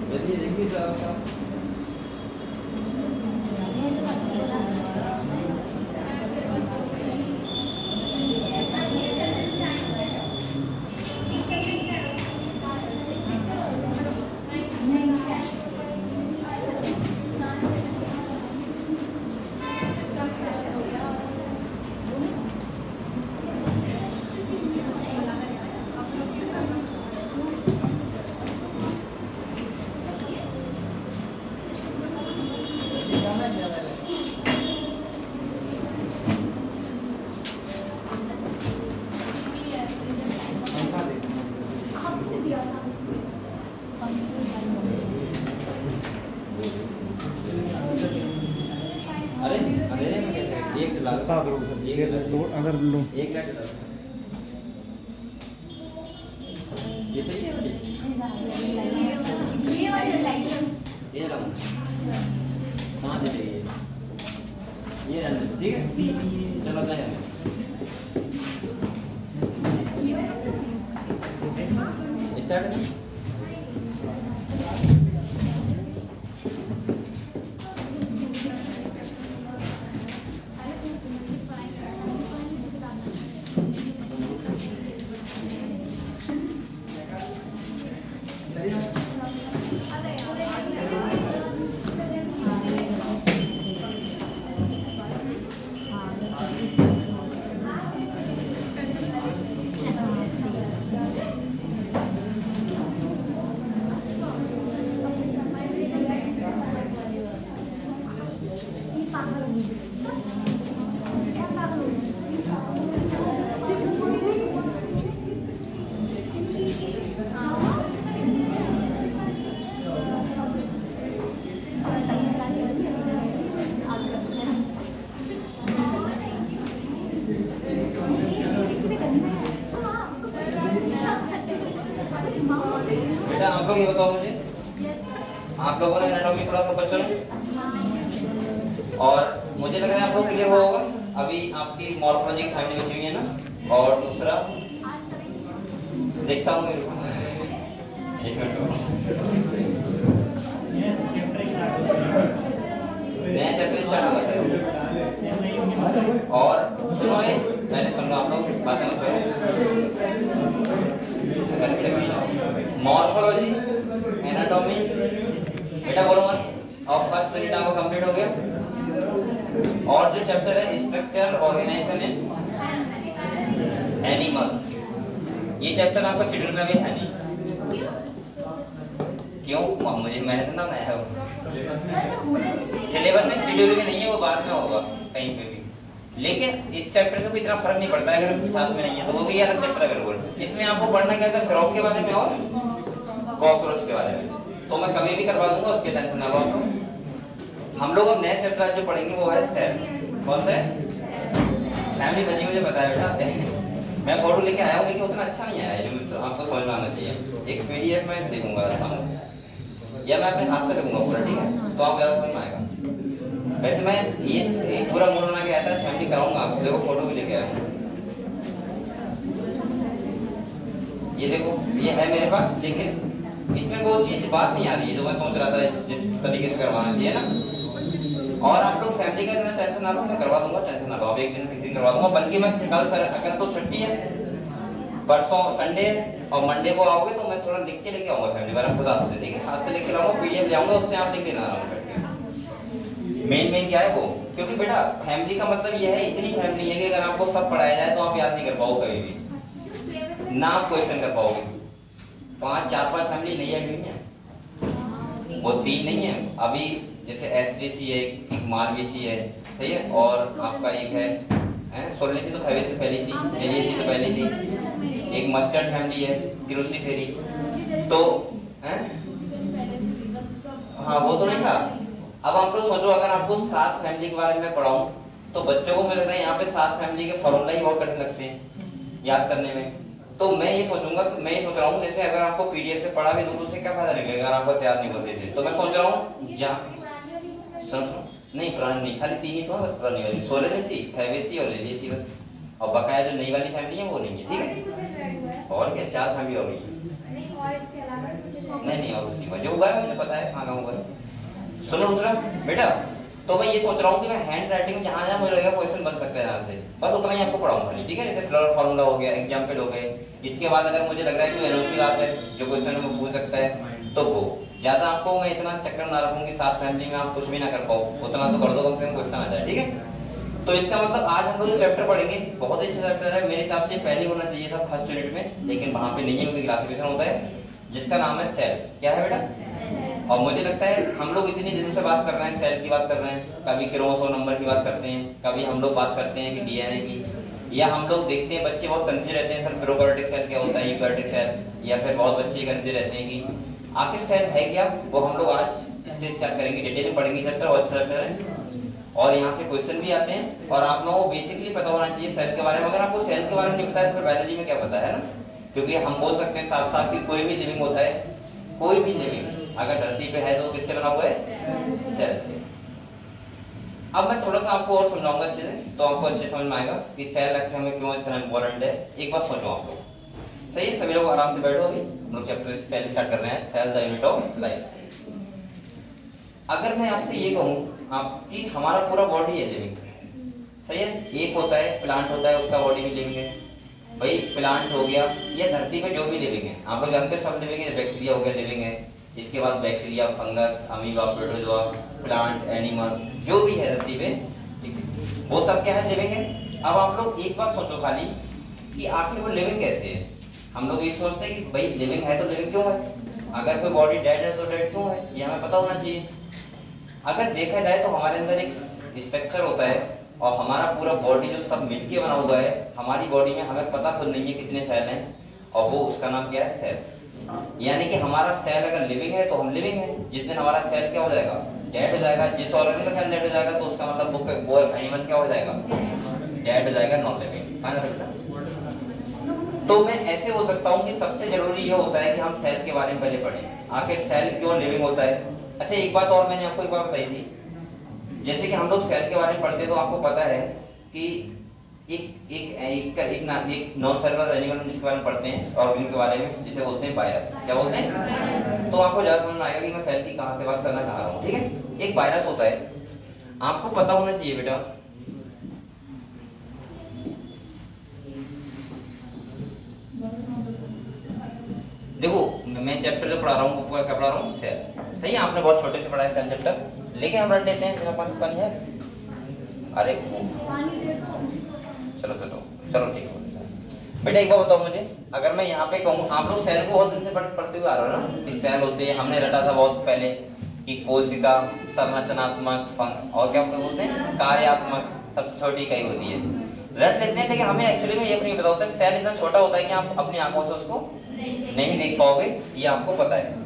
जल्दी देखिए साहब। अरे अंधेरे में कैसे एक से लाता दो एक अगर लो एक लाइट डाल ये सही है ये वाली लाइट ये लगाओ कहां से चाहिए ये रहने ठीक है चलो जाए स्टार्ट है आप लोग ये बताओ मुझे आप लोगों ने एनाटॉमी पढ़ा सब बच्चों ने और मुझे लग रहा है आप लोग क्लियर होगा। अभी आपकी मॉर्फोलॉजी की फैमिली बची हुई है ना। और दूसरा देखता हूँ मेरे को एक मिनट नया चैप्टर स्टार्ट होगा और सुनो ये पहले सुन लो आप लोग बातें मत करो। मॉर्फोलॉजी एनाटॉमी बेटा बोलो मत और फर्स्ट यूनिट आपका कंप्लीट हो गया। और जो चैप्टर है स्ट्रक्चर ऑर्गेनाइजेशन इन एनिमल्स ये चैप्टर आपका शेड्यूल में भी है नहीं। क्यों मुझे मैंने तो नाम आया सिलेबस में शेड्यूल में नहीं है वो बाद में होगा कहीं पे भी। लेकिन इस चैप्टर से कोई इतना फर्क नहीं पड़ता है अगर साथ में नहीं है तो वो भी अलग चैप्टर है बिल्कुल। इसमें आपको पढ़ना क्या है फ्रॉग के बारे में और कॉकरोच के बारे में तो मैं कभी भी करवा दूंगा उसकी टेंशन ना लो आपको। हम लोग अब नए चैप्टर जो पढ़ेंगे वो है सेल। कौन सा है फैमिली बची मुझे बताया बेटा मैं फोटो लेके आया हूँ लेकिन उतना अच्छा नहीं आया जो आपको समझ में आना चाहिए। एक पीडीएफ में देखूंगा सामने या मैं अपने हाथ से लिखूंगा पूरा ठीक है तो आप ज्यादा समझ में आएगा। वैसे मैं ये एक पूरा मूड बना के आया था फैमिली कराऊंगा आपको। देखो फोटो भी लेके आया हूँ ये देखो ये है मेरे पास लेकिन इसमें वो चीज बात नहीं आ रही है जो मैं सोच रहा था जिस तरीके से करवाना चाहिए ना। और आप लोग फैमिली का इतना टेंशन ना लो मैं करवा दूंगा टेंशन ना लो। अब एक दिन किसी दिन करवा दूंगा बल्कि मैं कल सर अगर तो छुट्टी है परसों संडे और मंडे को आओगे तो मैं थोड़ा लिख के लेके आऊंगा फैमिली बारे में खुद हाथ से ठीक है हाथ से लेके लाऊंगा पीडीएफ ले आऊंगा उससे आप लिख लेना मेन क्या है वो। क्योंकि बेटा फैमिली का मतलब ये है इतनी फैमिली है कि अगर आपको सब पढ़ाया जाए तो आप याद नहीं कर पाओगे कभी भी ना आप क्वेश्चन कर पाओगे। 4-5 फैमिली नहीं आई हुई है वो 3 नहीं है अभी जैसे एस्ट्रेसी है एक मालवेसी है सही है और आपका एक है सोलनेसी तो फैवेसी पहली थी एलियसी तो पहली थी एक मस्टर्ड फैमिली है क्रूसीफेरी तो हाँ वो तो नहीं था। अब आप लोग सोचो अगर आपको 7 फैमिली के बारे में पढ़ाऊं तो बच्चों को मिल रहा है यहाँ पे 7 फैमिली के फॉर्मूला ही बहुत कठिन लगते हैं याद करने में। तो मैं ये सोच रहा हूँ जैसे अगर आपको पीडीएफ से पढ़ा भी दूं तो उससे क्या फायदा निकलेगा अगर आपको तैयार नहीं बसे से। तो मैं सोच रहा हूँ जहाँ नहीं पुरानी नहीं खाली 3 ही तो बस पुरानी वाली सोलनेसी फैवेसी और एलियसी बस और बकाया जो नई वाली फैमिली है वो नहीं है ठीक है। और क्या 4 फैमिली हो गई नहीं और कुछ नहीं हुआ, जो हुआ है मुझे पता है कहाँ हुआ है। सुनो दूसरा बेटा, तो मैं ये सोच रहा हूँ कि मैं हैंड राइटिंग में जहाँ जहाँ मुझे लगेगा क्वेश्चन बन सकता है यहाँ से, बस उतना ही आपको पढ़ाऊंगा खाली, ठीक है। जैसे फ्लोर फार्मूला हो गया, एग्जाम्पल हो गए, इसके बाद अगर मुझे लग रहा है कि एनओसी बात है जो क्वेश्चन में पूछ सकता है तो वो ज्यादा आपको मैं इतना चक्कर ना रखूँ कि साथ फैमिली में आप कुछ भी ना कर पाओ, उतना तो कर दो, कम से कम क्वेश्चन आ जाए, ठीक है। तो इसका मतलब आज हम लोग जो चैप्टर पढ़ेंगे बहुत ही अच्छा चैप्टर है, मेरे हिसाब से पहले होना चाहिए था फर्स्ट यूनिट में, लेकिन वहाँ पे नहीं है क्योंकि क्लासिफिकेशन होता है, जिसका नाम है सेल। क्या है बेटा? और मुझे लगता है हम लोग इतनी दिनों से बात कर रहे हैं, सेल की बात कर रहे हैं, कभी क्रोमोसोम नंबर की बात करते हैं, कभी हम लोग बात करते हैं कि डीएनए की, या हम लोग देखते हैं बच्चे बहुत कंफ्यूज रहते हैं सर प्रोकार्योटिक सेल क्या होता है, यूकार्योटिक सेल, या फिर बहुत बच्चे कंफ्यूज रहते हैं कि आखिर सेल है क्या। वो हम लोग आज इससे स्टार्ट करेंगे, डिटेल में पढ़ेंगे चैप्टर, और अच्छा चैप्टर है और यहाँ से क्वेश्चन भी आते हैं और आप लोगों को बेसिकली पता होना चाहिए सेल के बारे में। अगर आपको सेल के बारे में नहीं पता है तो बायोलॉजी में क्या पता है ना, क्योंकि हम बोल सकते हैं साफ साफ कि कोई भी लिविंग होता है, कोई भी लिविंग अगर धरती पे है तो किससे बना हुआ है? सेल से। अब मैं थोड़ा सा आपको और समझाऊंगा अच्छे से, तो आपको अच्छे समझ में आएगा कि सेल आखिर हमें क्यों इतना इंपॉर्टेंट है। एक बात सोचो आप लोग, सही है? सभी लोग आराम से बैठो, अभी हम लोग चैप्टर सेल स्टार्ट कर रहे हैं, cell the unit of life. अगर मैं आपसे ये कहूँ आपकी हमारा पूरा बॉडी है लिविंग, सही है? एक होता है प्लांट होता है, उसका बॉडी भी लिविंग है भाई, प्लांट हो गया या धरती पे जो भी लिविंग है, आप लोग जानते हैं सब लिविंग है। बैक्टीरिया हो गया लिविंग है, इसके बाद bacteria, fungus, amoeba, protozoa, plant, animals, जो भी है धरती पे वो सब क्या है? लिविंग है। अब आप लोग एक बात सोचो खाली कि आखिर वो लिविंग कैसे है। हम लोग ये सोचते हैं कि भाई लिविंग है तो लिविंग क्यों है, अगर कोई बॉडी डेड है तो डेड क्यों है, ये हमें पता होना चाहिए। अगर देखा जाए तो हमारे अंदर एक स्ट्रक्चर होता है और हमारा पूरा बॉडी जो सब मिलके बना हुआ है, हमारी बॉडी में हमें पता खुद नहीं है कितने सेल हैं, और वो उसका नाम क्या है? सेल। यानी कि हमारा सेल अगर लिविंग है तो हम लिविंग है, जिस दिन हमारा सेल क्या हो जाएगा? डेड हो जाएगा। जिस ऑर्गन का सेल डेड हो जाएगा तो उसका मतलब वो एनिमल क्या हो जाएगा? डेड हो जाएगा, नॉन लिविंग। तो मैं ऐसे हो सकता हूँ कि सबसे जरूरी ये होता है कि हम सेल के बारे में पहले पढ़ें, आखिर सेल क्यों लिविंग होता है। अच्छा एक बात और मैंने आपको एक बात बताई थी, जैसे कि हम लोग सेल के बारे में पढ़ते हैं तो आपको पता है कि एक नॉन सेलुलर एनिमल जिसके बारे में पढ़ते हैं, ऑर्गन के बारे में, जिसे बोलते हैं वायरस। क्या बोलते हैं? तो आपको ज्यादा समझ में आएगा कि मैं सेल की कहां से बात करना चाह रहा हूँ, ठीक है। एक वायरस होता है, आपको पता होना चाहिए बेटा, देखो मैं चैप्टर जो पढ़ा रहा हूँ क्या पढ़ा रहा हूँ? सेल। सही है, आपने बहुत छोटे से पढ़ा है सेल चैप्टर, लेकिन हम रट लेते हैं। बिना पानी है, अरे चलो चलो चलो ठीक है बेटा। एक बार बताओ मुझे, अगर मैं यहाँ पे कहूँ, आप लोग सेल को बहुत दिन से पढ़ते हुए आ रहे हो ना कि सेल होते हैं, हमने रटा था बहुत पहले कि कोशिका, संरचनात्मक और क्या बोलते हैं? कार्यात्मक, सबसे छोटी इकाई होती है, रट लेते हैं। लेकिन हमें एक्चुअली में ये नहीं पता होता है सेल इतना छोटा होता है कि आप अपनी आंखों से उसको नहीं देख पाओगे, ये आपको पता है।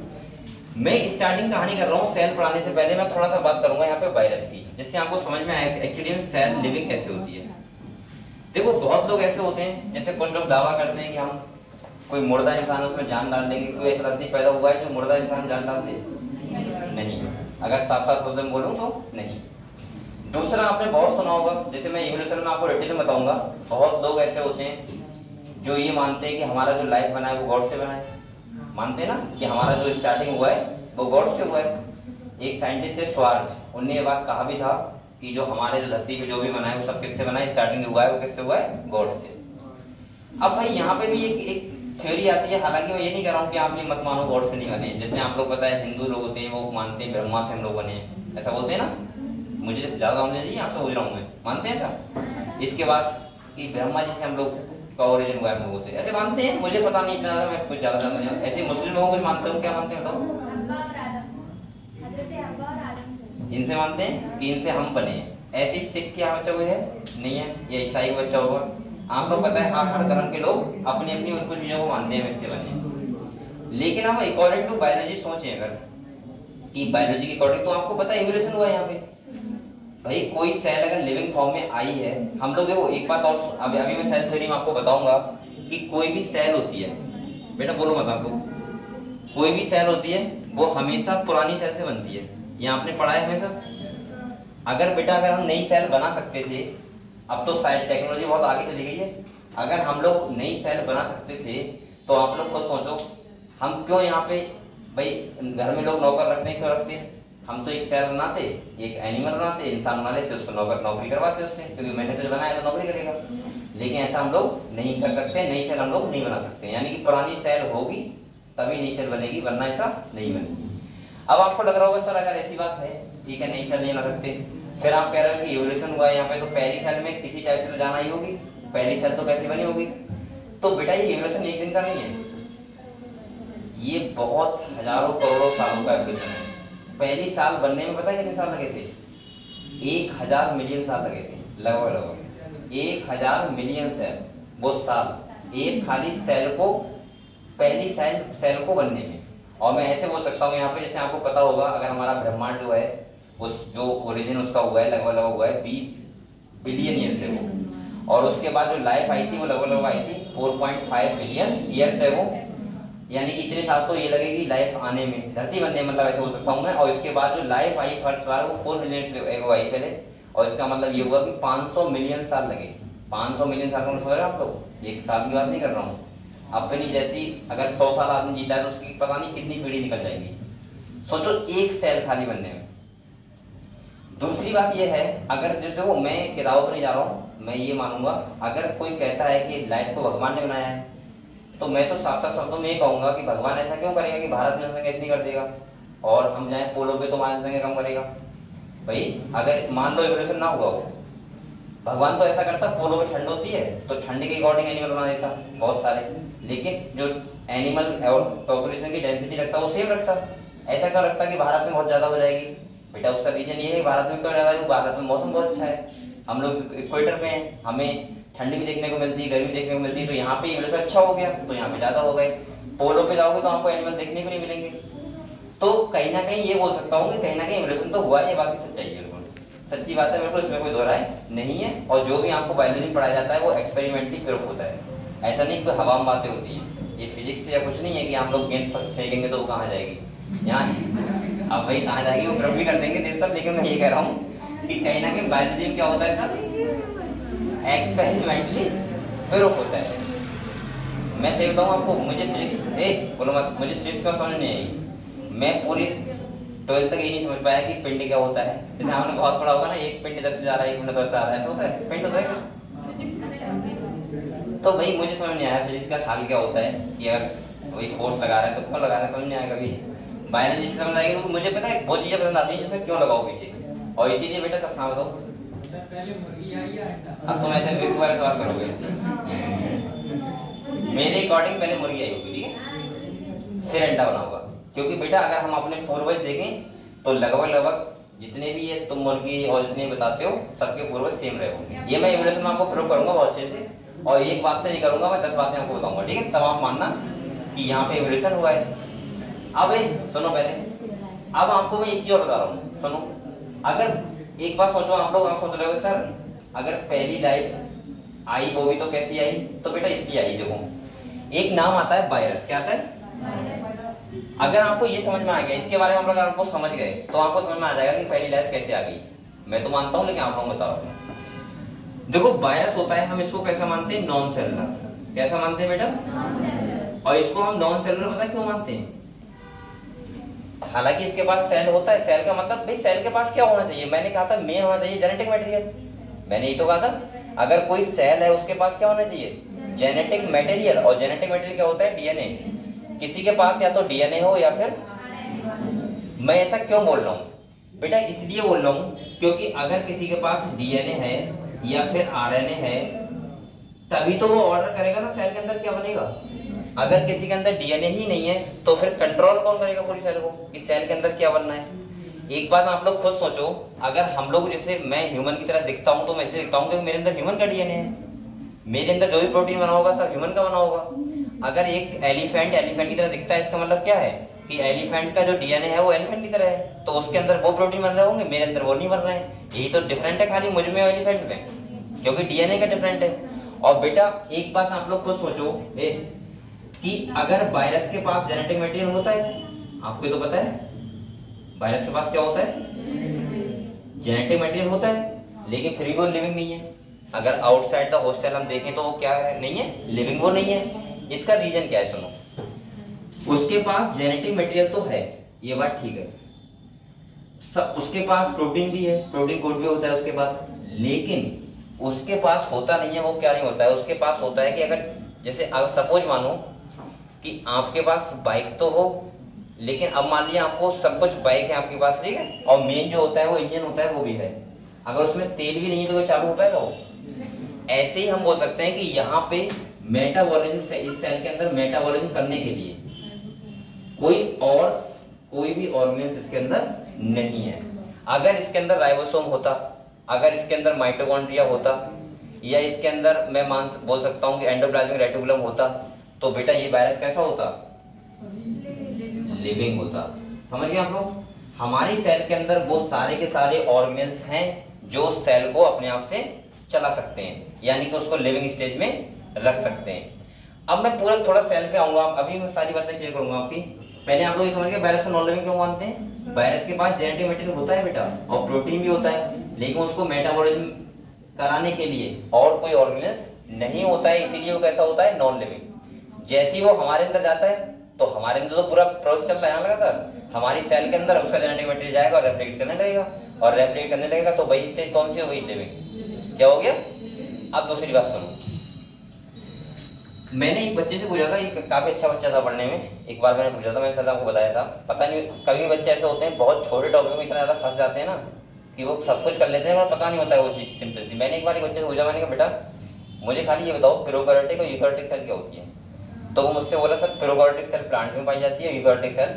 मैं स्टार्टिंग कहानी कर रहा हूँ सेल पढ़ाने से पहले मैं थोड़ा सा बात करूंगा यहाँ पे वायरस की, जिससे आपको समझ में आए एक्चुअली में सेल लिविंग कैसे होती है। देखो बहुत लोग ऐसे होते हैं, जैसे कुछ लोग दावा करते हैं कि हम कोई मुर्दा इंसान उसमें जान डाल देंगे। कोई ऐसा धरती पैदा हुआ है जो मुर्दा इंसान जान डाल दे? नहीं। अगर साफ साफ शब्द में बोलूं तो नहीं। दूसरा आपने बहुत सुना होगा, जैसे मैं इवोल्यूशन में आपको डिटेल में बताऊंगा, बहुत लोग ऐसे होते हैं जो ये मानते हैं कि हमारा जो लाइफ बना है वो गॉड से बना है। मानते हैं ना कि हमारा जो स्टार्टिंग हुआ है वो गॉड से हुआ है। एक साइंटिस्ट थे स्वार्ज, उन्होंने ये बात कहा भी था कि जो हमारे जो धरती पे जो भी बना है वो सब किससे बना है? स्टार्टिंग हुआ है वो किससे हुआ है? गॉड से। अब भाई यहाँ पे भी एक थ्योरी आती है, हालांकि मैं ये नहीं कह रहा हूँ कि आप ये मत मानो गॉड से नहीं बने। जैसे आप लोग पता है हिंदू लोग होते हैं वो मानते हैं ब्रह्मा से हम लोग बने, ऐसा बोलते हैं ना। मुझे ज्यादा नॉलेज नहीं, आपसे पूछ रहा हूँ मैं, मानते हैं ऐसा? इसके बाद कि ब्रह्मा जी से हम लोग का ओरिजिन हुआ है हम लोगों से, ऐसे मानते हैं। मुझे पता नहीं इतना, मैं कुछ ज्यादा नहीं। ऐसे मुस्लिम लोग कुछ मानते हो? क्या मानते हैं बताओ? इनसे मानते हैं कि इनसे हम बने। ऐसी सिख क्या बच्चा हुए है? नहीं है। ये ईसाई बच्चा होगा। आपको पता है हर धर्म के लोग अपनी अपनी उनको चीजों को मानते हैं इससे बने। लेकिन हम अकॉर्डिंग टू बायोलॉजी सोचें अगर कि बायोलॉजी के अकॉर्डिंग, तो आपको पता है इवोल्यूशन हुआ है यहाँ पे। भाई कोई सेल अगर लिविंग फॉर्म में आई है, हम लोग देखो एक बात और अभी मैं सेल थ्योरी में आपको बताऊंगा कि कोई भी सेल होती है, बेटा बोलो मत आप लोग, कोई भी सेल होती है वो हमेशा पुरानी सेल से बनती है। ये आपने पढ़ा है हमेशा। अगर बेटा अगर हम नई सेल बना सकते थे, अब तो शायद टेक्नोलॉजी बहुत आगे चली गई है, अगर हम लोग नई सेल बना सकते थे तो आप लोग खुद सोचो हम क्यों यहाँ पे भाई घर में लोग नौकर रखते हैं, क्यों रखते हैं? हम तो एक सेल बनाते, एक एनिमल बनाते, इंसान बना लेते, उसको नौकरी करवाते उससे, क्योंकि मैंने तुझे बनाया तो नौकरी करेगा। लेकिन ऐसा हम लोग नहीं कर सकते, नई सेल हम लोग नहीं बना सकते। यानी कि पुरानी सेल होगी तभी नई सेल बनेगी, वरना ऐसा नहीं बनेगी। अब आपको लग रहा होगा सर अगर ऐसी बात है, ठीक है, नई सेल नहीं बना सकते, फिर आप कह रहे हो कि इवोल्यूशन हुआ है यहाँ पे, तो पहली सेल में किसी टाइप से तो जाना ही होगी, पहली सेल तो कैसे बनी होगी? तो बेटा ये इवोल्यूशन एक दिन का नहीं है, ये बहुत हजारों करोड़ों सालों का इवोल्यूशन है। पहली साल बनने में पता है कितने साल लगे थे? 1000 मिलियन साल लगे थे, लगभग 1000 मिलियन सेल, वो साल एक खाली सेल को, पहली सेल को बनने में। और मैं ऐसे बोल सकता हूँ यहाँ पे, जैसे आपको पता होगा अगर हमारा ब्रह्मांड जो है, उस जो ओरिजिन उसका हुआ है लगभग हुआ है 20 बिलियन ईयर से वो, और उसके बाद जो लाइफ आई थी वो लगभग आई थी 4.5 बिलियन ईयर से वो, यानी कि इतने साल तो ये लगेगी लाइफ आने में, धरती बनने में, मतलब ऐसे बोल सकता हूँ मैं। और इसके बाद जो लाइफ आई फर्स्ट बार वो 4 बिलियन से आई पहले, और इसका मतलब ये हुआ कि 500 मिलियन साल लगे। 500 मिलियन साल का समझ रहे हो आप लोग? एक साल की बात नहीं कर रहा हूँ। अपनी जैसी अगर 100 साल आदमी जीता है तो उसकी पता नहीं कितनी पीढ़ी निकल जाएगी, सोचो एक सेल खाली बनने में। दूसरी बात यह है, अगर जो मैं किताबों पर नहीं जा रहा हूँ, मैं ये मानूंगा अगर कोई कहता है कि लाइफ को भगवान ने बनाया है, तो मैं तो साफ साफ शब्दों में ये कहूंगा कि भगवान ऐसा क्यों करेगा कि भारत में जनसंख्या इतनी कर देगा और हम जाए पोलो पे तो हमारी जनसंख्या कम करेगा। भाई अगर मान लो इवोल्यूशन ना हुआ हो, भगवान तो ऐसा करता, पोलो में ठंड होती है तो ठंड के अकॉर्डिंग एनिमल बना देता बहुत सारे, लेकिन जो एनिमल और पॉपुलेशन की डेंसिटी रखता वो सेम रखता। ऐसा क्यों रखता कि भारत में बहुत ज्यादा हो जाएगी? बेटा उसका रीजन ये है कि भारत में क्यों ज्यादा है, भारत में मौसम बहुत अच्छा है, हम लोग इक्वेटर पे हैं, हमें ठंडी भी देखने को मिलती है, गर्मी देखने को मिलती है, तो यहाँ पे इवोल्यूशन अच्छा हो गया तो यहाँ पे ज्यादा हो गए। पोलो पे जाओगे तो आपको एनिमल देखने को नहीं मिलेंगे। तो कहीं ना कहीं ये बोल सकता हूँ कि कहीं ना कहीं इवोल्यूशन तो हुआ है, बाकी सच्चाई है, बिल्कुल सच्ची बात है, बिल्कुल इसमें कोई दो राय नहीं है। और जो भी आपको बायोलॉजी में पढ़ाया जाता है वो एक्सपेरिमेंटली प्रूफ होता है, ऐसा नहीं कोई हवा में बातें होती है। ये फिजिक्स या कुछ नहीं है कि हम लोग गेंद फेंकेंगे तो वो कहाँ जाएगी, यहाँ अब भाई कहाँ जाएगी वो प्रूफ भी कर देंगे देव सब। लेकिन मैं ये कह रहा हूँ कि कहीं ना कहीं बायोलॉजी में क्या होता है सर, एक्सपेरिमेंटली प्रूफ होता है। मैं सही बताऊँ आपको, मुझे फिजिक्स बोलो मत, मुझे फिजिक्स क्यों समझ नहीं आई, मैं पूरी 12th तक ये नहीं समझ पाया कि पिंड क्या होता है। जैसे आपने बहुत पढ़ा होगा ना, एक पिंड इधर से जा रहा है, एक पिंड उधर से आ रहा है, ऐसा होता है, पिंड होता है कुछ। तो भाई मुझे समझ नहीं आया फिजिक्स का हाल क्या होता है, कि अगर वही फोर्स लगा रहा है तो क्यों लगा रहा है, समझ नहीं आया कभी। बायोलॉजी से समझ आएगी तो मुझे पता है वो चीजें पसंद आती है जिसमें क्यों लगाओ पीछे, और इसीलिए बेटा सब खाना बताओ। पहले मुर्गी आई या अंडा? अब तुम ऐसे एक बार सवाल करोगे, मेरे अकॉर्डिंग पहले मुर्गी आई होगी, ठीक है, फिर अंडा बना होगा। क्योंकि बेटा अगर हम अपने पूर्वज देखें तो लगभग जितने भी ये तुम मुर्गी और जितने बताते हो सबके पूर्वज सेम रहे होंगे। ये मैं इवोल्यूशन में आपको प्रूव करूंगा बहुत अच्छे से, और एक बात से नहीं करूंगा, मैं 10 बातें आपको बताऊंगा, ठीक है, तब आप मानना कि यहाँ पे इवोल्यूशन हुआ है। अब सुनो पहले, अब आपको मैं एक चीज और बता रहा हूँ, सुनो। अगर एक बात सोचो, आप लोग सोच रहे हो सर अगर पहली लाइफ आई वो भी तो कैसी आई, तो बेटा इसलिए आई, देखो एक नाम आता है वायरस, क्या आता है? अगर आपको ये समझ में आ गया, इसके बारे में हम लोग आपको समझ गए तो आपको समझ में आ जाएगा कि पहली लाइफ कैसे आ गई। मैं तो मानता हूँ, लेकिन आप लोग बता रहा हूँ। देखो वायरस होता है, हम इसको कैसा मानते हैं? Non cellular. कैसा मानते हैं बेटा? और इसको हम नॉन सेलुलर पता क्यों मानते हैं? हालांकि इसके पास सेल होता है, सेल का मतलब भाई सेल के पास क्या होना चाहिए? मैंने कहा था मेन होना चाहिए जेनेटिक मटेरियल, मैंने ये तो कहा था। अगर कोई सेल है उसके पास क्या होना चाहिए? Genetic material. और जेनेटिक मटेरियल क्या होता है? डीएनए। किसी के पास या तो डीएनए हो या फिर, मैं ऐसा क्यों बोल रहा हूँ बेटा? इसलिए बोल रहा हूँ क्योंकि अगर किसी के पास डीएनए है या फिर आरएनए है तभी तो वो ऑर्डर करेगा ना सेल के अंदर क्या बनेगा। अगर किसी के अंदर डीएनए ही नहीं है तो फिर कंट्रोल कौन करेगा पूरी सेल को कि सेल के अंदर क्या बनना है। एक बात आप लोग खुद सोचो, अगर हम लोग जैसे मैं ह्यूमन की तरह दिखता हूँ तो मैं इसलिए दिखता हूँ क्योंकि मेरे अंदर ह्यूमन का डीएनए है, मेरे अंदर जो भी प्रोटीन बना होगा सब ह्यूमन का बना होगा। अगर एक एलिफेंट की तरह दिखता है, इसका मतलब क्या है कि एलिफेंट का जो डीएनए है वो एलिफेंट की तरह है, तो उसके अंदर वो प्रोटीन बन रहे होंगे, मेरे अंदर वो नहीं बन रहे हैं। यही तो डिफरेंट है खाली मुझ में और एलिफेंट में, क्योंकि डीएनए का डिफरेंट है। और बेटा एक बात आप लोग खुद सोचो कि अगर वायरस के पास जेनेटिक मटेरियल होता है, आपको तो पता है वायरस के पास क्या होता है? जेनेटिक मटेरियल होता है, लेकिन फिर भी वो लिविंग नहीं है। अगर आउटसाइड द हॉस्टल हम देखें तो वो क्या है? नहीं है, लिविंग वो नहीं है। इसका रीजन क्या है? सुनो, उसके पास जेनेटिक मटेरियल तो है, ये बात ठीक है, सब उसके पास प्रोटीन भी है, प्रोटीन कोड भी होता है उसके पास, लेकिन उसके पास होता नहीं है, वो क्या नहीं होता है, उसके पास होता है कि अगर जैसे अगर सपोज मानो कि आपके पास बाइक तो हो, लेकिन अब मान लिया आपको सब कुछ बाइक है आपके पास, ठीक है, और मेन जो होता है वो इंजन होता है वो भी है, अगर उसमें तेल भी नहीं है तो वो चालू हो पाएगा वो। ऐसे ही हम बोल सकते हैं कि यहाँ पे मेटाबॉलिज्म से इस सेल के अंदर मेटाबॉलिज्म करने के लिए कोई भी ऑर्गेनेल्स इसके अंदर नहीं है। अगर इसके अंदर राइबोसोम होता, अगर इसके अंदर माइटोकॉन्ड्रिया होता, या इसके अंदर मैं बोल सकता हूँ कि एंडोप्लाज्मिक रेटिकुलम होता, तो बेटा ये वायरस कैसा होता, लिविंग होता। समझ गए आप लोग? हमारी सेल के अंदर वो सारे के सारे ऑर्गेनेल्स हैं जो सेल को अपने आप से चला सकते हैं, यानी कि उसको लिविंग स्टेज में रख सकते हैं। अब मैं पूरा थोड़ा सेल पे आऊंगा, अभी मैं सारी बातें क्लियर करूंगा आपकी। पहले आप लोग ये समझ गए वायरस को नॉन लिविंग क्यों मानते हैं? वायरस के पास जेनेटिक मटेरियल होता है बेटा, और प्रोटीन भी होता है, लेकिन उसको मेटाबॉलिज्म कराने के लिए और कोई ऑर्गेनेल्स नहीं होता है, इसीलिए वो कैसा होता है, नॉन लिविंग। जैसे ही वो हमारे अंदर जाता है तो हमारे अंदर तो पूरा प्रोसेस चल रहा है लगातार, हमारी सेल के अंदर उसका जेनेटिक मटेरियल जाएगा और रेप्लिकेट करने लगेगा, और रेप्लिकेट करने लगेगा तो वही स्टेज कौन सी हो गई, लिविंग। क्या हो गया? अब दूसरी बात सुनो, मैंने एक बच्चे से पूछा था, एक काफी अच्छा बच्चा था पढ़ने में, एक बार मैंने पूछा था, मैंने सर आपको बताया था, पता नहीं कभी बच्चे ऐसे होते हैं बहुत छोटे टॉपिक में इतना ज्यादा फंस जाते हैं ना कि वो सब कुछ कर लेते हैं और पता नहीं होता है वो चीज सिंपल सी। मैंने एक बार एक बच्चे से पूछा, मैंने कहा बेटा मुझे खाली ये बताओ प्रोकैरियोटिक और यूकैरियोटिक सेल क्या होती है? तो वो मुझसे बोला सर प्रोकैरियोटिक सेल प्लांट में पाई जाती है, यूकैरियोटिक सेल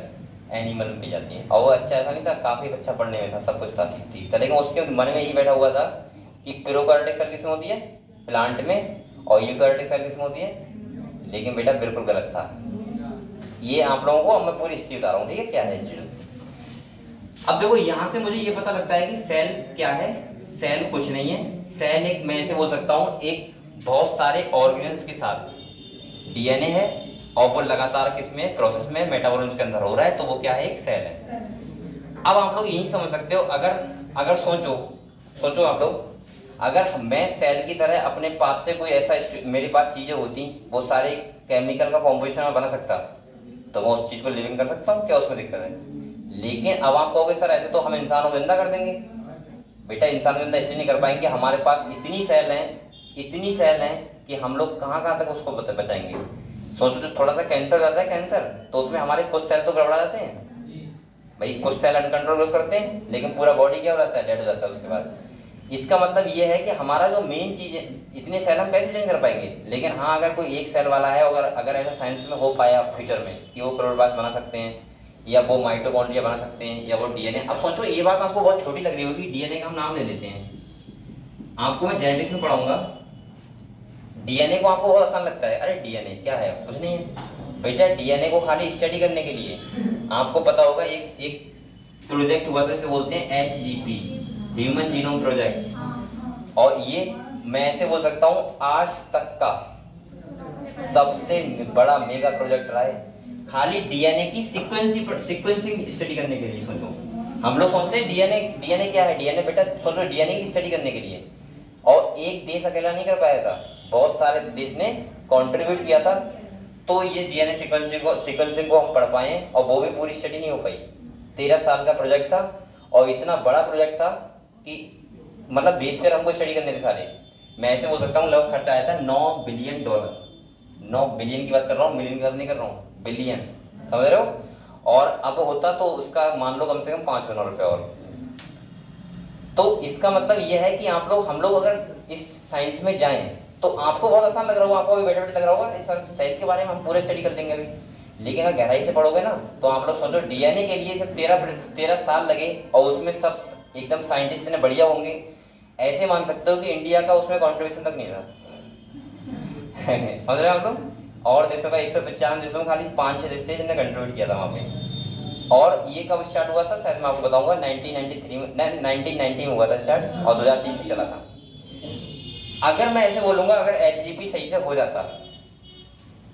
एनिमल में पाई जाती है। और वो अच्छा ऐसा नहीं था, काफी अच्छा पढ़ने में था, सब कुछ था ठीक था, लेकिन उसके मन में यही बैठा हुआ था कि प्रोकैरियोटिक सेल किसमें होती है, प्लांट में, और यूकैरियोटिक सेल किसमें होती है। लेकिन बेटा बिल्कुल गलत था। ये आप लोगों को मैं पूरी हिस्ट्री बता रहा हूँ, ठीक है, क्या है एक्चुअली। अब देखो यहां से मुझे ये पता लगता है कि सेल क्या है, सेल कुछ नहीं है, सेल एक, मैं ऐसे बोल सकता हूँ, एक बहुत सारे ऑर्गेनेल्स के साथ डीएनए है, और वो लगातार किसमें, प्रोसेस में, मेटाबॉलिज्म के अंदर हो रहा है, तो वो क्या है, एक सेल है। अब आप लोग यही समझ सकते हो, अगर सोचो आप लोग, अगर मैं सेल की तरह अपने पास से कोई ऐसा मेरे पास चीजें होती, वो सारे केमिकल का कॉम्पोजिशन में बना सकता, तो मैं उस चीज को लिविंग कर सकता हूँ, क्या उसमें दिक्कत है? लेकिन अब आप कहोगे सर ऐसे तो हम इंसान को जिंदा कर देंगे। बेटा इंसान जिंदा इसलिए नहीं कर पाएंगे, हमारे पास इतनी सेल हैं कि हम लोग कहाँ तक उसको बचाएंगे। सोचो तो थोड़ा सा कैंसर जाता है, कैंसर तो उसमें हमारे कुछ सेल तो गड़बड़ा जाते हैं भाई, कुछ सेल अनकंट्रोल ग्रोथ करते हैं, लेकिन पूरा बॉडी क्या हो जाता है, डेड हो जाता है उसके बाद। इसका मतलब ये है कि हमारा जो मेन चीज है, इतने सेल हम कैसे चेंज कर पाएंगे। लेकिन हाँ, अगर कोई एक सेल वाला है, अगर ऐसा साइंस में हो पाया फ्यूचर में कि वो क्लोरोप्लास्ट बना सकते हैं, या वो माइटोकॉन्ड्रिया बना सकते हैं, या वो डीएनए। अब सोचो ये बात आपको बहुत छोटी लग रही होगी, डीएनए का हम नाम ले लेते हैं, आपको मैं जेनेटिक्स में पढ़ाऊंगा, डीएनए को आपको बहुत आसान लगता है, अरे डीएनए क्या है, कुछ नहीं है। बेटा डीएनए को खाली स्टडी करने के लिए आपको पता होगा एक प्रोजेक्ट हुआ था, इसे बोलते हैं HGP, ह्यूमन जीनोम प्रोजेक्ट, और ये मैं ऐसे बोल सकता हूँ आज तक का सबसे बड़ा मेगा प्रोजेक्ट रहा है, खाली डीएनए की सीक्वेंसिंग स्टडी करने के लिए। सोचो हम लोग सोचते हैं डीएनए क्या है, डीएनए बेटा सोचो डीएनए की स्टडी करने के लिए, और एक देश अकेला नहीं कर पाया था, बहुत सारे देश ने कंट्रीब्यूट किया था, तो ये डीएनए सीक्वेंसिंग को हम पढ़ पाए, और वो भी पूरी स्टडी नहीं हो पाई। 13 साल का प्रोजेक्ट था, और इतना बड़ा प्रोजेक्ट था कि मतलब देश से हमको स्टडी करने थे सारे। मैं ऐसे बोल सकता हूँ लगभग खर्चा आया था $9 बिलियन। 9 बिलियन की बात कर रहा हूँ, मिलियन की बात नहीं कर रहा हूँ, बिलियन, समझ रहे हो। और अब होता तो उसका मान लो कम से कम 5 करोड़ रुपए और। तो इसका मतलब यह है कि हम लोग अगर इस साइंस में जाएं तो आपको बहुत आसान लग रहा होगा, आपको भी बैठे बैठे लग रहा होगा इस साइंस के बारे में हम पूरे स्टडी कर देंगे अभी। लेकिन अगर गहराई से पढ़ोगे ना तो आप लोग सोचो डीएनए के लिए सिर्फ 13 साल लगे, और उसमें सब एकदम साइंटिस्ट इतने बढ़िया होंगे, ऐसे मान सकते हो कि इंडिया का उसमें कॉन्ट्रीब्यूशन तक नहीं था। समझ रहे हो आप लोग। और देशों का 195 देशों में खाली 5-6 देश थे जिन्होंने कंट्रीब्यूट किया था वहां पे। और ये कब स्टार्ट हुआ था, शायद मैं आपको बताऊंगा, 1990 में हुआ था स्टार्ट, और 2003 से चला था। अगर मैं ऐसे बोलूंगा अगर HGP सही से हो जाता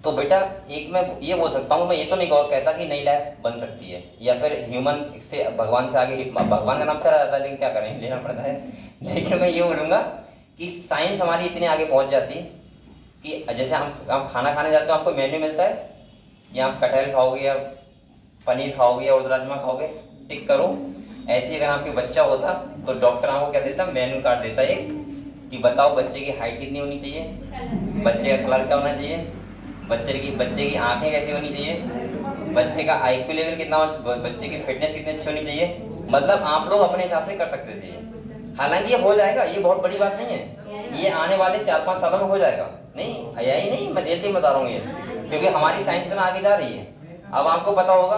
तो बेटा एक मैं ये बोल सकता हूँ, मैं ये तो नहीं कहता कि नई लाइफ बन सकती है, या फिर ह्यूमन से भगवान से आगे, भगवान का नाम फिर आ जाता है लेकिन क्या करें, लेना पड़ता है। लेकिन मैं ये बोलूंगा कि साइंस हमारी इतनी आगे पहुंच जाती कि जैसे हम खाना खाने जाते हैं, आपको मेन्यू मिलता है, कि आप कटहल खाओगे या पनीर खाओगे या उड़द राजमा खाओगे, टिक करो। ऐसे ही अगर आपके बच्चा होता तो डॉक्टर आपको क्या देता, मेन्यू कार्ड देता एक कि बताओ बच्चे की हाइट कितनी होनी चाहिए, बच्चे का कलर क्या होना चाहिए, बच्चे की आंखें कैसी होनी चाहिए, बच्चे का IQ लेवल कितना, बच्चे की फिटनेस कितनी अच्छी होनी चाहिए। मतलब आप लोग अपने हिसाब से कर सकते थे। हालांकि ये हो जाएगा, ये बहुत बड़ी बात नहीं है, ये आने वाले 4-5 सालों में हो जाएगा। नहीं यही नहीं, मैं रियलिटी बता रहा हूँ ये, क्योंकि हमारी साइंस इतना आगे जा रही है। अब आपको पता होगा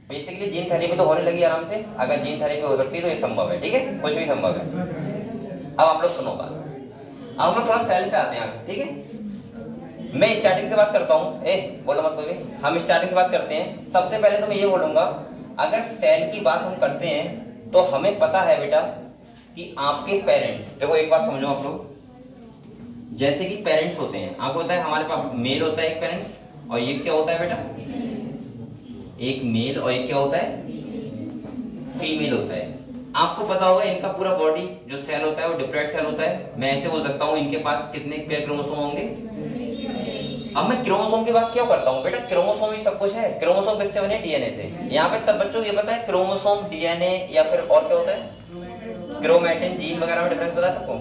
बेसिकली जीन थेरेपी तो होने लगी आराम से, अगर जीन थेरेपी हो सकती है तो ये संभव है, ठीक है, कुछ भी संभव है। अब आप लोग सुनो बात, अब हम लोग थोड़ा सेल पे आते हैं आगे, ठीक है। मैं स्टार्टिंग से बात करता हूँ, बोलो मत कोई, हम स्टार्टिंग से बात करते हैं। सबसे पहले तो मैं ये बोलूंगा, अगर सेल की बात हम करते हैं तो हमें पता है बेटा कि आपके पेरेंट्स, देखो एक बात समझो आप लोग, जैसे कि पेरेंट्स होते हैं, आपको पता है हमारे पास मेल होता है एक पेरेंट्स, और ये क्या होता है बेटा, एक मेल, और एक क्या होता है, फीमेल होता है। आपको पता होगा इनका पूरा बॉडी जो सेल होता है वो डिप्लॉइड सेल होता है। मैं ऐसे बोल सकता हूँ इनके पास कितने पेयर क्रोमोसोम होंगे। अब मैं क्रोमोसोम की बात क्यों करता हूँ बेटा, क्रोमोसोम ही सब कुछ है। क्रोमोसोम किससे बने, डीएनए से। यहाँ पे सब बच्चों को ये पता है क्रोमोसोम, डीएनए या फिर और क्या होता है, क्रोमैटिन, जीन वगैरह में डिफरेंस बता सबको।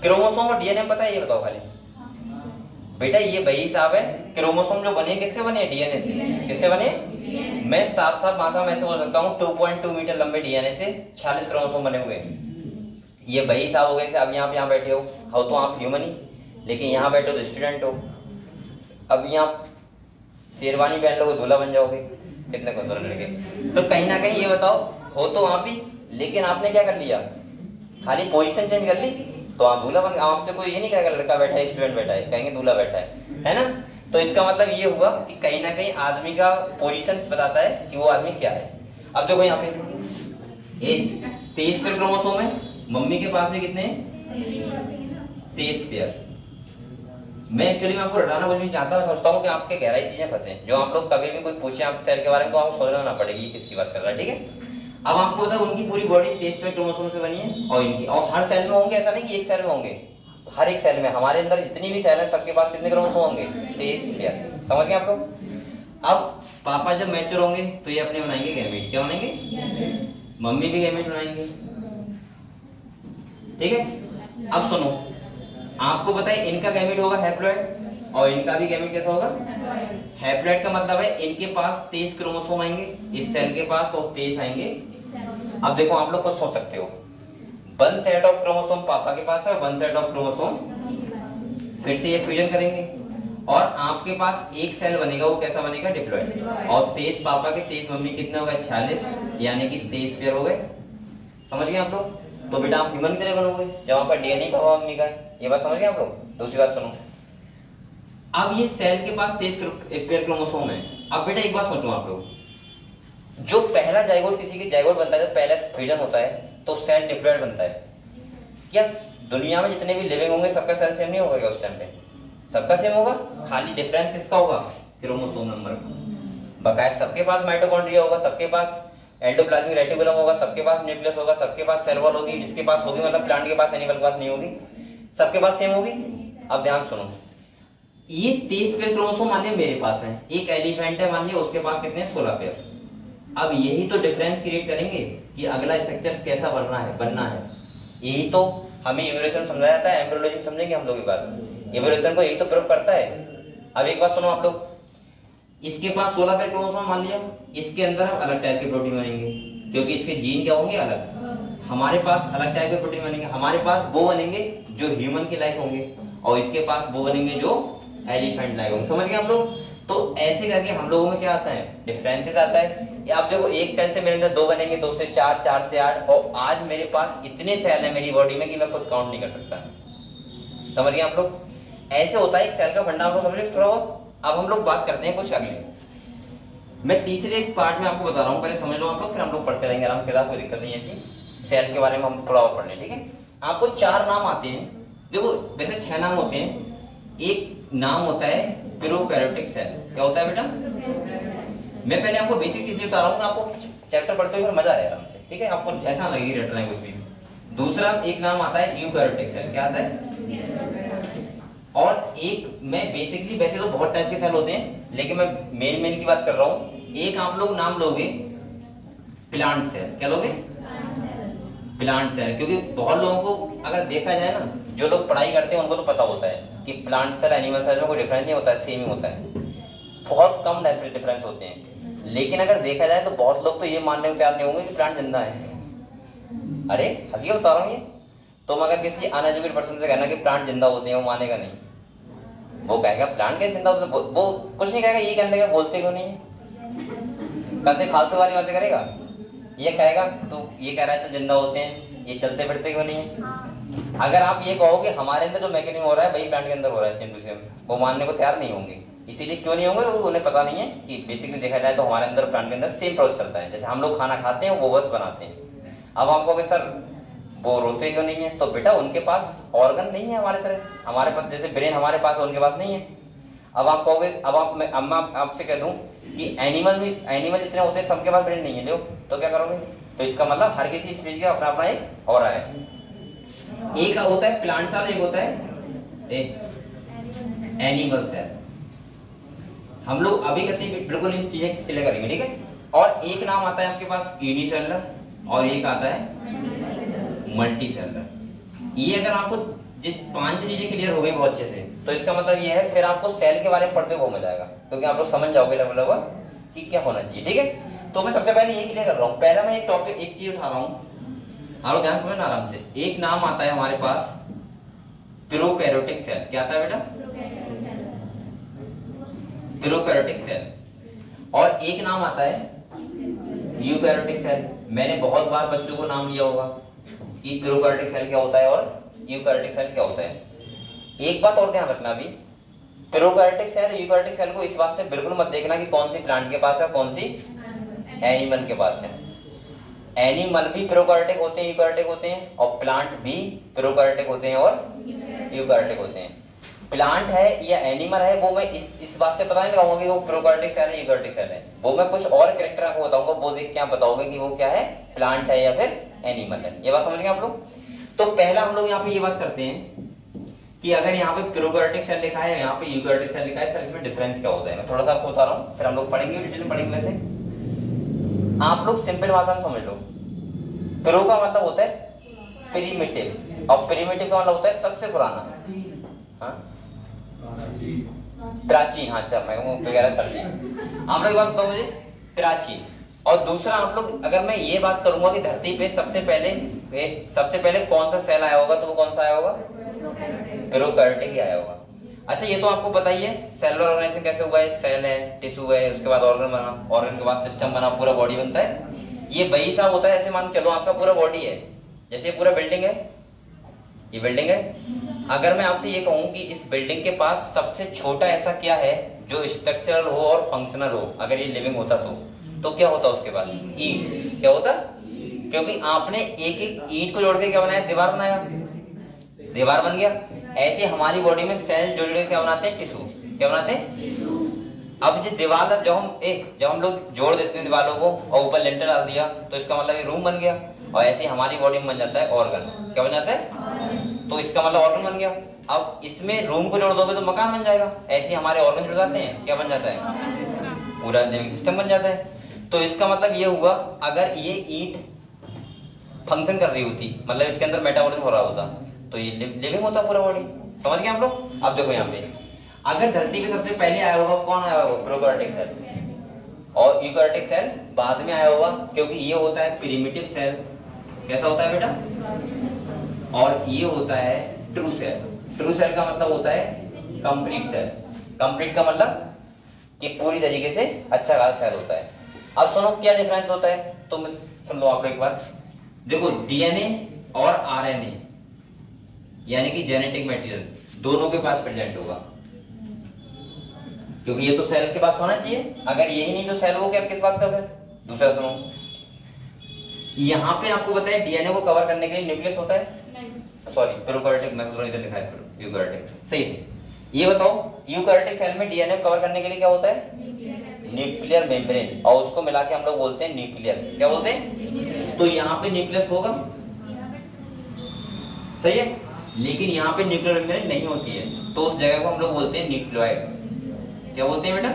क्रोमोसोम और डीएनए पता है, ये बताओ खाली बेटा। ये वही हिसाब है, क्रोमोसोम जो बने किससे बने, डीएनए से। किससे बने, मैं साफ साफ भाषा में ऐसे बोल सकता हूँ 2.2 मीटर लंबे डीएनए से 46 क्रोमोसोम बने हुए। ये वही हिसाब हो गए से अब यहाँ बैठे हो तो आप ह्यूमन ही, लेकिन यहाँ बैठे हो तो स्टूडेंट हो। अब यहाँ शेरवानी पहन लोगे दूल्हा बन जाओगे, कितने खूबसूरत लड़के। तो कहीं ना कहीं ये बताओ, हो तो आप ही, लेकिन आपने क्या कर लिया, खाली पोजीशन चेंज कर ली तो आप दूल्हा बन गए। आपसे कोई ये नहीं कहेगा लड़का बैठा है, स्टूडेंट बैठा है, कहेंगे दूल्हा बैठा है ना। तो इसका मतलब ये हुआ कि कहीं ना कहीं आदमी का पोजीशन बताता है कि वो आदमी क्या है। अब देखो यहाँ पे 23 पेयर क्रोमोसोम है, मम्मी के पास में कितने हैं, 23 पेयर। मैं एक्चुअली आपको रटाना कुछ नहीं चाहता, मैं सोचता हूँ कि आपके गहराई चीजें फंसे, जो आप लोग कभी भी कोई पूछे आप सेल के बारे में तो आपको सोचना ना पड़ेगी किसकी बात कर रहा है, ठीक है। अब आपको पता है उनकी पूरी बॉडी 23 पेयर क्रोमोसोम से बनी है, और इनकी, और हर सेल में होंगे, ऐसा नहीं कि एक सेल में होंगे, हर एक सेल में, हमारे अंदर जितनी भी सेल है सबके पास कितने क्रोमोसोम होंगे, 23 पेयर। समझ गए आप लोग। अब पापा जब मैच्योर होंगे तो ये अपने बनाएंगे गैमेट, क्या बनाएंगे, मम्मी भी गैमेट बनाएंगे, ठीक है। अब सुनो, आपको पता है इनका गैमेट होगा हैप्लॉइड, और इनका भी गैमेट कैसा होगा, हैप्लॉइड। का मतलब है इनके पास 23 क्रोमोसोम आएंगे, इस सेल के पास और 23 आएंगे। अब देखो आप लोग कुछ सोच सकते हो, 1 सेट ऑफ क्रोमोसोम पापा के पास है और 1 सेट ऑफ क्रोमोसोम, फिर से ये फ्यूजन करेंगे और आपके पास एक सेल बनेगा, वो कैसा बनेगा, डिप्लॉइड। और 23 पापा के 23 मम्मी कितने हो गए, 46, यानी कि 23 पेयर हो गए। समझ गए आप लोग। तो बेटा आप ह्यूमन की तरह बनोगे जब आपका डीएनए पापा मम्मी का है, ये बात समझ गए आप लोग। दूसरी बात सुनो, अब ये सेल के पास 23 पेयर क्रोमोसोम है। अब बेटा एक बात सोचो आप लोग, जो पहला जाइगोट किसी की जाइगोट बनता है, पहला फ्यूजन होता है तो सेल डिप्लॉइड बनता है। क्या दुनिया में जितने भी लिविंग होंगे सबका सेल सेम नहीं होगा क्या, उस टाइम पे सबका सेम होगा, खाली डिफरेंस किसका होगा, क्रोमोसोम नंबर का। बकाया सबके पास माइटोकॉन्ड्रिया होगा, सबके पास एंडोप्लाज्मिक रेटिकुलम होगा, सबके पास न्यूक्लियस होगा, सबके पास सेल वॉल होगी, जिसके पास होगी मतलब प्लांट के पास, एनिमल के पास नहीं होगी, सबके पास सेम होगी। अब ध्यान सुनो, ये 23 पेयर क्रोमोसोम मान लिया मेरे पास है, एक एलिफेंट है मान लिया उसके पास कितने हैं, 16 पेयर। अब यही तो डिफरेंस क्रिएट करेंगे कि अगला स्ट्रक्चर कैसा बनना है। यही तो हमें इवोल्यूशन समझाया जाता है, एम्ब्रियोलॉजी में समझेंगे हम लोग। इवोल्यूशन को यही तो प्रूव करता है। अब एक बात सुनो आप लोग, इसके पास 16 पेयर क्रोमोसोम मान लिया, इसके अंदर हम अलग टाइप के प्रोटीन बनेंगे क्योंकि इसके जीन क्या होंगे अलग, हमारे पास अलग टाइप के प्रोटीन बनेंगे। हमारे पास वो बनेंगे जो ह्यूमन के लायक होंगे और इसके पास वो बनेंगे जो एलिफेंट लायक होंगे। समझ गए हम लोग। तो ऐसे करके हम लोगों में क्या आता है, डिफरेंसेस आता है। आप देखो एक सेल से मेरे अंदर 2 बनेंगे, 2 से 4, 4 से 8, और आज मेरे पास इतने सेल है मेरी बॉडी में कि मैं खुद काउंट नहीं कर सकता। समझ गए आप लोग। ऐसे होता है एक सेल का फंडा, आपको समझ थोड़ा बहुत। अब हम लोग बात करते हैं कुछ अगले, मैं तीसरे पार्ट में आपको बता रहा हूँ, पहले समझ लो आप लोग, फिर हम लोग पढ़ते रहेंगे आराम के साथ, कोई दिक्कत नहीं है ऐसी। सेल के बारे में हम थोड़ा और पढ़ लें, ठीक है। आपको 4 नाम आते हैं, देखो वैसे 6 नाम होते हैं। एक नाम होता है प्रोकैरियोटिक सेल। क्या होता है बेटा, मैं पहले आपको बेसिक चीजें बता रहा हूँ, आपको चैप्टर पढ़ते हुए मजा आए आराम से, ठीक है, आपको ऐसा लगेगी रट रहे हैं कुछ भी। दूसरा एक नाम आता है यूकैरियोटिक सेल। क्या आता है, और एक मैं बेसिकली, वैसे तो बहुत टाइप के सेल होते हैं, लेकिन मैं मेन की बात कर रहा हूं। एक आप लोग नाम लोगे प्लांट सेल। क्या लोगे? Plant cell. क्योंकि बहुत लोगों को अगर देखा जाए ना, जो लोग पढ़ाई करते हैं उनको तो पता होता है कि प्लांट सेल एनिमल सेल में कोई डिफरेंस नहीं होता है, सेम ही होता है, बहुत कम डिफरेंस होते हैं। लेकिन अगर देखा जाए तो बहुत लोग तो ये मानने को तैयार नहीं होंगे कि प्लांट जिंदा है। अरे हकीकत बता रहा हूँ ये। तुम अगर किसी अनएजुकेटेड पर्सन से कहना कि प्लांट जिंदा होते हैं, वो मानेगा नहीं। वो कहेगा प्लांट कैसे जिंदा होते हैं, वो कुछ नहीं कहेगा, ये कहने लगा बोलते क्यों नहीं है, कहते फालतू वाली बातें करेगा। ये कहेगा तो ये कह रहा है जिंदा होते हैं, ये चलते फिरते क्यों नहीं है। अगर आप ये कहोगे हमारे अंदर जो मैकेनिज्म हो रहा है वही प्लांट के अंदर हो रहा है सेम टू सेम, वो मानने को तैयार नहीं होंगे। इसीलिए क्यों नहीं होंगे, उन्हें पता नहीं है कि बेसिकली देखा जाए तो हमारे अंदर प्लांट के अंदर सेम प्रोसेस चलता है। जैसे हम लोग खाना खाते हैं वो बस बनाते हैं। अब आप कहोगे सर वो रोते क्यों नहीं है, तो बेटा उनके पास ऑर्गन नहीं है हमारे तरह, हमारे पास जैसे ब्रेन हमारे पास है उनके पास नहीं है। अब आप कहोगे, अब मैं आपसे कह दूं कि एनिमल जितने होते हैं सबके पास ब्रेन नहीं है, लो तो क्या करोगे। तो इसका मतलब हर किसी स्पीशीज का अपना अपना एक हो रहा है। एक होता है प्लांट सेल, एक होता है एनिमल सेल। हम लोग अभी कहते हैं बिल्कुल इन चीजें क्लियर करेंगे, ठीक है। और एक नाम आता है आपके पास यूनिसेलुलर और एक आता है मल्टी सेलुलर। ये अगर आपको पांच चीजें क्लियर हो गई बहुत अच्छे से, तो इसका मतलब ये है फिर आपको सेल के बारे में पढ़ते हुए मजा आएगा, क्योंकि आप लोग समझ जाओगे लगभग कि क्या होना चाहिए, ठीक है। तो मैं सबसे पहले ये क्लियर कर रहा हूँ। पहला मैं एक टॉपिक, एक चीज उठा रहा हूँ, आप लोग ध्यान समझना आराम से। एक नाम आता है हमारे पास प्रोकैरियोटिक सेल। क्या आता है बेटा? Prokaryotic cell. और एक नाम आता है यूकैरियोटिक सेल। मैंने बहुत बार बच्चों को नाम लिया होगा कि प्रोकैरियोटिक सेल क्या होता है और यूकैरियोटिक सेल क्या होता है। एक बात और ध्यान रखना, अभी प्रोकैरियोटिक सेल यूकैरियोटिक सेल को इस बात से बिल्कुल मत देखना कि कौन सी प्लांट के पास है कौन सी एनिमल के पास है। एनिमल भी प्रोकैरियोटिक होते हैं, यूकैरियोटिक होते हैं, और प्लांट भी प्रोकैरियोटिक होते हैं और यूकैरियोटिक होते हैं। प्लांट है या एनिमल है वो मैं इस बात से पता नहीं लगाऊंगा कि वो प्रोकैरियोटिक सेल है यूकैरियोटिक सेल है, वो मैं कुछ और कैरेक्टर आपको बताऊंगा, वो देख के आप बताओगे कि वो क्या है, प्लांट है या फिर एनिमल है। ये बात समझ गए आप लोग। तो पहला हम लोग यहाँ पे ये बात करते हैं कि अगर यहाँ पे प्रोकैरियोटिक सेल लिखा है, यहाँ पे यूकैरियोटिक सेल लिखा है, सर इसमें डिफरेंस क्या होता है। मैं थोड़ा सा आपको बता रहा हूँ, फिर हम लोग पढ़ेंगे, डिटेल में पढ़ेंगे। वैसे आप लोग सिंपल भाषा में समझ लो। प्रो का मतलब होता है प्रिमिटिव, और प्रिमिटिव का मतलब होता है सबसे पुराना, प्राचीन। हाँ अच्छा, मैं वगैरह सर जी आप लोग बात बताओ मुझे, प्राचीन। और दूसरा आप लोग, अगर मैं ये बात करूंगा कि धरती पे सबसे पहले कौन सा सेल आया होगा, तो वो कौन सा आया होगा, प्रोकैरियोटिक ही आया होगा। अच्छा ये तो आपको बताइए सेलुलर ऑर्गेनाइजेशन कैसे हुआ है, सेल है, टिश्यू है, उसके बाद ऑर्गन बना, ऑर्गन के बाद सिस्टम बना, पूरा बॉडी बनता है। ये वही सा होता है, ऐसे मान चलो आपका पूरा बॉडी है, जैसे पूरा बिल्डिंग है, ये बिल्डिंग है। अगर मैं आपसे ये कहूं कि इस बिल्डिंग के पास सबसे छोटा ऐसा क्या है जो स्ट्रक्चरल हो और फंक्शनल हो, अगर ये लिविंग होता तो क्या होता उसके पास, ईंट। क्या होता, क्योंकि आपने एक एक ईंट को जोड़ के क्या बनाया, दीवार बनाया, दीवार बन गया। ऐसे हमारी बॉडी में सेल जोड़ के क्या बनाते हैं, टिश्यू। क्या बनाते हैं। अब जो दीवार जब हम लोग जोड़ देते हैं दीवारों को और ऊपर लेंटर डाल दिया, तो इसका मतलब ये रूम बन गया। और ऐसे हमारी बॉडी में बन जाता है ऑर्गन। क्या बन जाता है, तो इसका मतलब ऑर्गन बन गया। अब इसमें रूम को जोड़ दोगे तो मकान बन जाएगा। ऐसे हमारे ऑर्गन जुड़ जाते हैं, क्या बन जाता है, पूरा लिविंग सिस्टम बन जाता है। तो इसका मतलब ये हुआ, अगर ये ईंट फंक्शन कर रही होती, मतलब इसके अंदर मेटाबॉलिज्म हो रहा होता, तो ये लिविंग होता पूरा बॉडी। समझ गए आप लोग। अब देखो यहाँ पे, अगर धरती पे सबसे पहले आया होगा कौन आया होगा, प्रोकैरियोटिक सेल, और यूकैरियोटिक सेल बाद में आया होगा, क्योंकि ये होता है प्रिमिटिव सेल। कैसा होता है बेटा, और ये होता है ट्रू सेल। ट्रू सेल का मतलब होता है कंप्लीट सेल। कंप्लीट का मतलब कि पूरी तरीके से अच्छा खासा सेल होता है। अब सुनो क्या डिफरेंस होता है, तो सुन लो आप एक बार। देखो डीएनए और आरएनए यानी कि जेनेटिक मटेरियल दोनों के पास प्रेजेंट होगा, क्योंकि ये तो सेल के पास होना चाहिए। अगर यही नहीं तो सेल वो क्या किस बात का है। दूसरा सुनो, यहाँ पे आपको बताया डीएनए को कवर करने के लिए न्यूक्लियस होता है, सॉरी प्रोकैरियोटिक, मैं इधर लिखा है यूकैरियोटिक, सही है। ये बताओ यूकैरियोटिक सेल में डीएनए कवर करने के लिए क्या होता है, न्यूक्लियर मेम्ब्रेन, और उसको मिला के हम लोग बोलते हैं न्यूक्लियस। क्या बोलते हैं, तो यहाँ पे न्यूक्लियस होगा, सही है। लेकिन यहाँ पे न्यूक्लियर ऑर्गेनेल नहीं होती है, तो उस जगह को हम लोग बोलते हैं न्यूक्लियोइड। क्या बोलते हैं बेटा?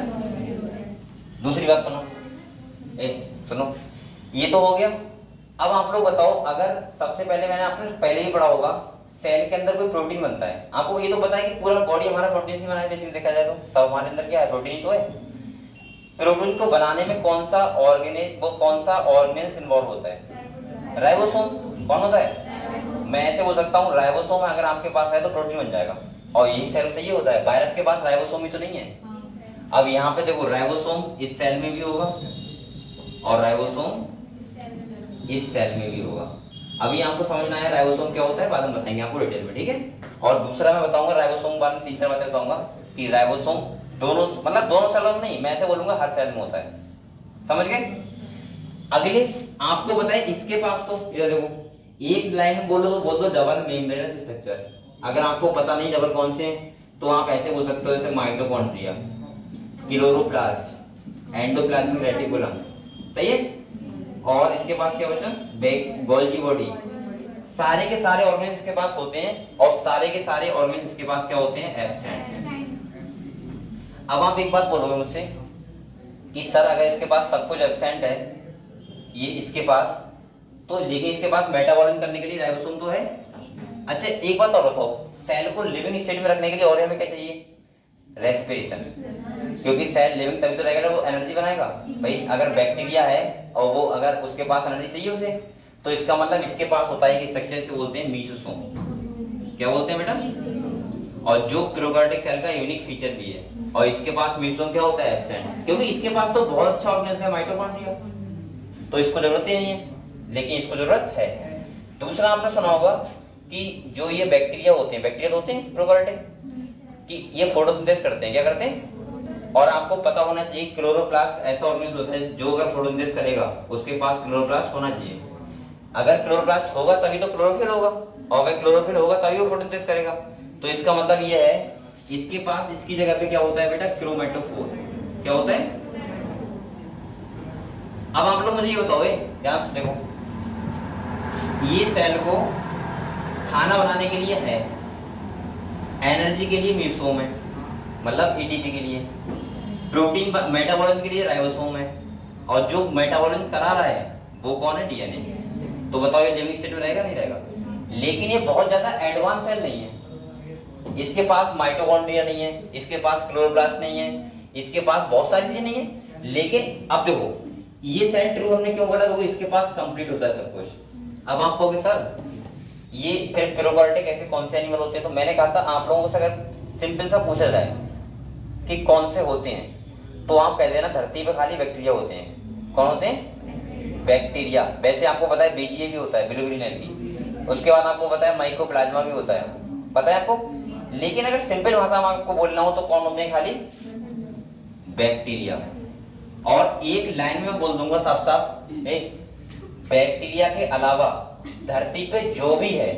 दूसरी बात सुनो, सुनो, ये तो हो गया। अब आप लोग बताओ, अगर सबसे पहले मैंने आपने पहले ही पढ़ा होगा सेल के अंदर कोई प्रोटीन बनता है, आपको ये तो पता है कि पूरा बॉडी हमारा प्रोटीन से बना है, बेसिकली देखा जाए तो सब हमारे अंदर क्या है, प्रोटीन तो है। प्रोटीन को बनाने में कौन सा ऑर्गेनेल्स इन्वॉल्व होता है? राइबोसोम। कौन होता है? मैं ऐसे बोल सकता हूँ राइबोसोम अगर आपके पास है तो प्रोटीन बन जाएगा, और यही सेल से ये होता है। वायरस के पास राइबोसोम ही तो नहीं है। अब यहाँ पे देखो, राइबोसोम इस सेल में भी होगा और राइबोसोम इस सेल में भी होगा। अभी आपको समझना है राइबोसोम क्या होता है, बाद में बताएंगे आपको डिटेल में, ठीक है। और दूसरा मैं बताऊंगा राइबोसोम, बाद में 3-4 बातें बताऊंगा कि राइबोसोम दोनों, मतलब दोनों सेलों में नहीं, मैं ऐसे बोलूंगा हर सेल में होता है। समझ गए? अगले आपको बताए इसके पास, तो ये देखो एक लाइन में बोलो तो बोल दो डबल मेम्ब्रेनस स्ट्रक्चर। अगर आपको पता नहीं डबल कौन से हैं तो आप ऐसे बोल सकते हो जैसे माइटोकॉन्ड्रिया, क्लोरोप्लास्ट, एंडोप्लाज्मिक रेटिकुलम, सही है। और इसके पास क्या बचा? Golgi body. सारे के सारे ऑर्गेन्स इसके पास होते हैं, और सारे के सारे ऑर्गेन्स इसके पास क्या होते हैं? एब्सेंट। अब आप एक बात बोलोगे मुझसे कि सर अगर इसके पास सब कुछ एब्सेंट है, ये इसके पास, तो लेकिन इसके पास मेटाबॉलिज्म करने के लिए राइबोसोम तो है। अच्छा एक बात और बताओ, सेल को लिविंग स्टेट में रखने के लिए और हमें क्या चाहिए? रेस्पिरेशन, क्योंकि सेल लिविंग तभी तो रहेगा वो एनर्जी बनाएगा। भाई अगर बैक्टीरिया है और वो अगर उसके पास एनर्जी चाहिए उसे, तो इसका मतलब इसके पास होता है कि स्ट्रक्चर से बोलते हैं मीसोसोम। क्या बोलते हैं बेटा? और जो प्रोकार्योटिक सेल का यूनिक फीचर भी है, और इसके पास मीसोसोम क्या होता है? एब्सेंट, क्योंकि इसके पास तो बहुत अच्छा ऑर्गेनेल है माइटोकॉन्ड्रिया, तो इसको जरूरत ही नहीं है, लेकिन इसको जरूरत है। दूसरा आपने सुना होगा कि जो ये बैक्टीरिया होते हैं, बैक्टीरिया होते हैं प्रोकार्योटिक, कि ये फोटोसिंथेसिस करते हैं। क्या करते हैं? और आपको पता होना चाहिए क्लोरोप्लास्ट ऐसा ऑर्गेनेल होता है जो अगर फोटोसिंथेसिस करेगा उसके पास क्लोरोप्लास्ट होना चाहिए। अगर क्लोरोप्लास्ट होगा तभी तो क्लोरोफिल होगा, और अगर क्लोरोफिल होगा तभी वो फोटोसिंथेसिस करेगा। तो इसका मतलब ये है इसके पास इसकी जगह पे क्या होता है बेटा? क्रोमेटोफोर। क्या होता है? अब आप लोग मुझे ये बताओ, ध्यान से देखो, ये सेल को खाना बनाने के लिए है, एनर्जी के लिए मीसोम है, मतलब एटीपी के लिए, प्रोटीन मेटाबॉलिज्म के लिए राइबोसोम है, और जो मेटाबॉलिज्म करा रहा है वो कौन है? डीएनए। तो बताओ ये लिविंग स्टेट में रहेगा नहीं रहेगा? लेकिन ये बहुत ज्यादा एडवांस सेल नहीं है, इसके पास माइटोकॉन्ड्रिया नहीं है, इसके पास क्लोरोप्लास्ट नहीं है, इसके पास बहुत सारी चीजें नहीं है। लेकिन अब देखो ये सेल ट्रू हमने क्यों बोला? क्योंकि इसके पास कंप्लीट होता है सब कुछ। अब आप कहोगे सर ये फिर प्रोकार्योटिक ऐसे कौन से एनिमल होते हैं? तो मैंने कहा था आप लोगों से अगर सिंपल सा पूछा जाए कि कौन से होते हैं, तो आप कह देना धरती पे खाली बैक्टीरिया होते हैं। कौन होते हैं? बैक्टीरिया। वैसे आपको पता है बीजीए भी होता है, ब्लूग्रीन एल्गी। उसके बाद आपको पता है माइकोप्लाज्मा भी होता है, पता है आपको। लेकिन अगर सिंपल भाषा में आपको बोलना हो तो कौन होते हैं? खाली बैक्टीरिया। और एक लाइन में बोल दूंगा साफ साफ, बैक्टीरिया के अलावा धरती पे जो भी है,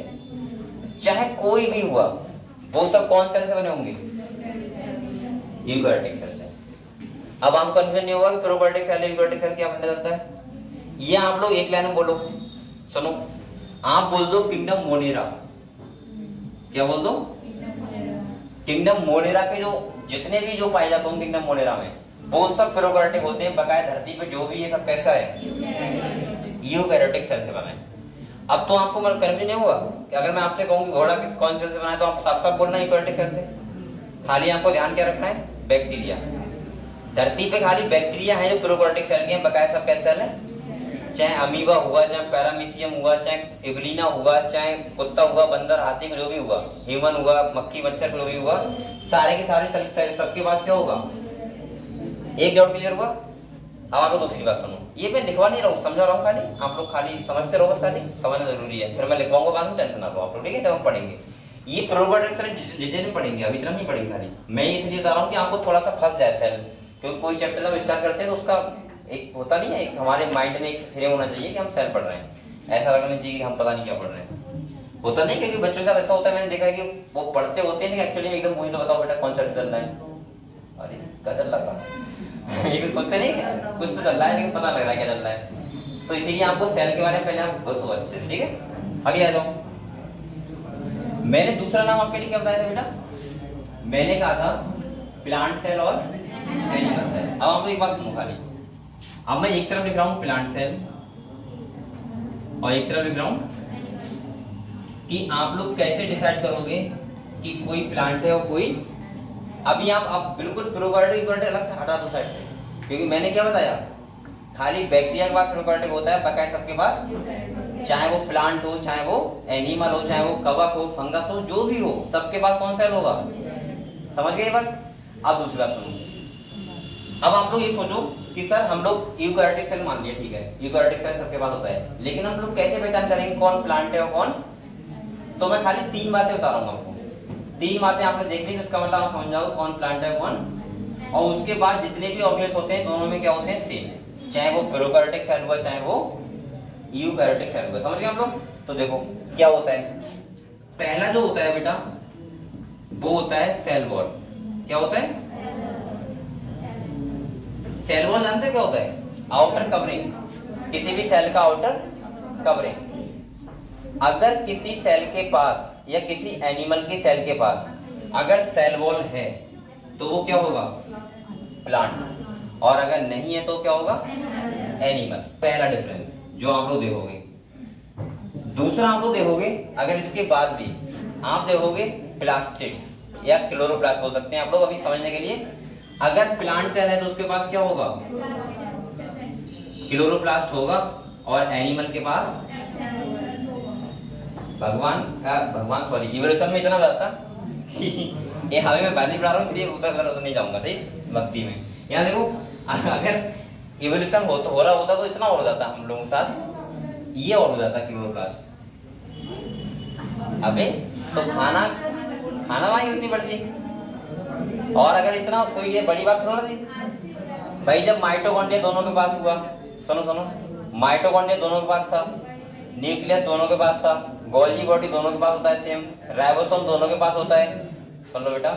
चाहे कोई भी हुआ, वो सब कौन सेल से बने होंगे? यूकैरियोटिक सेल से। अब आपको कंफ्यूजन नहीं होगा कि प्रोकार्योटिक सेल यूकैरियोटिक सेल क्या बनने जाता है। ये आप लोग एक लाइन में बोलो, सुनो, आप बोल दो किंगडम मोनेरा। क्या बोल दो? किंगडम मोनेरा के जो जितने भी जो पाए जाते हैं किंगडम मोनेरा में, वो सब प्रोकार्योटिक होते हैं। बकाया धरती पे जो भी ये सब कैसा है? यूकैरियोटिक सेल से बना है। अब तो आपको मतलब कंफ्यूजन नहीं हुआ कि अगर मैं आपसे कहूं कि घोड़ा किस कौन सेल से बना है, तो आप साफ साफ बोलना यूकैरियोटिक सेल से। खाली आपको ध्यान क्या रखना है? बैक्टीरिया। धरती पे खाली बैक्टीरिया है जो प्रोकार्योटिक सेल के हैं, बकाया सब कैसे सेल है? चाहे अमीबा हुआ, चाहे पैरामीशियम हुआ, चाहे इग्लिना हुआ, चाहे कुत्ता हुआ, बंदर, हाथी को जो भी हुआ, ह्यूमन हुआ, मक्खी मच्छर को जो भी हुआ, सारे के सारे सबके पास क्या होगा? एक डाउट क्लियर हुआ? अब आपको दूसरी बात सुनो, ये मैं लिखवा नहीं रहा हूँ, समझा रहा हूँ, खाली आप लोग खाली समझते रहो, बस खाली समझना जरूरी है। फिर मैं लिखवाऊंगा बाद में, टेंशन ना लो आप लोग, ठीक है। जब हम पढ़ेंगे ये प्रोकार्योटिक सेल डिटेल में पढ़ेंगे, अभी इतना नहीं पढ़ेंगे। खाली मैं ये इसलिए बता रहा हूँ कि आपको थोड़ा सा फंस जाए सेल, क्योंकि कोई चैप्टर जब स्टार्ट करते हैं तो उसका एक होता नहीं है, एक हमारे माइंड में एक फ्रेम होना चाहिए कि हम सेल पढ़ रहे हैं। ऐसा लगना चाहिए कि हम पता नहीं क्या पढ़ रहे हैं, होता नहीं। क्योंकि बच्चों के साथ ऐसा होता है, मैंने देखा है कि वो पढ़ते होते हैं एक्चुअली में एकदम, मुझे तो बताओ बेटा कौन सा चल रहा है, अरे क्या चल रहा है ये सोचते नहीं क्या कुछ तो चल रहा है, लेकिन पता लग रहा है क्या चल रहा है। तो इसीलिए आपको सेल के बारे में पहले आप बसो अच्छे से, ठीक है। आगे आ जाओ। मैंने दूसरा नाम आपके लिए क्या बताया था बेटा? मैंने कहा था प्लांट सेल और एनिमल सेल। अब आपको एक बात सुनो खाली, अब मैं एक तरफ लिख रहा हूं प्लांट सेल और एक तरफ लिख रहा हूं कि आप लोग कैसे डिसाइड करोगे कि कोई प्लांट है और कोई, अभी आप बिल्कुल प्रोकार्योटिक अलग से हटा दो साइड से, क्योंकि मैंने क्या बताया, खाली बैक्टीरिया के पास प्रोकार्योटिक होता है, बकाया सबके पास, चाहे वो प्लांट हो, चाहे वो एनिमल हो, चाहे वो कवक हो, फंगस हो, जो भी हो, सबके पास कौन सेल होगा? समझ गए बात? अब दूसरी बात सुनो, अब आप लोग ये सोचो कि सर हम लोग यूकैरियोटिक सेल मान लिया, ठीक है, यूकैरियोटिक सेल सबके पास होता है, लेकिन हम लोग कैसे पहचान करेंगे कौन प्लांट है और कौन? तो मैं खाली 3 बातें बता रहा हूँ आपको, 3 बातें आपने देख ली, उसका मतलब आप समझ जाओ कौन प्लांट है कौन, और उसके बाद जितने भी ऑर्गेन्स होते हैं दोनों में क्या होते हैं? सेम, चाहे वो प्रोकैरियोटिक सेल हुआ चाहे वो यूकैरियोटिक सेल हुआ। समझ गए हम लोग? तो देखो क्या होता है, पहला जो होता है बेटा वो होता है सेल वॉल। क्या होता है? सेल वॉल जानते हैं क्या होता है? आउटर कवरिंग, किसी भी सेल का आउटर कवरिंग। अगर किसी सेल के पास या किसी एनिमल की सेल के पास अगर सेल वॉल है तो वो क्या होगा? प्लांट, और अगर नहीं है तो क्या होगा? एनिमल। पहला डिफरेंस जो आप लोग देखोगे। दूसरा आप लोग देखोगे, अगर इसके बाद भी आप देखोगे प्लास्टिड या क्लोरोप्लास्ट हो सकते हैं आप लोग, अभी समझने के लिए, अगर प्लांट सेल है तो उसके पास क्या होगा? क्लोरोप्लास्ट होगा, और एनिमल के पास भगवान सॉरी, इवोल्यूशन में इतना रहता कि ये हमें मैं पहले पढ़ा रहा हूँ इसलिए उधर नहीं जाऊंगा सही भक्ति में। यहाँ देखो, अगर इवोल्यूशन हो रहा होता तो इतना और हो जाता हम लोगों के साथ, ये और हो जाता क्लोरोप्लास्ट। अबे तो खाना वहां इतनी पड़ती, और अगर इतना कोई ये बड़ी बात थोड़ा थी भाई, जब माइटोकॉन्ड्रिया दोनों के पास हुआ, सुनो, माइटोकॉन्ड्रिया दोनों के पास था, न्यूक्लियस दोनों के पास था, गोल्गी बॉडी दोनों के पास होता है सेम, राइबोसोम दोनों के पास होता है। सुन लो बेटा,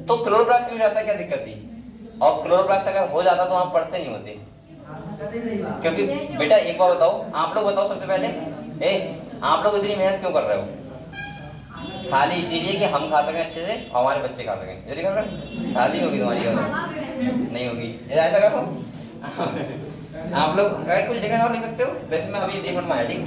तो क्लोरोप्लास्ट क्यों जाता है, क्या दिक्कत थी? और क्लोरोप्लास्ट अगर हो जाता तो आप पढ़ते नहीं होते, क्योंकि बेटा एक बार बताओ, आप लोग बताओ सबसे पहले, आप लोग इतनी मेहनत क्यों कर रहे हो? खाली इसीलिए कि हम खा सकें अच्छे से, हमारे बच्चे खा सकें। जल्दी कर, शादी होगी तुम्हारी नहीं होगी, ऐसा करो। आप लोग अगर कुछ लिखना हो लिख सकते हो, वैसे मैं अभी 1 मिनट में आया, ठीक?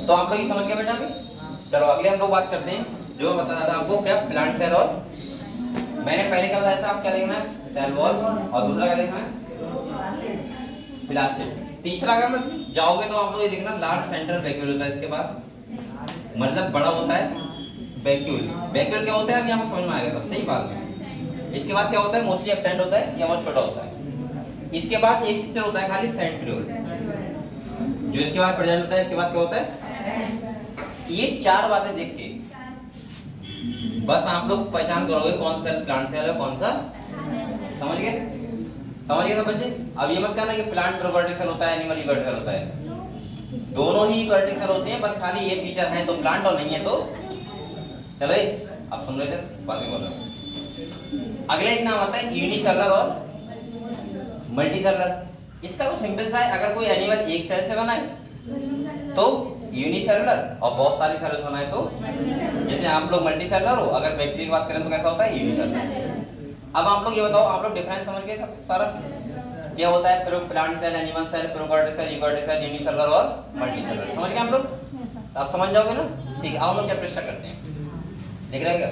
तो आप लोग ये समझ गए बेटा अभी? चलो अगले हम लोग बात करते हैं जो मैं बता रहा था आपको, क्या प्लांट सेल। और मैंने पहले क्या बताया था, आप क्या देखना है, सेल वॉल, और दूसरा क्या देखना है, प्लास्टिक। तीसरा अगर मैं जाओगे तो आप लोग ये देखना लार्ज सेंट्रल वैक्यूल होता है इसके पास, मतलब बड़ा होता है वैक्यूल। वैक्यूल क्या होता है अभी आपको समझ में आएगा, सबसे ही बात में। इसके पास क्या होता है, मोस्टली एब्सेंट होता है या बहुत छोटा होता है। इसके पास एक स्ट्रक्चर होता है खाली सेंट्रियोल, जो इसके बाद प्रेजेंट होता है। इसके बाद क्या होता है, ये चार बातें देख के बस आप लोग पहचान करोगे कौन सा प्लांट सेल है कौन सा। समझ गए? समझ गए ना बच्चे? अब ये मत कहना कि प्लांट प्रोकैरियोटिक सेल होता है एनिमल यूकैरियोटिक सेल होता है, दोनों ही यूकैरियोटिक सेल होते हैं, बस खाली ये फीचर है तो प्लांट और नहीं है तो। चलो अब सुन रहे थे बातें बोल रहे हो। अगला एक नाम आता है यूनिसेलुलर और मल्टीसेलुलर। इसका तो सिंपल सा है, अगर कोई एनिमल एक सेल से बना है तो यूनिसेलुलर, और बहुत सारी सेल से बना है तो, जैसे आप लोग मल्टीसेलुलर हो, अगर बैक्टीरिया की बात करें तो कैसा होता है, यूनिसेलुलर। अब आप लोग ये बताओ, आप लोग डिफरेंस समझ गए सब सारा क्या होता है, plant cell, animal cell, prokaryotic cell, eukaryotic cell, unicellular और मल्टीसेलुलर। समझ गए आप लोग? आप समझ जाओगे ना? ठीक है, अब हम लोग चैप्टर स्टार्ट करते हैं। देख रहे हैं क्या?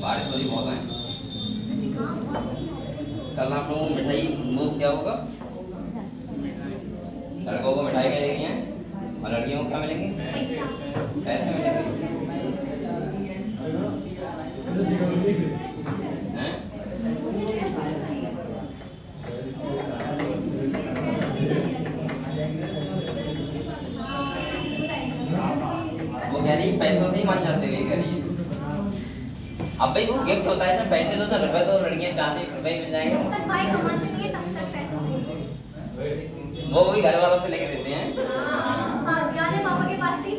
बारिश हो रही बहुत है। कल आप लोगों को मिठाई वो क्या होगा, लड़कों को मिठाई मिलेगी है और लड़कियों को क्या मिलेंगी, पैसे मिलेंगे। वो कह रही पैसों से ही मान जाते हुए कह रही है। अब भाई वो गिफ्ट होता है ना, पैसे तो रुपए तो लड़कियां चाहती रुपए मिल जाएंगे, तब तक भाई कमाते नहीं है, तब तक पैसों से वो वही घर वालों से लेके देते हैं। हां क्या है पापा के पास ही,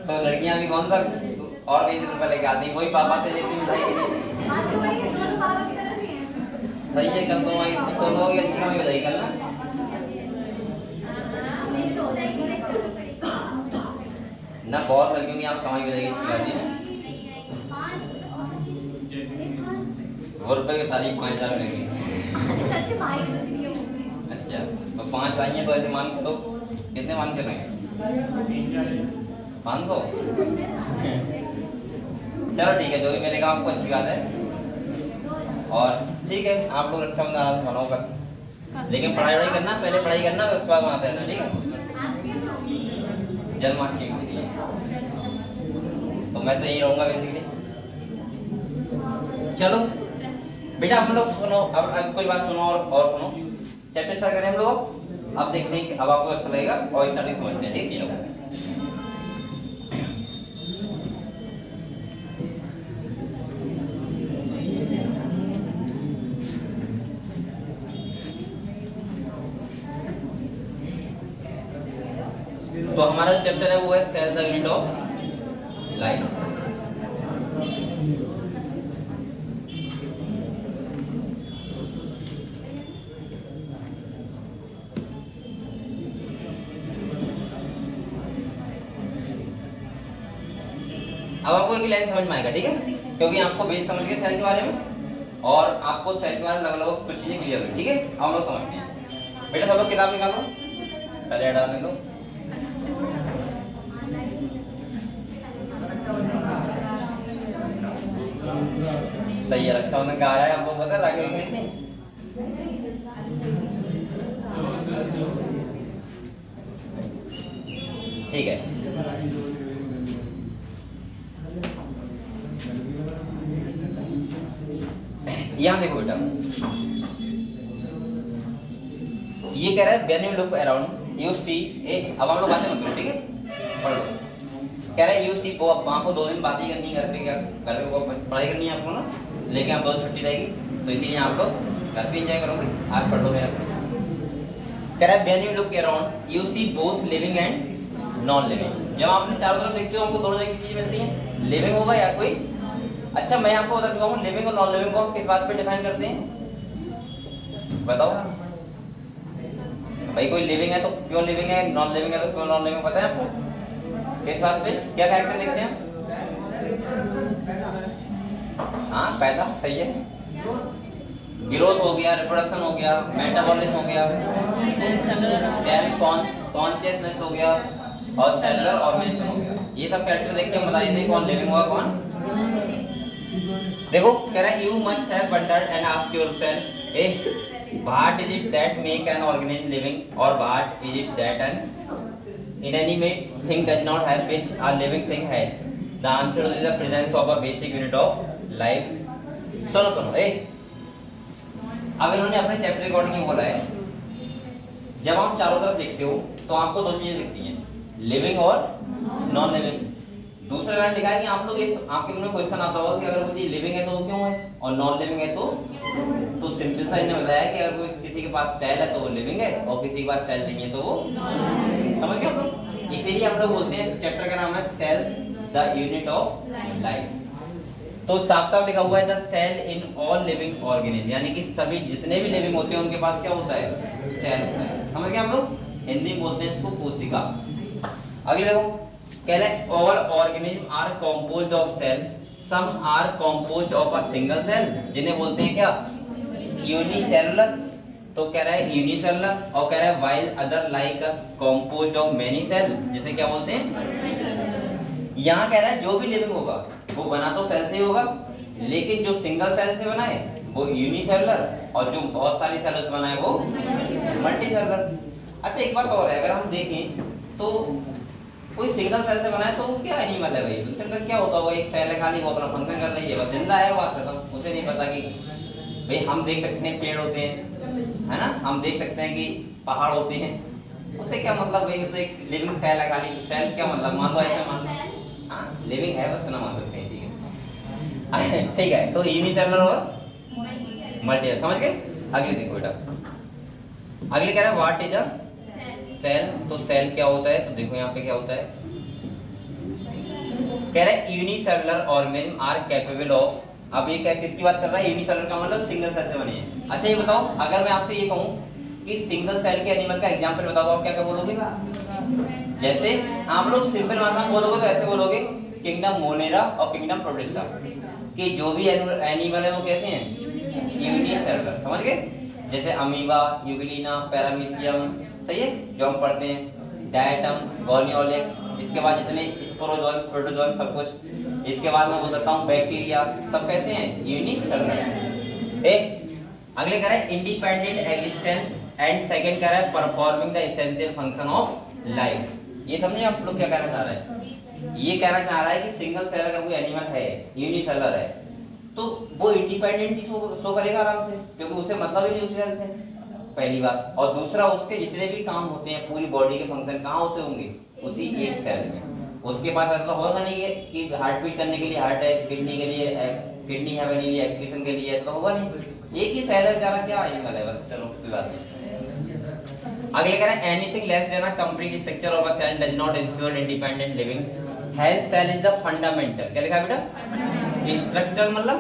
तो लड़कियां भी कौन सा और कहीं से रुपए लेके आती हैं, वही पापा से लेती मिठाई के लिए। आज तो भाई दोनों पापा की तरफ ही है। सही है, कल तो इतनी दोनों की अच्छी कमाई हो जाएगी कल ना। मेरी तो हो जाएगी ना, बहुत लड़कियों की यहाँ कमाई हो जाएगी अच्छी खासी है। वो रुपए की तारीफ 5,000 मिलेंगे। सच भाई कुछ नहीं है। अच्छा तो 5 भाई हैं तो ऐसे मान के तो कितने मान के रहे हैं, 500। चलो ठीक है, जो भी मिलेगा आपको अच्छी बात है। और ठीक है, आप लोग रक्षाबंधन मनाओ, लेकिन पढ़ाई वढ़ाई करना, पहले पढ़ाई करना उसके बाद मनाते रहना, ठीक है। जन्माष्टमी होती है तो मैं तो यही रहूंगा बेसिकली। चलो बेटा हम लोग सुनो, अब कोई बात सुनो और सुनो। चैप्टर स्टार्ट करें हम लोग। अब देखते हैं अब आपको अच्छा लगेगा और स्टार्टिंग समझते हैं, ठीक है। तो हमारा चैप्टर है वो है cell the unit of life. अब आपको एक लाइन समझ में आएगा, ठीक है, क्योंकि आपको बेस समझ गए सेल के बारे में और आपको सेल के बारे में लगभग कुछ चीजें क्लियर हुई, ठीक है। हम लोग समझते हैं। बेटा सब लोग किताब निकालो, पहले हटा दें दो। सही है, रक्षाबंधन का आ रहा है, आपको पता है राखी खरीदनी। ठीक है, यहाँ देखो बेटा, ये कह रहा है when you look around you see a, अब हम लोग बातें मत करो, ठीक है, पढ़ लो। कह रहा है यू सी, आपको 2 दिन बातें करनी है घर पे, क्या घर पे पढ़ाई करनी है आपको ना, लेकिन आप 2 छुट्टी रहेगी, तो इसीलिए आप लोग घर पे एंजॉय करोगे। आज पढ़ लो मेरा। कह रहा है when you look around you see both living and non living. जब आप अपने चारों तरफ देखते हो आपको दोनों जगह की चीजें मिलती हैं, लिविंग होगा या कोई। अच्छा मैं आपको बता चुका हूँ लिविंग और नॉन लिविंग को हम किस बात पे डिफाइन करते हैं, बताओ भाई। कोई लिविंग है तो क्यों लिविंग है, नॉन लिविंग है तो क्यों नॉन लिविंग, पता है आपको किस बात पे, क्या कैरेक्टर देखते हैं? हाँ पैदा, सही है, ग्रोथ हो गया, रिप्रोडक्शन हो गया, मेटाबॉलिज्म हो गया, सेल्फ कॉन्शियसनेस हो गया और सेलुलर ऑर्गेनाइजेशन हो गया। ये सब कैरेक्टर देख के हम बता देते हैं कौन लिविंग हुआ कौन। देखो कह रहा है you must have wondered and asked yourself uh what is it that make an organism living और what is it that an inanimate thing does not have which a living thing has. The answer is the presence of a basic unit of life. सुनो सुनो ए, अब इन्होंने अपने chapter recording में बोला है जब आप चारों तरफ देखते हो तो आपको 2 चीजें दिखती हैं, लिविंग और नॉन लिविंग। दूसरा लाइन लिखा है कि आप लोग इस आपके मन में क्वेश्चन आता होगा कि अगर कोई चीज लिविंग है तो वो क्यों है और नॉन लिविंग है तो सिंपल सा इन्होंने बताया कि अगर कोई किसी के पास सेल है तो वो लिविंग है और किसी के पास सेल नहीं है तो वो समझ गए आप लोग। इसीलिए हम लोग बोलते हैं इस चैप्टर का नाम है cell the unit of life. तो साफ साफ लिखा हुआ है the cell in all living organism, यानी कि सभी जितने भी लिविंग होते हैं उनके पास क्या होता है, सेल होता है। समझ गए हम लोग, हिंदी में बोलते हैं इसको कोशिका। अगले देखो कह रहे हैं all organism are composed of cell, some are composed of a single cell, जिन्हें बोलते हैं क्या, यूनिसेलुलर। तो कह रहा है यूनिसेलुलर और कह रहा है while other like us composed of many cell, जिसे क्या बोलते हैं। यहाँ कह रहा है जो भी लिविंग होगा वो बना तो सेल से ही होगा, लेकिन जो सिंगल सेल से बना है वो यूनिसेलुलर और जो बहुत सारी सेल से बना है वो मल्टीसेलुलर। अच्छा एक बात और है, अगर हम देखें तो कोई सिंगल सेल से बना है तो वो क्या एनिमल है भाई, उसके अंदर क्या होता होगा, एक सेल है खाली, वो अपना फंक्शन कर रही है, बस जिंदा है, बात खत्म। उसे नहीं पता कि भाई हम देख सकते हैं पेड़ होते हैं है ना, हम देख सकते हैं कि पहाड़ होते हैं, उससे क्या मतलब भाई, तो एक लिविंग सेल है खाली। सेल क्या मतलब, मान लो ऐसे मान लो हाँ लिविंग है बस, ना मान सकते हैं, ठीक है ठीक है। तो यूनिसेलुलर और मल्टी, समझ गए। अगले देखो बेटा, अगले कह रहा है व्हाट इज अ सेल। तो सेल क्या होता है, तो देखो यहाँ पे क्या होता है, कह रहा है unicellular organism are capable of. अब ये क्या किसकी बात कर रहा है, यूनिसेलुलर का मतलब सिंगल सेल से बने हैं। अच्छा ये बताओ अगर मैं आपसे ये कहूँ कि सिंगल सेल के एनिमल का एग्जांपल बता दो, आप क्या क्या बोलोगे। जैसे आप लोग सिंपल भाषा में बोलोगे तो ऐसे बोलोगे किंगडम मोनेरा और किंगडम प्रोटिस्टा, कि जो भी एनिमल है वो कैसे हैं, यूनिसेलुलर। समझ गए, जैसे अमीबा, यूग्लिना, पैरामीशियम, सही है जो हम पढ़ते हैं, डायटम्स, गोनियोलेक्स, इसके बाद जितने स्पोरोजोन्स, प्रोटोजोन्स सब कुछ, इसके बाद मैं बोल सकता हूँ बैक्टीरिया, सब कैसे हैं, यूनिसेलुलर। अगले कह रहा है इंडिपेंडेंट एग्जिस्टेंस एंड सेकंड कह रहा है performing the essential function of life. ये समझे आप लोग क्या कहना चाह रहे हैं, ये कहना चाह रहा है कि सिंगल सेल अगर कोई एनिमल है, यूनिसेलुलर है, तो वो इंडिपेंडेंट ही शो करेगा आराम से, क्योंकि उसे मतलब ही नहीं उस सेल से, पहली बात। और दूसरा उसके जितने भी काम होते हैं पूरी बॉडी के फंक्शन कहाँ होते होंगे, उसी एक सेल में। उसके पास ऐसा होगा नहीं है कि हार्ट बीट करने के लिए हार्ट है, किडनी के लिए किडनी है बनी हुई, एक्सक्रीशन के लिए, ऐसा होगा नहीं, एक ही सेल है बेचारा, क्या एनिमल है बस, चलो कोई बात नहीं। अगले कह रहा है anything less than a complete structure of a cell does not ensure independent living, hence cell is the fundamental. क्या लिखा है बेटा, स्ट्रक्चर मतलब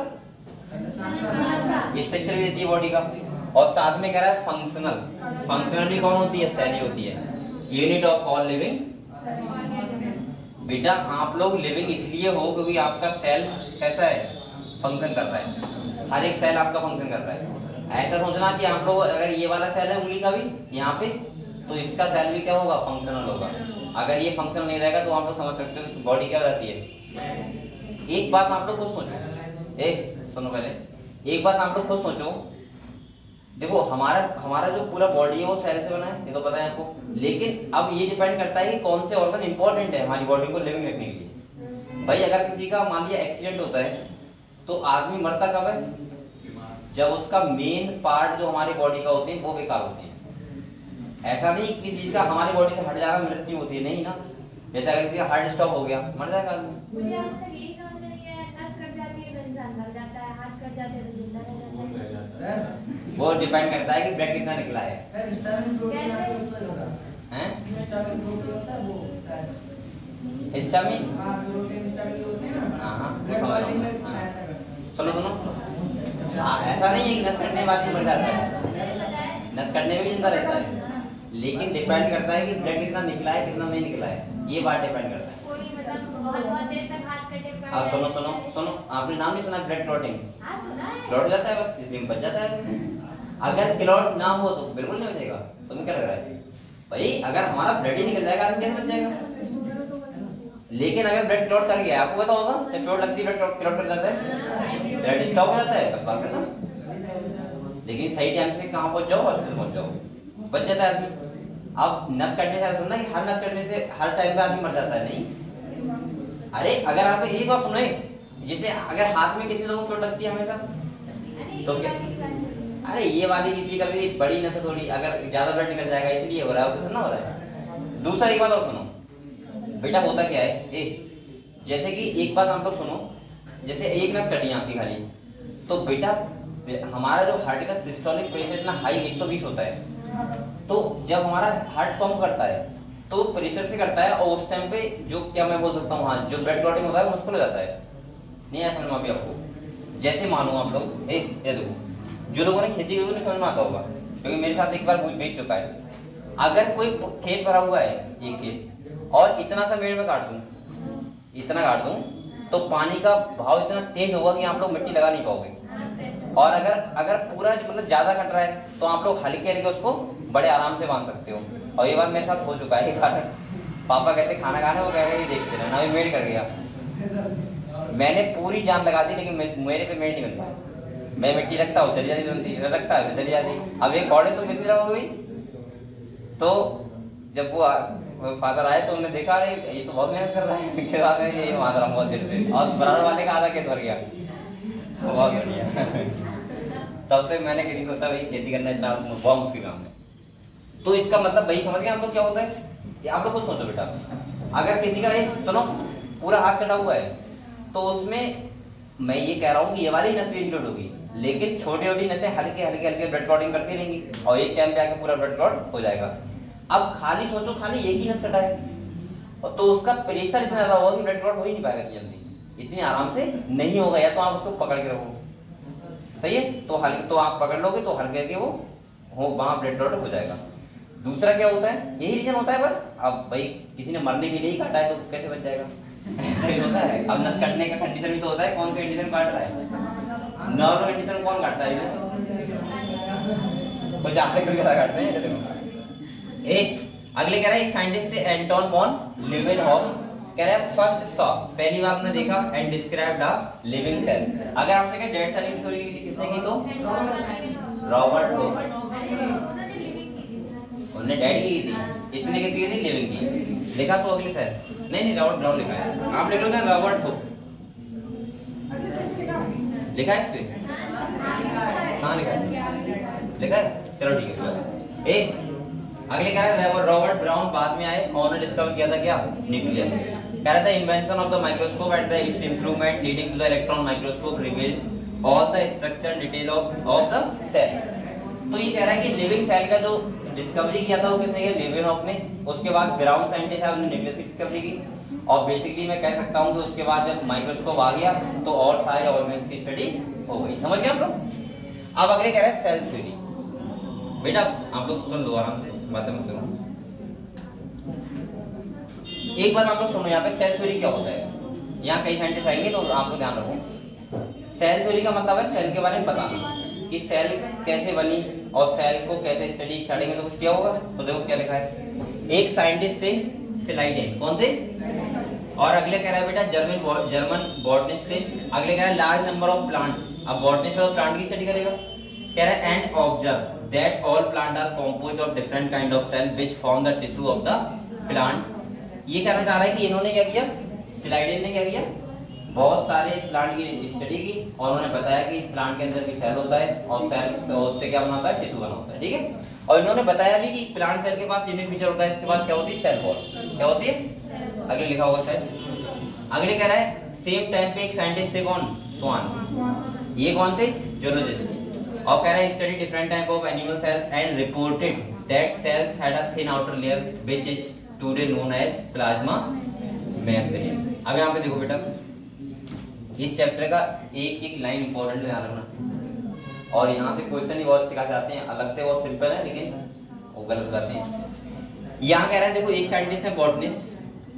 स्ट्रक्चर भी देती है बॉडी का, और साथ में कह रहा है फंक्शनल, फंक्शनल भी कौन होती है, सेल ही होती है, यूनिट ऑफ ऑल लिविंग। बेटा आप लोग लिविंग इसलिए हो क्योंकि आपका सेल कैसा है, फंक्शन कर रहा है, हर एक सेल आपका फंक्शन कर रहा है। ऐसा सोचना कि आप लोग अगर ये वाला सेल है उंगली का भी यहाँ पे, तो इसका सेल भी क्या होगा, फंक्शनल होगा। अगर ये फंक्शनल नहीं रहेगा तो आप लोग समझ सकते हो कि बॉडी क्या रहती है। एक बात आप लोग खुद सोचो, सुनो पहले, एक बात आप लोग खुद सोचो, देखो हमारा जो पूरा बॉडी है वो सेल से बना है, ये तो पता है आपको, लेकिन अब ये डिपेंड करता है कि कौन से ऑर्गन इंपॉर्टेंट है हमारी बॉडी को लिविंग रखने के लिए। भाई अगर किसी का मान लिया एक्सीडेंट होता है तो आदमी मरता कब है, जब उसका मेन पार्ट जो हमारी बॉडी का होते हैं वो बेकार होते हैं, ऐसा नहीं किसी चीज का हमारी बॉडी से हट जाएगा मृत्यु होती है, नहीं ना। जैसे अगर किसी का हार्ट स्टॉप हो गया, मर जाएगा आदमी। मुझे आज तक यही समझ में नहीं आया, नस कट जाती है तो इंसान मर जाता है, हाथ कट जाते हैं तो जिंदा रह जाता है। वो डिपेंड करता है कि ब्लड कितना निकला है। सर हिस्टामिन प्रोटीन आता है उसमें होगा। हैं? हिस्टामिन प्रोटीन होता है वो शायद। हिस्टामिन? हां सेरोटोनिन हिस्टामिन होते हैं ना। हां, ब्लड क्लॉटिंग में सहायता करते हैं। सुनो सुनो, हाँ ऐसा नहीं है कि नस कटने के बाद भी मर जाता है, नस कटने में भी जिंदा रहता है, लेकिन डिपेंड करता है कि ब्लड कितना निकला है कितना नहीं निकला है, ये बात डिपेंड करता है। कोई मतलब बहुत देर तक हाथ कटे पड़े। अब सुनो सुनो सुनो, आपने नाम नहीं सुना ब्लड क्लॉटिंग? हाँ सुना है। क्लॉट जाता है बस, इसलिए बच जाता है। अगर क्लॉट ना हो तो बिल्कुल नहीं बचेगा। तुम्हें क्या लग रहा है भाई, अगर हमारा ब्लड ही निकल जाएगा आदमी कैसे बच जाएगा? लेकिन अगर ब्लड क्लॉट कर गया, आपको पता होगा जब चोट लगती है ब्लड क्लॉट कर जाता है, ब्लड स्टॉप हो जाता है, बस बात खत्म। लेकिन सही टाइम से कहाँ पहुंच जाओ, हॉस्पिटल पहुंच जाओ, बच जाता है आदमी। अब नस कटने से सुनना कि हर नस कटने से हर टाइम पे आदमी मर जाता है, नहीं। अरे अगर आप एक बात सुने, जैसे अगर हाथ में कितने लोगों को चोट लगती है हमेशा, तो क्या अरे ये वाली की कभी बड़ी नस थोड़ी, अगर ज्यादा ब्लड निकल जाएगा इसलिए हो रहा है, कुछ ना हो रहा है। दूसरा एक बात और सुनो बेटा, होता क्या है, जैसे कि एक बात आप लोग सुनो, जैसे एक नस कटी आपकी खाली, तो बेटा हमारा जो हार्ट का सिस्टोलिक प्रेशर इतना हाई 120 होता है, तो जब हमारा हार्ट पंप करता है तो प्रेशर से करता है, और उस टाइम पे जो क्या मैं बोल सकता हूँ, हाँ जो ब्लड क्लॉटिंग होता है मुश्किल हो जाता है। नहीं आया समझ में अभी आपको? जैसे मानो आप लोग ये देखो, जो लोगों ने खेती की उन्हें समझ में आता होगा, क्योंकि मेरे साथ एक बार बीत चुका है। अगर कोई खेत भरा हुआ है, एक खेत, और इतना सा मेड़ में काट दूं, इतना काट दूं, तो पानी का भाव इतना तेज होगा कि आप लोग मिट्टी लगा नहीं पाओगे। और अगर पूरा मतलब ज्यादा कट रहा है तो आप लोग हल्के हल्के उसको बड़े आराम से बांध सकते हो। और ये बात मेरे साथ हो चुका है एक बार, पापा कहते खाना खाने, वो कह रहे देखते रहना, अभी मेड़ कर गया। मैंने पूरी जान लगा दी, लेकिन मेरे पे मेड़ नहीं बन पाया। मैं मिट्टी रखता हूँ चली जाती, बनती रखता है चली जाती। अब एक कौड़े तो कितनी रहोगे भाई। तो जब वो फादर आए तो उन्होंने देखा, अरे ये तो बहुत मेहनत कर रहा है, ये मादरा बहुत देर से, और बराबर वाले का आधा खेत भर गया, बहुत बढ़िया। तब से मैंने कभी सोचा भाई खेती करना इतना बहुत मुश्किल काम है। तो इसका मतलब भाई समझ गए आप लोग क्या होता है? आप लोग खुद सोचो बेटा, अगर किसी का सुनो पूरा हाथ कटा हुआ है, तो उसमें मैं ये कह रहा हूँ कि ये वाली नस भी इंक्लूड होगी, लेकिन छोटी छोटी नसें हल्के हल्के हल्के ब्लड क्लॉटिंग करती रहेंगी, और एक टाइम पे आके पूरा ब्लड क्लॉट हो जाएगा। अब खाली सोचो, खाली एक ही नस कटा है, और तो उसका प्रेशर इतना ज्यादा होगा कि ब्लड क्लॉट हो ही नहीं पाएगा जल्दी, इतनी आराम से नहीं होगा। या तो आप उसको पकड़ के रखो, सही है, तो हल्के तो आप पकड़ लोगे तो हल्के हल्के वो हो वहां ब्लड क्लॉट हो जाएगा। दूसरा क्या होता है, यही रीजन होता है बस। अब भाई किसी ने मरने के लिए ही काटा है तो कैसे बच जाएगा? ऐसा ही होता है। अब नस काटने का कंडीशन भी तो होता है, कौन सी कंडीशन काट रहा है, नॉर्मल कंडीशन कौन काटता है, कुछ ऐसे करके काटते हैं। अगले कह रहा है एक साइंटिस्ट थे एंटोन वॉन लीवेनहॉफ, कह रहा है फर्स्ट सॉ, पहली बार हमने देखा and described a living cell. अगर आपसे कहे डेड सेल की स्टोरी किसने की, तो रॉबर्ट कोच, उन्होंने डेड की थी, इसने किसी की थी लिविंग की। लिखा तो अगले सेल नहीं रॉबर्ट ब्राउन लिखा है, आप लिख लो ना रॉबर्ट कोच लिखा है इस पे, हाँ लिखा है, चलो ठीक है। अगले कह रहा है रॉबर्ट ब्राउन बाद में आए, उन्होंने डिस्कवर किया था क्या, न्यूक्लियस। कह रहा था invention of the microscope at the its improvement leading to the electron microscope revealed all the structure detail of the cell. तो ये कह रहा है कि लिविंग सेल का जो डिस्कवरी किया था वो किसने किया, लीवेनहॉफ ने। उसके बाद ब्राउन साइंटिस्ट है, उन्होंने न्यूक्लियस की डिस्कवरी की, और बेसिकली मैं कह सकता हूँ कि उसके बाद जब माइक्रोस्कोप आ गया तो और सारे ऑर्गेन्स की स्टडी हो गई। समझ गए आप लोग? अब अगले कह रहे हैं सेल थ्योरी। बेटा आप लोग सुन लो आराम से, बातें मत करो। एक बात आप लोग सुनो, यहाँ पे सेल थ्योरी क्या होता है, यहाँ कई साइंटिस्ट आएंगे तो आप लोग ध्यान रखो। सेल थ्योरी का मतलब है सेल के बारे में बताना कि सेल कैसे बनी और सेल को कैसे स्टडी, स्टार्टिंग में तो कुछ किया होगा। तो देखो क्या लिखा है, एक साइंटिस्ट थे स्लाइडेन, कौन थे, और अगले कह रहा है बेटा जर्मन बॉटनिस्ट थे। अगले कह रहा है लार्ज नंबर ऑफ प्लांट, अब बॉटनिस्ट और प्लांट की स्टडी करेगा। कह रहा है and observe that all plant are composed of different kind of cell which form the tissue of the plant। ये कहना चाह रहा है कि इन्होंने क्या किया, स्लाइडेन ने क्या किया, बहुत सारे प्लांट की स्टडी की और उन्होंने बताया कि प्लांट के अंदर भी सेल होता है और सेल उससे क्या बना होता है, टिश्यू बना होता है, ठीक है। और इन्होंने बताया भी कि प्लांट सेल के पास यूनिक फीचर होता है, इसके पास क्या होती है, सेल वॉल। क्या होती है, अगले लिखा होगा सेल। अगले कह रहा है सेम टाइम पे एक साइंटिस्ट थे, कौन, स्वान। ये कौन थे, जूलॉजिस्ट। और कह रहा है study different type of animal cell and reported that cells had a thin outer layer which is today known as plasma membrane. अब यहाँ पे देखो बेटा, इस चैप्टर का एक एक लाइन इंपॉर्टेंट ध्यान रखना। और यहाँ से क्वेश्चन ही बहुत सिखा जाते हैं, लगते बहुत सिंपल है लेकिन वो गलत बताते हैं। यहाँ कह रहा है देखो, एक साइंटिस्ट है बॉटनिस्ट,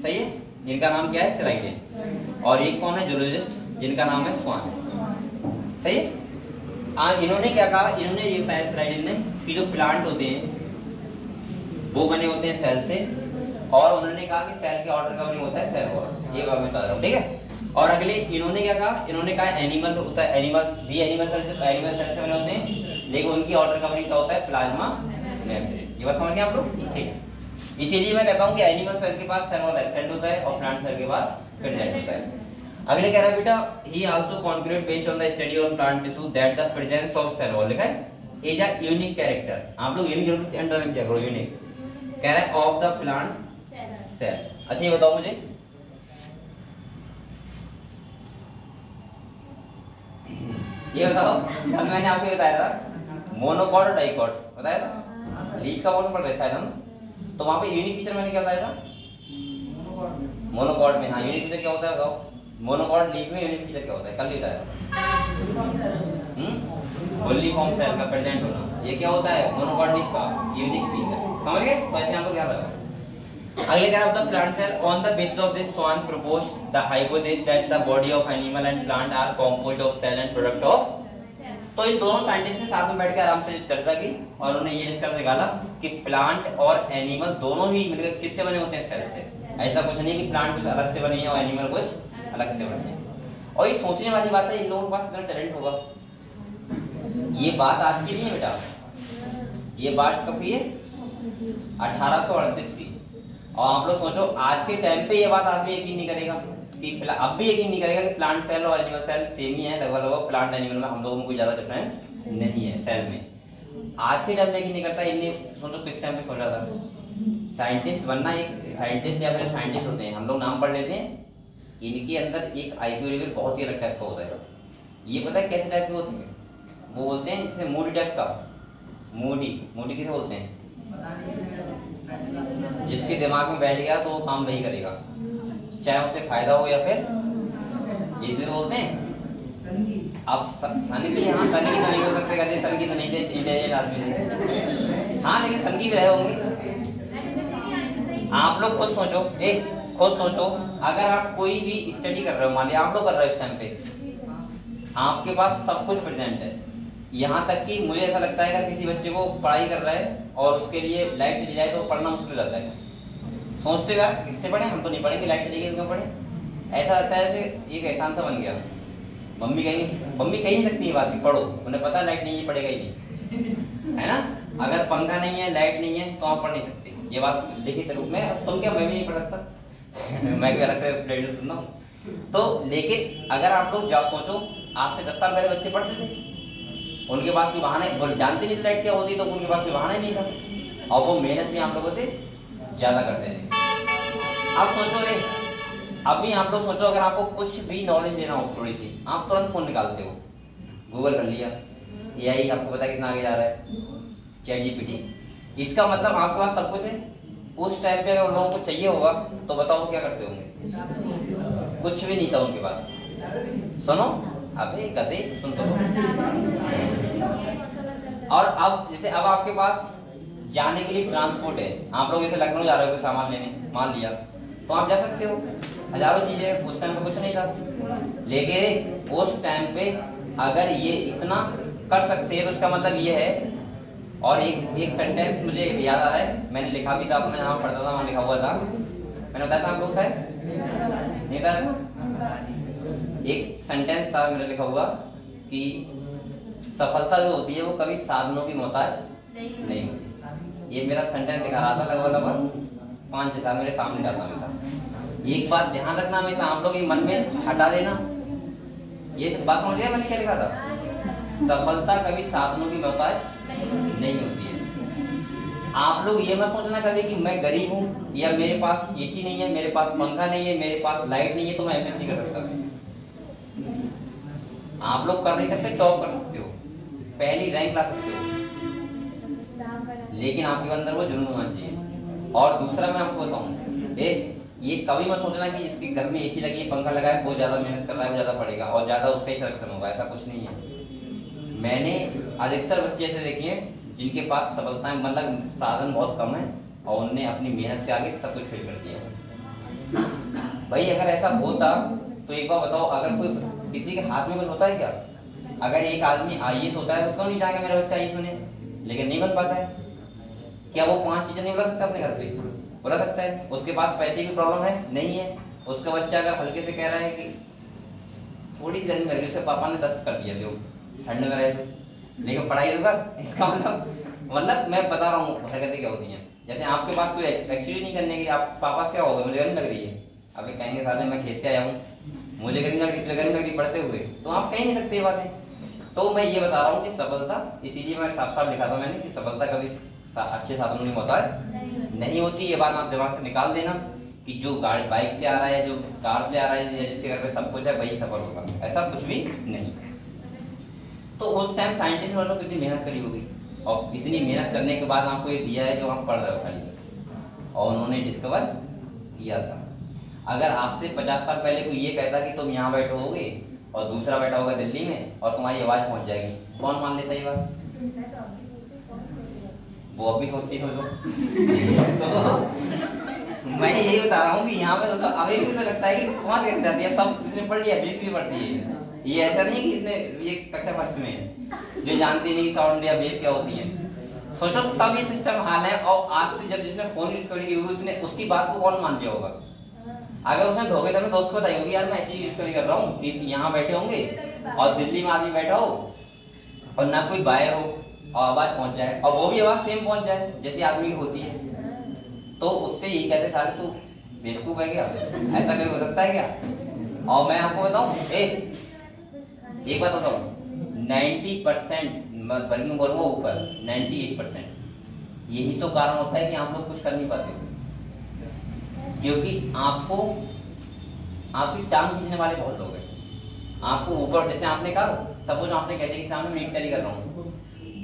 सही है, जिनका नाम क्या है, सेलाइडेस। और एक कौन है, जूलॉजिस्ट, जिनका नाम है स्वान। सही है। इन्होंने क्या कहा, इन्होंने ये बताया सेलाइडेस ने कि जो प्लांट होते हैं वो बने होते हैं सेल से, और उन्होंने कहा कि सेल के आउटर कवरिंग होता है सेल वॉल। ये बात मैं बता रहा हूँ, ठीक है। और अगले इन्होंने क्या कहा, इन्होंने कहा एनिमल होता है, एनिमल भी एनिमल सेल से बने होते हैं, लेकिन उनकी आउटर कवरिंग क्या होता है, प्लाज्मा मेम्ब्रेन। ये बात समझ गए आप लोग, ठीक है। इसीलिए मैं कहता हूँ कि एनिमल सेल के पास सेल वॉल एब्सेंट होता है और प्लांट सेल के पास प्रेजेंट होता है। अगले कह रहा है बेटा, he also concluded based on the study on plant tissue that the presence of cell wall, लिखा है, इज अ यूनिक कैरेक्टर। आप लोग यूनिक जरूर अंडरलाइन किया करो, यूनिक कह रहा है ऑफ द प्लांट सेल। अच्छा ये बताओ मुझे, ये बताओ, कल मैंने आपको बताया था मोनोकॉट और डाइकॉट, बताया था, लीफ का वर्ड पढ़ रहे शायद हम, तो वहां पे यूनिक फीचर मैंने क्या बताया था, मोनोकॉट में। हाँ, यूनिक फीचर क्या होता है बताओ, मोनोकॉट लीफ में यूनिक फीचर क्या होता है, कल ही बताया था, फॉर्म सेल का प्रेजेंट होना, ये क्या होता है, मोनोकॉट लीफ का यूनिक फीचर। समझ गए, तो ऐसे आपको क्या लगा। अगले कह रहा है the plant cell on the basis of this Schwann proposed the hypothesis that the body of animal and plant are composed of cell and product of. तो इन दोनों साइंटिस्ट ने साथ में बैठ के आराम से चर्चा की और उन्होंने ये निष्कर्ष निकाला कि प्लांट और एनिमल दोनों ही मिलकर किससे बने होते हैं, सेल से। ऐसा कुछ नहीं कि प्लांट कुछ अलग से बने हैं और एनिमल कुछ अलग से बने हैं। और ये सोचने वाली बात है, इन लोगों के पास इतना टैलेंट होगा। ये बात आज की नहीं है बेटा, ये बात कब की है, 1838 की। और आप लोग सोचो, आज के टाइम पे ये बात आदमी यकीन नहीं करेगा कि अब भी यकीन नहीं करेगा कि प्लांट सेल और एनिमल सेल सेम ही है, लगभग प्लांट एनिमल में हम लोगों में कोई ज्यादा डिफरेंस नहीं है सेल में। आज के टाइम पे यकीन नहीं करता। इन्हें सोचो किस टाइम पे सोचा था, साइंटिस्ट बनना, एक साइंटिस्ट या फिर साइंटिस्ट होते हैं, हम लोग नाम पढ़ लेते हैं, इनके अंदर एक आईक्यू लेवल बहुत ही अलग टाइप का होता है। ये पता है कैसे टाइप के होते हैं, वो बोलते हैं जैसे मूडी टाइप का, मूडी किसे बोलते हैं, जिसके दिमाग में बैठ गया तो वो काम वही करेगा, चाहे उससे फायदा हो या फिर, इसे तो बोलते हैं। अब सनी भी, यहाँ सनी की तो नहीं हो सकते, कहते सनी की तो नहीं थे, इंटेलिजेंट आदमी थे, हाँ लेकिन सनी की भी रहे होंगे। आप लोग खुद सोचो, खुद सोचो, अगर आप कोई भी स्टडी कर रहे हो, मान लिया आप लोग कर रहे हो इस टाइम पे, आपके पास सब कुछ प्रेजेंट है, यहाँ तक कि मुझे ऐसा लगता है कि किसी बच्चे को पढ़ाई कर रहा है और उसके लिए लाइट चली जाए तो पढ़ना मुश्किल हो जाता है। सोचते यार किससे पढ़े, हम तो नहीं पढ़ेंगे, लाइट चली गई क्यों पढ़े, ऐसा लगता है जैसे एक एहसान सा बन गया। मम्मी कह नहीं सकती ये बात, पढ़ो, उन्हें पता लाइट नहीं है, पढ़ेगा ही नहीं, है ना। अगर पंखा नहीं है, लाइट नहीं है तो आप पढ़ नहीं सकते, ये बात लिखित रूप में। तुम क्या, मैं भी नहीं पढ़ सकता मैं भी अलग से प्लेलिस्ट सुनता हूँ। तो लेकिन अगर आप लोग जब सोचो, आज से 10 साल पहले बच्चे पढ़ते थे, उनके पास भी बहाना, वो जानते नहीं थे लाइट क्या होती, तो उनके पास भी बहाना ही नहीं था, और वो मेहनत भी आप लोगों से ज्यादा करते थे। अब सोचो, अभी आप लोग सोचो, अगर आपको कुछ भी नॉलेज लेना हो थोड़ी सी, आप तुरंत फोन निकालते हो, गूगल कर लिया, एआई आपको पता कितना आगे जा रहा है, चैट जीपीटी, इसका मतलब आपके पास सब कुछ है। उस टाइम पे अगर उन लोगों को चाहिए होगा तो बताओ क्या करते होंगे, कुछ भी नहीं था उनके पास। सुनो, अबे गधे सुन तो। और अब जैसे अब आपके पास जाने के लिए ट्रांसपोर्ट है, आप लोग जैसे लखनऊ जा रहे हो कोई सामान लेने, मान लिया, तो आप जा सकते हो, हजारों चीजें, उस टाइम पे कुछ नहीं था। लेकिन उस टाइम पे अगर ये इतना कर सकते हैं तो उसका मतलब ये है। और एक सेंटेंस मुझे याद आ रहा है, मैंने लिखा भी था, अपने जहाँ पढ़ता था वहाँ लिखा हुआ था, मैंने बताया था आप लोग शायद नहीं बताया था। एक सेंटेंस था मेरा लिखा हुआ कि सफलता जो होती है वो कभी साधनों की मोहताज नहीं होती। ये मेरा सेंटेंस दिखा रहा था लगभग 5-6 साल मेरे सामने जाता हमेशा। एक बात ध्यान रखना, हमेशा आप लोग मन में हटा देना, ये बात समझ गया मैंने क्या लिखा था, सफलता कभी साधनों की मोहताज नहीं होती है। आप लोग ये मत सोचना कभी कि मैं गरीब हूँ या मेरे पास एसी नहीं है, मेरे पास पंखा नहीं है, मेरे पास लाइट नहीं है तो मैं एमएस नहीं कर सकता। आप लोग कर नहीं सकते, टॉप कर सकते हो, पहली रैंक ला सकते हो, लेकिन आपके अंदर वो जुनून होना चाहिए। और दूसरा मैं आपको बताऊं, ये कभी मत सोचना कि जिसके घर में एसी लगी है, पंखा लगा है, वो ज्यादा मेहनत कर रहा है, वो ज्यादा पढ़ेगा और ज्यादा उसका ही सिलेक्शन होगा, ऐसा कुछ नहीं है। मैंने अधिकतर बच्चे ऐसे देखे हैं जिनके पास सफलताएं मतलब साधन बहुत कम है और उनने अपनी मेहनत के आगे सब कुछ फेल कर दिया। भाई अगर ऐसा होता तो एक बार बताओ, अगर कोई किसी के हाथ में कुछ होता है क्या? अगर एक आदमी आईएएस होता है तो क्यों नहीं चाहेगा मेरा बच्चा आईएएस बने, लेकिन नहीं बन पाता है। क्या वो 5 टीचर नहीं बुला सकता अपने घर पे? बुला सकता है। उसके पास पैसे की प्रॉब्लम है? नहीं है। उसका बच्चा अगर हल्के से कह रहा है कि थोड़ी सी गर्मी लग रही है, उसके पापा ने 10 कर दिया, देखो ठंड में रहे, लेकिन पढ़ाई तो कर। इसका मतलब मैं बता रहा हूँ हरकतें क्या होती हैं। जैसे आपके पास कोई एक्सरसाइज नहीं करने की, आप पापा से क्या होगा, मुझे गर्मी लग रही है, अभी कहेंगे साथ में मैं खेत से आया हूँ, मुझे गर्मी लग रही पढ़ते हुए, तो आप कह नहीं सकते ये बातें। तो मैं ये बता रहा हूँ कि सफलता, इसीलिए मैं साफ साफ लिखा था मैंने कि सफलता कभी अच्छे साधनों में होता है नहीं होती। ये बात आप दिमाग से निकाल देना कि जो गाड़ी बाइक से आ रहा है, जो कार से आ रहा है, या जिसके घर पे सब कुछ है वही सफल होगा, ऐसा कुछ भी नहीं। तो उस टाइम साइंटिस्ट वालों कितनी मेहनत करी होगी, और इतनी मेहनत करने के बाद आपको ये दिया है जो आप पढ़ रहे हो खाली, और उन्होंने डिस्कवर किया था। अगर आज से 50 साल पहले कोई ये कहता कि तुम यहाँ बैठोगे और दूसरा बैठा होगा दिल्ली में और तुम्हारी आवाज पहुंच जाएगी, कौन मान लेता ये बात? वो अब भी सोचती है तो मैं यही बता रहा हूँ कि यहाँ पे तो अभी भी तो लगता है कि पहुंच कैसे जाती है, सब इसने पढ़ लिया, भी पढ़ती है। ये ऐसा नहीं कि इसने ये कक्षा फर्स्ट में है जो जानती नहीं साउंड या वेव क्या होती है। सोचो तब ये सिस्टम हाल है, और आज से जब जिसने फोन डिस्कवरी की उसने उसकी बात को कौन मान लिया होगा? अगर उसने धोखे में दोस्त को बताई होगी यार मैं ऐसी डिस्कवरी कर रहा हूँ कि यहाँ बैठे होंगे और दिल्ली में आदमी बैठा हो और ना कोई बाहर हो और आवाज पहुंच जाए, और वो भी आवाज सेम पहुंच जाए जैसी आदमी की होती है, तो उससे यही कहते सारे तू बेवकूफ है क्या? ऐसा कभी हो सकता है क्या? और मैं आपको बताऊं एक बात बताऊं, 90% बल्कि मैं बोलूंगा ऊपर 98% यही तो कारण होता है कि आप लोग कुछ कर नहीं पाते, क्योंकि आपको आपकी टांग खींचने वाले बहुत लोग हैं। आपको ऊपर, जैसे आपने कहा सपोज आपने कहते कि सामने नीट तैयारी कर रहा हूँ,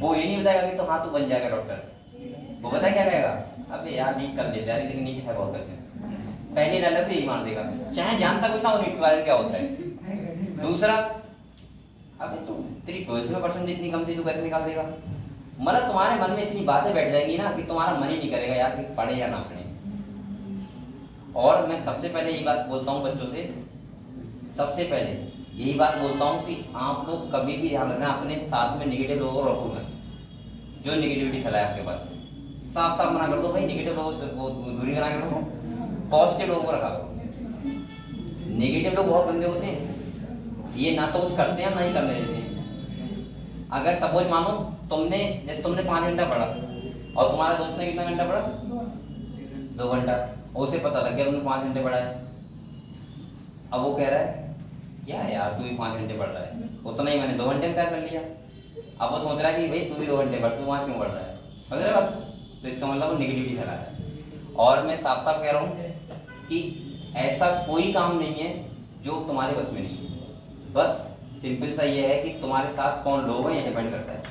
वो ये नहीं बताएगा कि तो हाँ तू बन जाएगा डॉक्टर, वो पता क्या कहेगा, अबे यार नीट कर लेते यार, लेकिन नीट है बहुत करते हैं, पहले डायलॉग पे ही मार देगा, चाहे जानता कुछ ना हो नीट के बारे में क्या होता है। दूसरा, अबे तू तेरी 12th में परसेंट इतनी कम थी, तू कैसे निकाल देगा? मतलब तुम्हारे मन में इतनी बातें बैठ जाएंगी ना कि तुम्हारा मन ही नहीं करेगा यार कि पढ़े या ना पढ़े। और मैं सबसे पहले यही बात बोलता हूँ बच्चों से, सबसे पहले यही बात बोलता हूँ कि आप लोग कभी भी ध्यान रखना अपने साथ में निगेटिव लोगों को रखो मत, जो निगेटिविटी फैलाए आपके पास, साफ साफ मना कर दो भाई, निगेटिव लोगों से दूरी बना कर रखो, पॉजिटिव लोगों को रखा करो। निगेटिव लोग बहुत गंदे होते हैं, ये ना तो कुछ करते हैं ना ही करने देते हैं। अगर सपोज मानो तुमने 5 घंटा पढ़ा और तुम्हारा दोस्त ने कितना घंटा पढ़ा? 2 घंटा, उसे पता लग गया तुमने 5 घंटे पढ़ा है। अब वो कह रहा है क्या यार तू भी 5 घंटे पढ़ रहा है, उतना ही मैंने 2 घंटे में तैयार कर लिया। अब वो सोच रहा है कि भाई तू भी 2 घंटे पढ़, तू 5 क्यों पढ़ रहा है? समझ बात? तो इसका मतलब वो निगेटिविटी फैला रहा है। और मैं साफ साफ कह रहा हूँ कि ऐसा कोई काम नहीं है जो तुम्हारे बस में नहीं है, बस सिंपल सा ये है कि तुम्हारे साथ कौन लोग हैं ये डिपेंड करता है,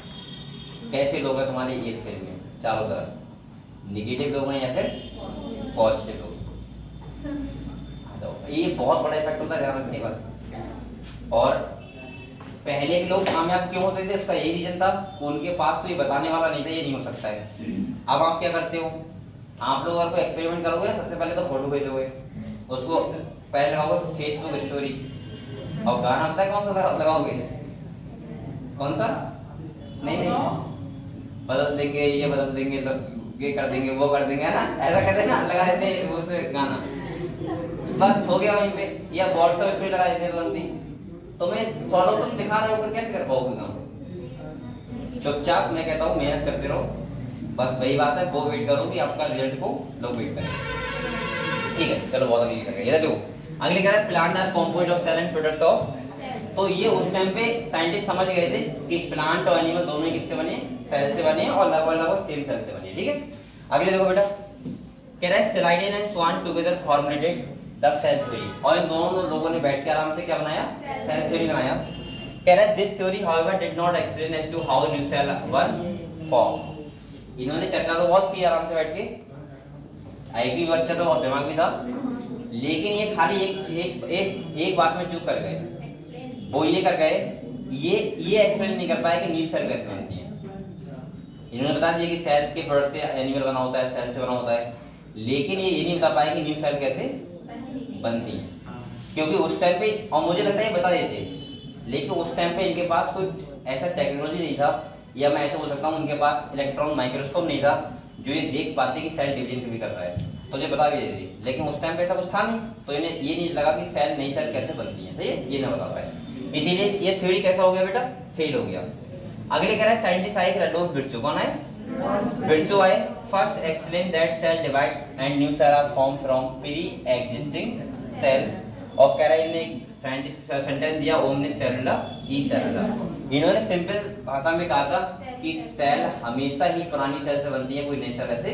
कैसे लोग हैं तुम्हारे एक फील्ड में, चारों तरफ निगेटिव लोग हैं या फिर पॉजिटिव लोग। ये बहुत बड़ा इफेक्ट होता है ध्यान रखने का। और पहले के लोग कामयाब क्यों होते थे, उसका यही रीजन था, उनके पास कोई बताने वाला नहीं था ये नहीं हो सकता है। अब आप क्या करते हो, आप लोग अगर कोई एक्सपेरिमेंट करोगे ना, सबसे पहले तो फोटो भेजोगे, उसको पहले लगाओगे फेसबुक स्टोरी, और गाना पता है कौन सा लगाओगे? कौन सा? नहीं बदल देंगे, ये बदल देंगे, तो ये कर देंगे, वो कर देंगे, है ना, ऐसा कहते हैं ना, लगा देते हैं उसमें गाना, बस हो गया वहीं पे। या व्हाट्सएप स्टोरी लगा देते हैं तुरंत ही। तुम्हें 100 लोग तुम दिखा रहे हो, फिर कैसे कर पाओगे काम? चुपचाप मैं कहता हूँ मेहनत करते रहो, बस वही बात है, वो वेट करो कि आपका रिजल्ट को लोग वेट करें। ठीक है, चलो बहुत अगली करेंगे। ये देखो अगली कह रहा है plant are composed of cell and product of. तो ये उस टाइम पे साइंटिस्ट समझ गए थे कि प्लांट और एनिमल दोनों ही किससे बने? सेल से बने, और लगभग सेम सेल से बने। ठीक है, अगले देखो बेटा, कह रहा है Schleiden and Schwann together formulated the cell theory, और इन दोनों लोगों ने बैठ के आराम से क्या बनाया, सेल थ्योरी बनाया। कह रहा है this theory however did not explain as to how new cell were form. इन्होंने चर्चा तो बहुत की आराम से बैठ के, आईक्यू भी अच्छा था, बहुत दिमाग भी था, लेकिन ये खाली एक बात में चूक कर गए। वो ये कर गए, ये एक्सप्लेन नहीं कर पाए कि न्यू सेल कैसे बनती है। इन्होंने बता दिया कि सेल के प्रोडक्ट से एनिमल बना होता है, सेल से बना होता है, लेकिन ये नहीं बता पाए कि न्यू सेल कैसे बनती है, क्योंकि उस टाइम पे, और मुझे लगता है ये बता देते, लेकिन उस टाइम पे इनके पास कोई ऐसा टेक्नोलॉजी नहीं था, या मैं ऐसे बोल सकता हूँ उनके पास इलेक्ट्रॉन माइक्रोस्कोप नहीं था जो ये देख पाते कि सेल डिवीजन भी कर रहा है, तो ये बता भी देती, लेकिन उस टाइम पे ऐसा कुछ था नहीं, तो इन्हें ये नहीं लगा कि सेल नई सेल कैसे बनती है, सही है, ये ना बता पाए, इसीलिए ये थ्योरी कैसा हो गया बेटा, फेल हो गया। अगले कह रहा है साइंटिस्ट आए रडोल्फ विर्चो, कौन है, विर्चो आए, first explain that cell divide and new cell are form from pre existing cell, और कह रहा है इन्होंने एक साइंटिस्ट सेंटेंस दिया ओमने सेलुलर ई सेलुलर। इन्होंने सिंपल भाषा में कहा था कि सेल हमेशा ही पुरानी सेल से बनती है, कोई नई सेल ऐसे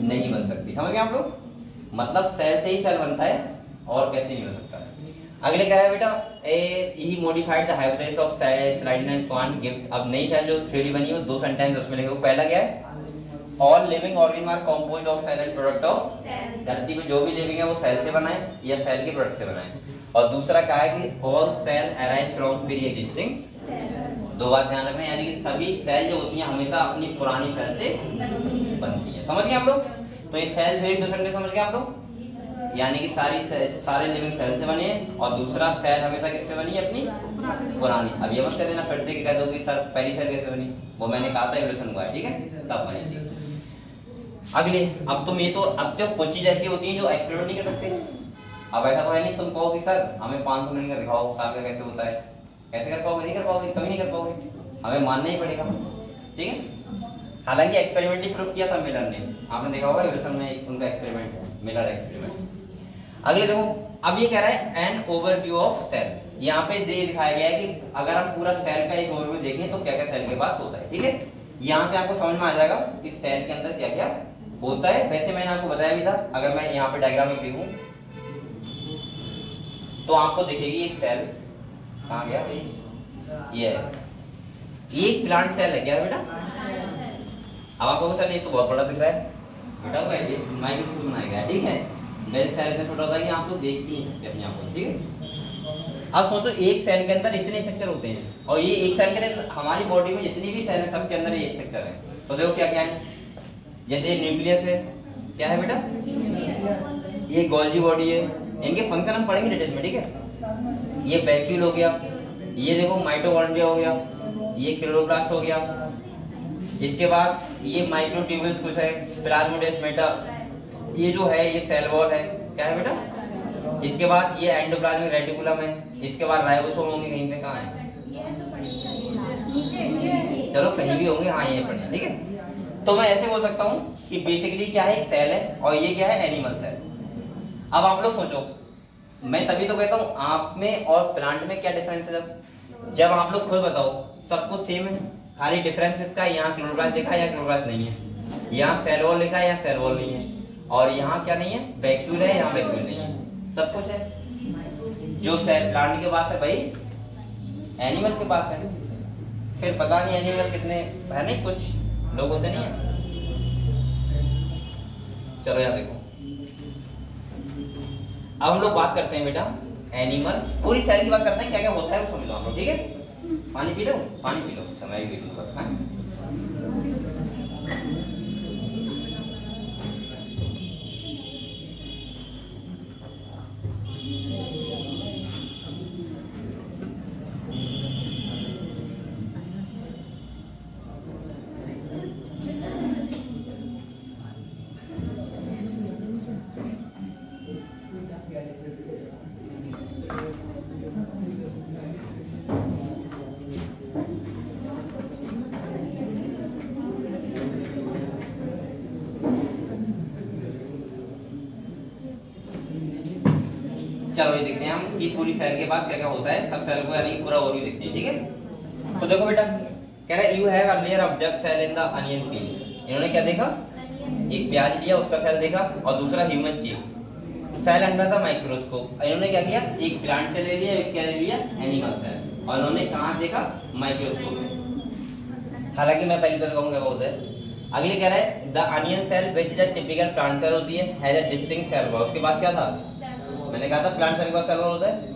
नहीं बन सकती। समझ गए आप लोग, मतलब सेल से ही सेल बनता है और कैसे नहीं बन सकता। अगले क्या है बेटा, he modified the hypothesis of Schleiden and Schwann give. अब नई सेल जो थ्योरी बनी है वो दो सेंटेंस उसमें लिखे, पहला क्या है, all living organism are composed of cell and product of, धरती पे जो भी लिविंग है वो सेल से बना है या सेल के प्रोडक्ट से बना है। और दूसरा क्या है कि all cell arise from pre existing, दो बात ध्यान रखना, यानी कि सभी सेल जो होती हैं हमेशा अपनी पुरानी सेल से बनती है। समझ गए आप लोग, तो ये सेल थ्योरी दो सेंटेंस समझ गए आप लोग, यानी कि सारे लिविंग सेल से बने हैं, और दूसरा सेल हमेशा किससे बनी है, अपनी पुरानी। अब ये मत कह देना फिर से कि कह दो कि सर पहली सेल कैसे बनी, वो मैंने कहा था इवोल्यूशन हुआ है, ठीक है, तब बनी थी। अगले, अब तुम ये तो, अब तो कुछ चीज ऐसी होती है जो एक्सपेरिमेंट नहीं कर सकते। अब ऐसा तो है नहीं तुम कहो कि सर हमें 500 मिनट का दिखाओ साल का कैसे होता है, कैसे कर पाओगे, नहीं कर पाओगे, कभी नहीं कर पाओगे, हमें मानना ही पड़ेगा, ठीक है। हालांकि एक्सपेरिमेंट ही प्रूव किया था मिलर ने, आपने देखा होगा इवोल्यूशन में उनका एक्सपेरिमेंट है, मिलर एक्सपेरिमेंट। अगले देखो, अब ये कह रहा है एन ओवरव्यू ऑफ सेल, यहाँ पे दिखाया गया है कि अगर हम पूरा सेल का एक ओवरव्यू देखें तो क्या क्या सेल के पास होता है, ठीक है। यहाँ से आपको समझ में आ जाएगा कि सेल के अंदर क्या क्या होता है। वैसे मैंने आपको बताया भी था, अगर मैं यहाँ पे डायग्राम में देखूं तो आपको दिखेगी एक सेल, कहाँ गया ये है, ये एक प्लांट सेल है, क्या है बेटा। अब आपको सर ये तो बहुत बड़ा दिख रहा है बेटा, माइक्रोस्कोप बनाया गया है, ठीक है, मेरे सेल इतना छोटा होता है कि आप लोग देख भी नहीं सकते अपने आप को, ठीक है। अब सोचो एक सेल के अंदर इतने स्ट्रक्चर होते हैं, और ये एक सेल के अंदर हमारी बॉडी में जितनी भी सेल है सबके अंदर ये स्ट्रक्चर है। तो देखो क्या क्या है, जैसे न्यूक्लियस है, क्या है बेटा, ये गोल्जी बॉडी है, इनके फंक्शन हम पढ़ेंगे डिटेल में, ठीक है। ये वैक्यूल हो गया, ये देखो माइटोकॉन्ड्रिया हो गया, ये क्लोरोप्लास्ट हो गया, इसके बाद ये माइक्रोट्यूब्यूल्स कुछ है, प्लाज्मोडेस्माटा, ये जो है ये सेल वॉल है, क्या है बेटा। इसके बाद ये एंडोप्लाज्मिक रेटिकुलम है, इसके बाद राइबोसोम होंगे कहीं पे, कहाँ है, चलो कहीं भी होंगे, हाँ ये पढ़े, ठीक है। तो मैं ऐसे बोल सकता हूँ कि बेसिकली क्या है, एक सेल है और ये क्या है, एनिमल सेल। अब आप लोग सोचो, मैं तभी तो कहता हूँ आप में और प्लांट में क्या डिफरेंस है, जब आप लोग खुद बताओ सब कुछ सेम है, खाली डिफरेंस इसका यहाँ क्लोरोप्लास्ट लिखा है या क्लोरोप्लास्ट नहीं है, यहाँ सेल वॉल लिखा है या सेल वॉल नहीं है, और यहाँ क्या नहीं है, वैक्यूल है, यहाँ वैक्यूल नहीं है, सब कुछ है। जो सेल प्लांट के पास है भाई एनिमल के पास है, फिर पता नहीं एनिमल कितने है, नहीं कुछ लोग होते नहीं है। चलो यार देखो, अब हम लोग बात करते हैं बेटा एनिमल, पूरी सेल की बात करते हैं, क्या क्या होता है वो समझ लो हम लोग, ठीक है। पानी पी लो, पानी पी लो, समय भी पी लो बस, हाँ? चलो ये देखते हैं हम कि पूरी सेल के पास क्या क्या होता है, सब सेल को यानी पूरा ओवरव्यू देखते हैं, ठीक है। तो देखो बेटा, कह रहा है you have a layer of जग cell in the onion peel. इन्होंने क्या देखा, एक प्याज लिया, उसका सेल देखा, और दूसरा human cheek, cell under the microscope. इन्होंने क्या किया, एक प्लांट से ले लिया, एक क्या ले लिया, एनिमल सेल, और इन्होंने कहाँ देखा, माइक्रोस्कोप में। हालांकि मैं पहले तो कहूंगा वो है। अगले कह रहा है the onion cell which is a typical plant cell होती है, has a distinct cell wall. उसके पास क्या था, मैंने कहा था प्लांट सेल के पास सेल वॉल होता है।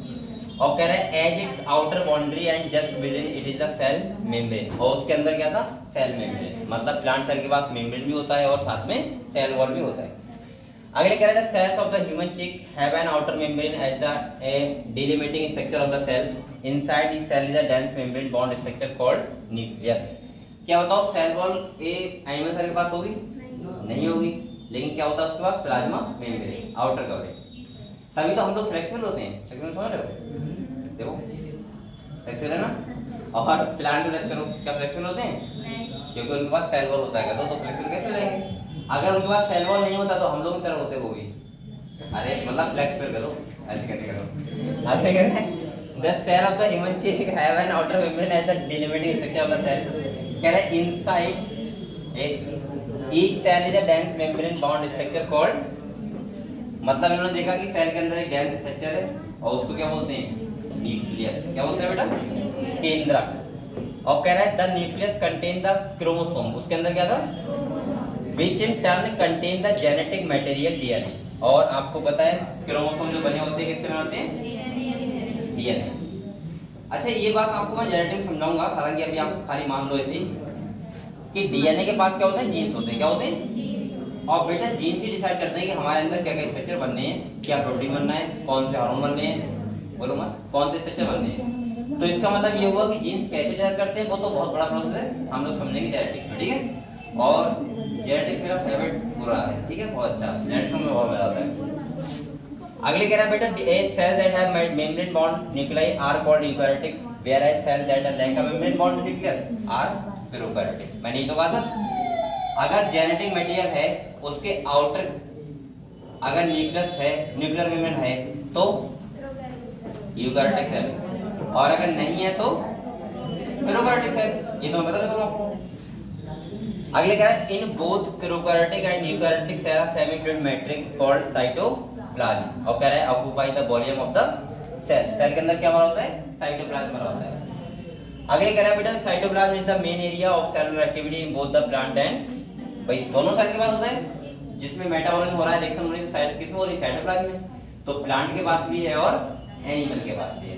और कह रहा है as its outer boundary and just within it is the cell membrane. और उसके अंदर क्या था, सेल मेम्ब्रेन। मतलब प्लांट सेल के पास मेम्ब्रेन भी होता है और साथ में सेल वॉल भी होता है। अगले कह रहा है cells of the human cheek have an outer membrane as the delimiting structure of the cell. Inside this cell is a dense membrane bound structure called nucleus. क्या बताओ, सेल वॉल एनिमल सेल के पास होगी? नहीं होगी। लेकिन क्या होता है उसके पास, प्लाज्मा मेम्ब्रेन, आउटर कवरिंग। तभी तो हम लोग फ्लेक्सिबल होते हैं। फ्लेक्सिबल समझ रहे हो? देखो फ्लेक्सिबल है ना। और प्लांट में फ्लेक्सिबल क्या फ्लेक्सिबल होते हैं? क्योंकि उनके पास सेल वॉल होता है। तो फ्लेक्सिबल कैसे हो जाएंगे? अगर उनके पास सेल वॉल नहीं होता तो हम लोग की तरह होते वो भी। अरे मतलब फ्लेक्सिबल करो, ऐसे कैसे करो। आगे कहते हैं the cell of the human cheek have an outer membrane as the delimiting structure of the cell. कह रहा है inside each cell is a dense membrane bound structure called. मतलब इन्होंने देखा कि सेल के अंदर एक डेंस स्ट्रक्चर है और उसको क्या बोलते हैं, न्यूक्लियस। क्या बोलते हैं बेटा, केंद्रक। और कह रहा है the nucleus contain the chromosome. उसके अंदर क्या था, which in turn contain the genetic material DNA. और आपको पता है क्रोमोसोम जो बने होते हैं किससे बने होते हैं, डीएनए। अच्छा ये बात आपको मैं जेनेटिक समझाऊंगा, हालांकि अभी आप खाली मान लो ऐसे कि डीएनए के पास क्या होता है, जीन्स होते हैं। क्या होते हैं? और बेटा जीन्स ही डिसाइड करते हैं कि हमारे अंदर क्या क्या स्ट्रक्चर बनने हैं, क्या प्रोटीन बनना है, कौन से हार्मोन बनने हैं, बोलो मत, कौन से स्ट्रक्चर बनने हैं। तो इसका मतलब ये हुआ कि जीन्स कैसे डिसाइड करते हैं, वो तो बहुत बड़ा प्रोसेस है, हम लोग समझेंगे जेनेटिक्स में, ठीक है। और जेनेटिक्स मेरा फेवरेट पूरा है, ठीक है, बहुत अच्छा, जेनेटिक्स में बहुत मजा आता है। अगले कह रहा है बेटा a cell that have membrane bond nuclei are called eukaryotic, whereas cell that lack a membrane bond nucleus are prokaryotic। मैंने ये तो कहा था, अगर जेनेटिक मटेरियल है उसके आउटर अगर न्यूक्लियस है, न्यूक्लियर मेम्ब्रेन है तो यूkaryotic सेल, और अगर नहीं है तो प्रोkaryotic सेल। ये तो मैं बता चुका हूं आपको। अगले कह रहा है in both prokaryotic and eukaryotic cell are semi fluid matrix called cytoplasm. और कह रहा है occupy the volume of the cell. Cell के अंदर क्या भरा होता है, साइटोप्लाज्म भरा होता है। अगले कह रहा है बेटा cytoplasm is the main area of cellular activity in both the plant and, भाई दोनों सेल के पास होता है, जिसमें मेटाबॉलिज्म हो रहा है, रिएक्शन हो रही है, साइट किसमें हो रही है, साइटोप्लाज्म में। तो प्लांट के पास भी है और एनिमल के पास भी है।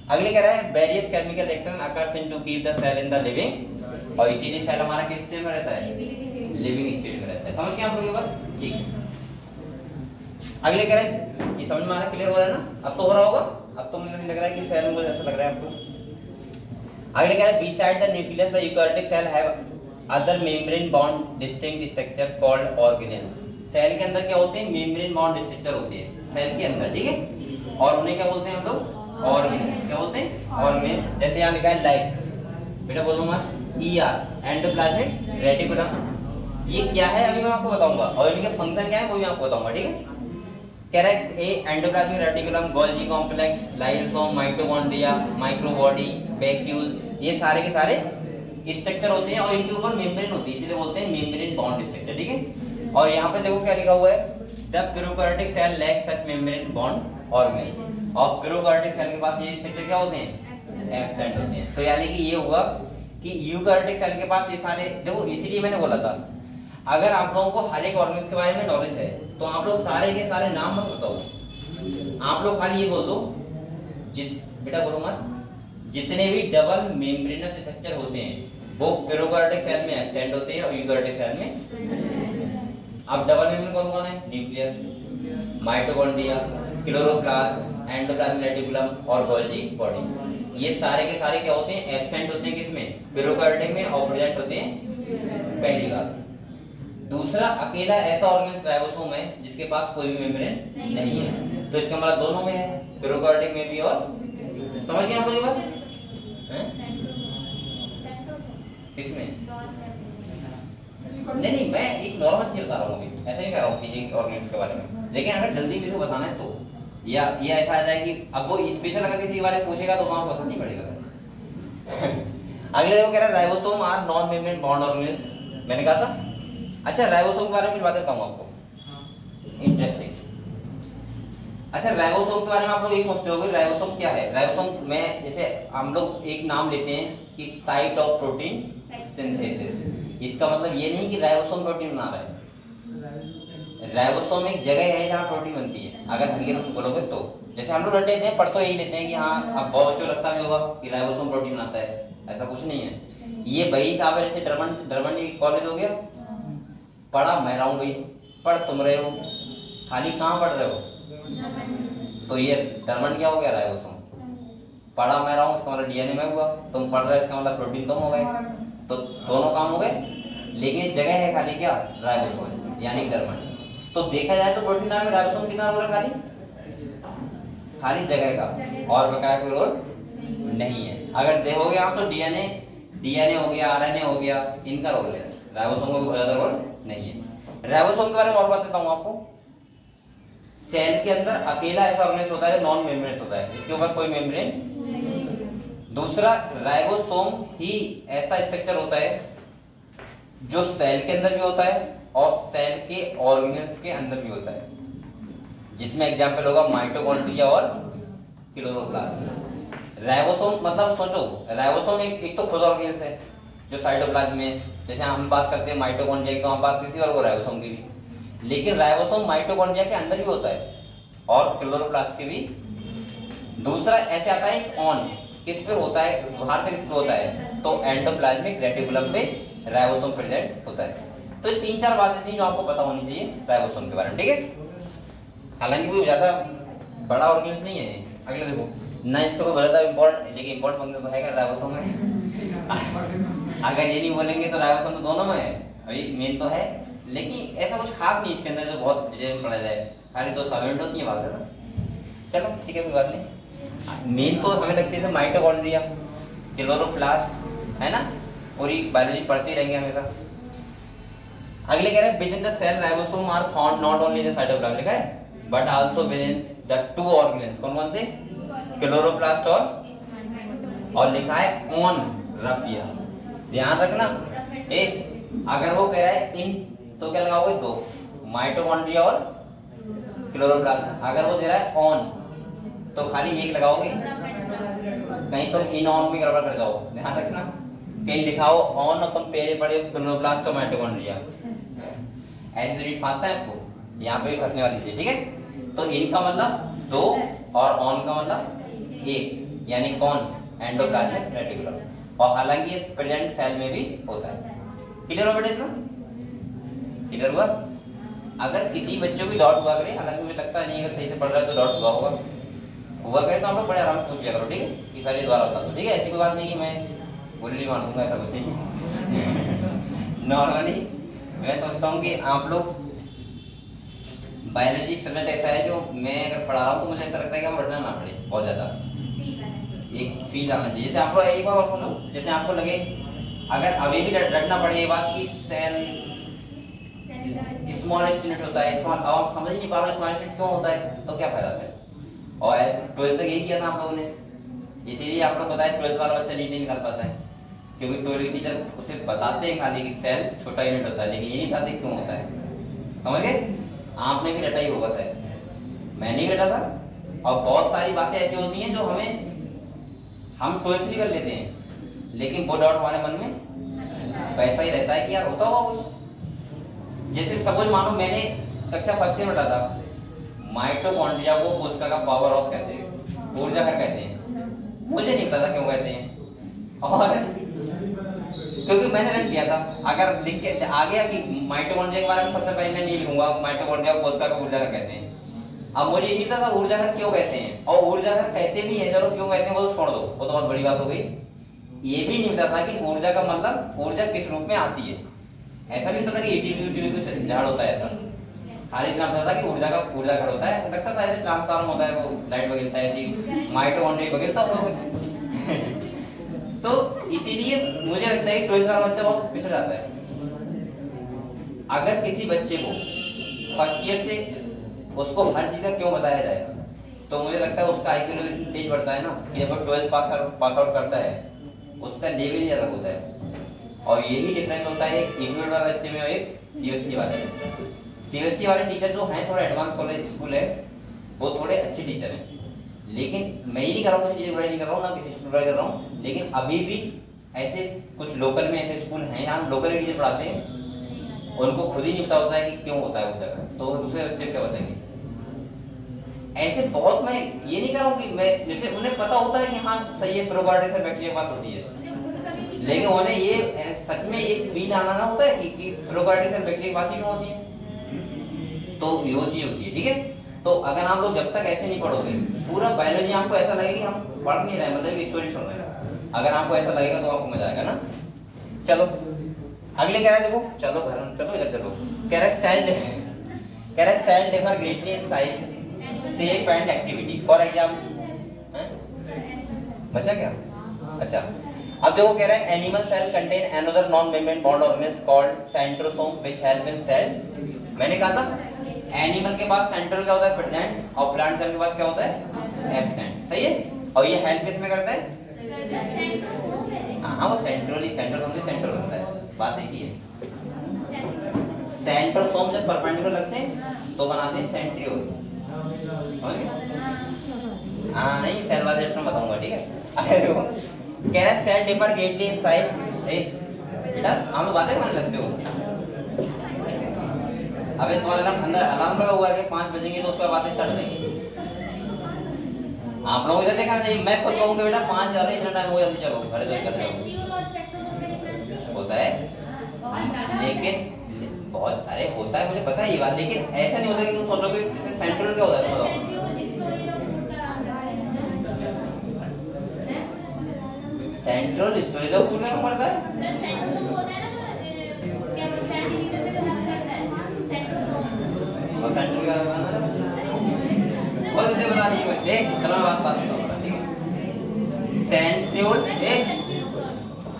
अगले कह रहा है various chemical reaction occurs in to keep the cell in the living, और इसीलिए सेल हमारा किस स्टेट में रहता है, लिविंग स्टेट में रहता है। समझ गए आप लोग ये बात, ठीक है। अगले कह रहे हैं ये समझ में आ रहा है, क्लियर हो रहा है ना, अब तो हो रहा होगा, अब तो मुझे नहीं लग रहा है कि सेल में कुछ ऐसा लग रहा है आपको। अगले कह रहे हैं beside the nucleus the eukaryotic cell have other membrane bound distinct structure called organelles. Cell के अंदर क्या होते हैं, मेम्ब्रेन बॉन्ड स्ट्रक्चर होते हैं सेल के अंदर, ठीक है, और उन्हें क्या बोलते हैं हम लोग, ऑर्गेनेल्स। क्या बोलते हैं, ऑर्गेनेल्स। जैसे यहाँ लिखा है लाइक, बेटा बोलो मत, ER एंडोप्लाज्मिक रेटिकुलम। ये क्या है अभी मैं आपको बताऊंगा, और इनके फंक्शन क्या है वो भी आपको बताऊंगा, ठीक है। कह रहा है endoplasmic reticulum, Golgi complex, lysosome, mitochondria, microbody, vacuoles, ये सारे के सारे स्ट्रक्चर होते हैं और इनके ऊपर मेम्ब्रेन होती है, इसलिए बोलते हैं मेम्ब्रेन बॉन्ड स्ट्रक्चर, ठीक है। और यहाँ पे देखो क्या लिखा हुआ है, the prokaryotic cell lack such membrane bound organelle. और प्रोkaryotic सेल के पास ये स्ट्रक्चर क्या होते हैं, एब्सेंट होते हैं। तो यानी कि ये हुआ कि यूkaryotic सेल के पास ये सारे, देखो इसीलिए मैंने बोला था अगर आप लोगों को हर एक ऑर्गेनेल्स के बारे में नॉलेज है तो आप लोग सारे के सारे नाम मत बताओ, आप लोग खाली ये बोल दो, बेटा बोलो मत, जितने भी डबल मेम्ब्रेनस स्ट्रक्चर होते हैं वो प्रोkaryotic सेल में एब्सेंट होते हैं और यूkaryotic सेल में। अब डबल मेम्ब्रेन कौन कौन है, nucleus, mitochondria, chloroplast, endoplasmic reticulum और गोल्गी बॉडी। ये सारे के सारे क्या होते हैं, एब्सेंट होते हैं किसमें, प्रोkaryotic में, और प्रेजेंट होते हैं पहली बात। दूसरा अकेला ऐसा ऑर्गेनेल राइबोसोम है जिसके पास कोई भी मेम्ब्रेन नहीं है, तो इसका मतलब दोनों में है, प्रोkaryotic में भी और, समझ गए आप लोग ये बात हैं? इसमें नहीं, मैं एक नॉर्मल चीज बता रहा हूँ, ऐसा नहीं कह रहा हूँ कि एक ऑर्गेनेल के बारे में, लेकिन अगर जल्दी किसी को बताना है तो, या ये ऐसा आ जाए कि अब वो स्पेशल अगर किसी के बारे में पूछेगा तो वहां पता नहीं पड़ेगा। अगले वो कह रहा है ribosome are non membrane bond organelles. मैंने कहा था अच्छा राइबोसोम के बारे में कुछ बात बताऊं आपको, इंटरेस्टिंग। अच्छा राइबोसोम के बारे में आप लोग ये सोचते होंगे राइबोसोम क्या है। राइबोसोम में जैसे हम लोग एक नाम लेते हैं कि साइट ऑफ प्रोटीन सिंथेसिस, इसका मतलब ये नहीं कि राइबोसोम प्रोटीन बना रहा है। राइबोसोम एक जगह है जहाँ प्रोटीन बनती है, अगर हल्के में बोलोगे तो। जैसे हम लोग रट लेते हैं, पढ़ तो यही लेते हैं कि हाँ अब बहुत बच्चों लगता भी होगा कि राइबोसोम प्रोटीन बनाता है, ऐसा कुछ नहीं है। ये वही साहब है जैसे ड्रमंड कॉलेज हो गया, पढ़ा मैं रहा हूँ भाई, पढ़ तुम रहे हो, खाली कहाँ पढ़ रहे हो, तो ये ड्रमंड क्या हो गया, राइबोसोम। पढ़ा मैं रहा हूँ इसका मतलब डीएनए में हुआ, तुम पढ़ रहे हो इसका मतलब प्रोटीन तुम हो गए, तो दोनों काम हो गए। लेकिन जगह है खाली क्या, राइबोसोम यानी ड्रमंड। तो देखा जाए तो प्रोटीन नाम में राइबोसोम कितना रोल है, खाली जगह का, और बकाया कोई रोल नहीं है। अगर देखोगे आप तो डीएनए हो गया, आरएनए हो गया, इनका रोल है, राइबोसोम का कोई ज्यादा रोल नहीं है। राइबोसोम के बारे में और बात देता हूँ आपको। सेल के अंदर अकेला ऐसा ऑर्गेनेल होता है नॉन मेम्ब्रेन होता है, इसके ऊपर कोई मेम्ब्रेन। दूसरा राइबोसोम ही ऐसा स्ट्रक्चर होता है जो सेल के अंदर भी होता है और सेल के ऑर्गेनेल्स के अंदर भी होता है, जिसमें एग्जांपल होगा माइटोकॉन्ड्रिया और क्लोरोप्लास्ट। राइबोसोम मतलब सोचो, राइबोसोम एक तो खुद ऑर्गेनेल्स है जो साइटोप्लाज्म में, जैसे हम बात करते हैं माइटोकॉन्ड्रिया की, तो हम बात किसी और वो राइबोसोम की भी, लेकिन राइबोसोम माइटोकॉन्ड्रिया के अंदर भी होता है और क्लोरोप्लास्ट के भी। दूसरा ऐसे आता है ऑन, किस पे होता है, बाहर से किस पे होता है, तो एंडोप्लाज्मिक रेटिकुलम पे राइबोसोम प्रेजेंट होता है। तो ये 3-4 बातें थी जो आपको पता होनी चाहिए राइबोसोम के बारे में, ठीक है। हालांकि कोई ज्यादा बड़ा ऑर्गेनेल्स नहीं है। अगले देखो ना, इसका कोई ज्यादा इम्पोर्टेंट, लेकिन इम्पोर्टेंट फंक्शन तो है राइबोसोम में। अगर ये नहीं बोलेंगे तो राइबोसोम तो दोनों में है, अभी मेन तो है, लेकिन ऐसा कुछ खास नहीं इसके अंदर जो बहुत डिटेल में पढ़ा जाए, खाली 2 सॉल्वेंट होती है, बात है ना। चलो ठीक है, कोई बात नहीं। मेन तो हमें लगती है माइटोकॉन्ड्रिया, क्लोरोप्लास्ट, है ना, पूरी बायोलॉजी पढ़ते रहेंगे हमेशा। अगले कह रहे हैं within the cell ribosome are found not only the cytoplasm, लिखा है, but also within the 2 organelles. कौन कौन से, क्लोरोप्लास्ट और लिखा है ऑन, रख दिया, ध्यान रखना। एक अगर वो कह रहा है इन, तो क्या लगाओगे 2, माइटोकॉन्ड्रिया और क्लोरोप्लास्ट। अगर वो दे रहा है ऑन, तो खाली एक लगाओगे, कहीं तुम इन ऑन में गड़बड़ कर जाओ, ध्यान रखना। कहीं लिखाओ ऑन और तुम पहले पढ़े क्लोरोप्लास्ट और माइटोकॉन्ड्रिया, ऐसे रीड फंसता है आपको, यहाँ पे भी फंसने वाली चीज, ठीक है। तो इनका मतलब 2 और ऑन का मतलब 1, यानी कौन, एंडोप्लाज्मिक रेटिकुलम। और हालांकि इस प्रेजेंट सेल में भी होता है। क्लियर हो बेटे, इतना क्लियर हुआ। अगर किसी बच्चों की डाउट हुआ करे, हालांकि मुझे लगता नहीं अगर सही से पढ़ रहा है तो डाउट हुआ करे तो आप लोग बड़े आराम से पूछ लिया करो, ठीक है, कि सारी द्वारा होता तो, ठीक है। ऐसी कोई बात नहीं कि मैं बोली मानूंगा, ऐसा कुछ नहीं। नॉर्मली मैं समझता हूँ कि आप लोग बायोलॉजी सब्जेक्ट ऐसा है जो मैं अगर पढ़ा रहा हूँ तो मुझे ऐसा लगता है कि हम रटना ना पड़े बहुत ज्यादा, एक फील आना चाहिए। जैसे आपको एक बार और सुनो, जैसे आपको लगे अगर अभी भी रटना पड़े ये बात कि सेल स्मॉलेस्ट यूनिट होता है, स्मॉल, अब आप समझ ही नहीं पा रहे स्मॉलेस्ट यूनिट क्यों होता है, तो क्या फायदा है। और 12th तक यही किया था आप लोगों ने, इसीलिए आप लोग बताया 12th वाला बच्चा नीट नहीं निकाल पाता है, क्योंकि 12th की टीचर उसे बताते हैं खाली कि सेल छोटा यूनिट होता है, लेकिन ये नहीं बताते क्यों होता है। समझ गए, आपने भी रटा ही होगा शायद, मैंने ही रटा था। और बहुत सारी बातें ऐसी होती हैं जो हम 12th भी कर लेते हैं, लेकिन वो डाउट हमारे मन में वैसा ही रहता है कि यार होता होगा कुछ। जैसे सपोज मानो मैंने कक्षा 1st में रटा था, माइटोकॉन्ड्रिया को कोशिका का पावर हाउस कहते हैं, ऊर्जा घर कहते हैं, मुझे नहीं पता क्यों कहते हैं, और क्योंकि मैंने रट लिया था। अगर लिख के आ गया कि माइटोकॉन्ड्रिया के बारे में सबसे पहले मैं नहीं लिखूंगा माइटोकॉन्ड्रिया कोशिका का ऊर्जा घर कहते हैं, अब मुझे ये नहीं पता ऊर्जा घर क्यों कहते हैं, और ऊर्जा घर कहते भी है, चलो क्यों कहते हैं वो तो छोड़ दो, वो तो बहुत बड़ी बात हो गई। ये भी नहीं पता था कि ऊर्जा का मतलब ऊर्जा किस रूप में आती है, ऐसा नहीं पता कि एटीपी कुछ झाड़ होता है, ऐसा खाली इतना पता था कि ऊर्जा घर होता है, लगता था ऐसे ट्रांसफार्म होता है, वो लाइट बदलता है, माइटोकॉन्ड्रिया बदलता होगा कुछ। तो इसीलिए मुझे लगता है कि 12th का बच्चा बहुत पिछड़ जाता है। अगर किसी बच्चे को 1st ईयर से उसको हर चीज का क्यों बताया जाएगा, तो मुझे लगता है उसका आईक्यू लेवल तेज बढ़ता है ना, कि जब वो 12th पास आउट करता है उसका लेवल ही अलग होता है। और यही डिफरेंस होता है एक इग्नोरेंट वाले बच्चे में और एक सीबीएसई वाले। सीबीएसई वाले टीचर जो हैं थोड़ा एडवांस कॉलेज स्कूल है, वो थोड़े अच्छे टीचर हैं। लेकिन मैं ही नहीं कर रहा हूँ, किसी बुराई नहीं कर रहा हूँ, ना किसी बुराई कर रहा हूँ, लेकिन अभी भी ऐसे कुछ लोकल में ऐसे स्कूल हैं जहाँ लोकल टीचर पढ़ाते हैं, उनको खुद ही नहीं पता होता है कि क्यों होता है उस जगह, तो दूसरे बच्चे क्या बताएंगे। ऐसे बहुत, मैं ये नहीं कर रहा हूँ कि मैं, जैसे उन्हें पता होता है कि हाँ सही है प्रोबायोटिक से बैक्टीरिया पास होती है, लेकिन उन्हें ये सच में ये फील आना ना होता है कि प्रोबायोटिक से बैक्टीरिया पास ही क्यों होती है, तो ये चीज होती है। ठीक है, तो अगर आप लोग जब तक ऐसे नहीं पढ़ोगे, पूरा बायोलॉजी आपको ऐसा लगेगा कि हम पढ़ नहीं रहे, मतलब स्टोरी सुन रहे हैं, अगर आपको ऐसा लगेगा तो आपको मजा आएगा ना। चलो अगले कह रहा है, देखो चलो घर चलो इधर चलो, कह रहा है cell differ greatly in size, shape and activity. For example बचा क्या? अच्छा अब देखो, कह रहा है animal cell contain another non membrane bond organelles called centrosome which help in cell. मैंने कहा था एनिमल के पास सेंट्रल क्या होता है, प्रेजेंट, और प्लांट सेल के पास क्या होता है, एब्सेंट। सही है, और ये हेल्प किसमें करता है? हाँ वो सेंट्रोली, सेंट्रोसोम से सेंट्रल होता है, बात एक ही है। सेंट्रोसोम जब परपेंडिकुलर लगते हैं तो बनाते हैं सेंट्रियोल। हाँ नहीं सेल वाले सिस्टम बताऊंगा, ठीक है। अरे देखो कह रहा है cell differ greatly in size. बेटा हम लोग बातें करने लगते हो, अबे तुम्हारे अंदर अलार्म लगा हुआ है कि 5 बजेंगे तो उसके बाद बातें स्टार्ट होंगी। आप लोग इधर देखना चाहिए, मैं खुद कहूँगा बेटा 5 जा रहे इतना टाइम हो, जल्दी चलो घर से कर जाओ। होता है लेकिन बहुत, अरे होता है मुझे पता है ये बात, लेकिन ऐसा नहीं होता कि तुम सोचोगे जैसे सेंट्रल क्या होता है, बताओ। सेंट्रल स्टोरेज ऑफ फूड में पड़ता है, और सेंट्रल का बहुत इसे बता दी बस, चलो मैं बात बताऊंगा, ठीक है। सेंट्रियोल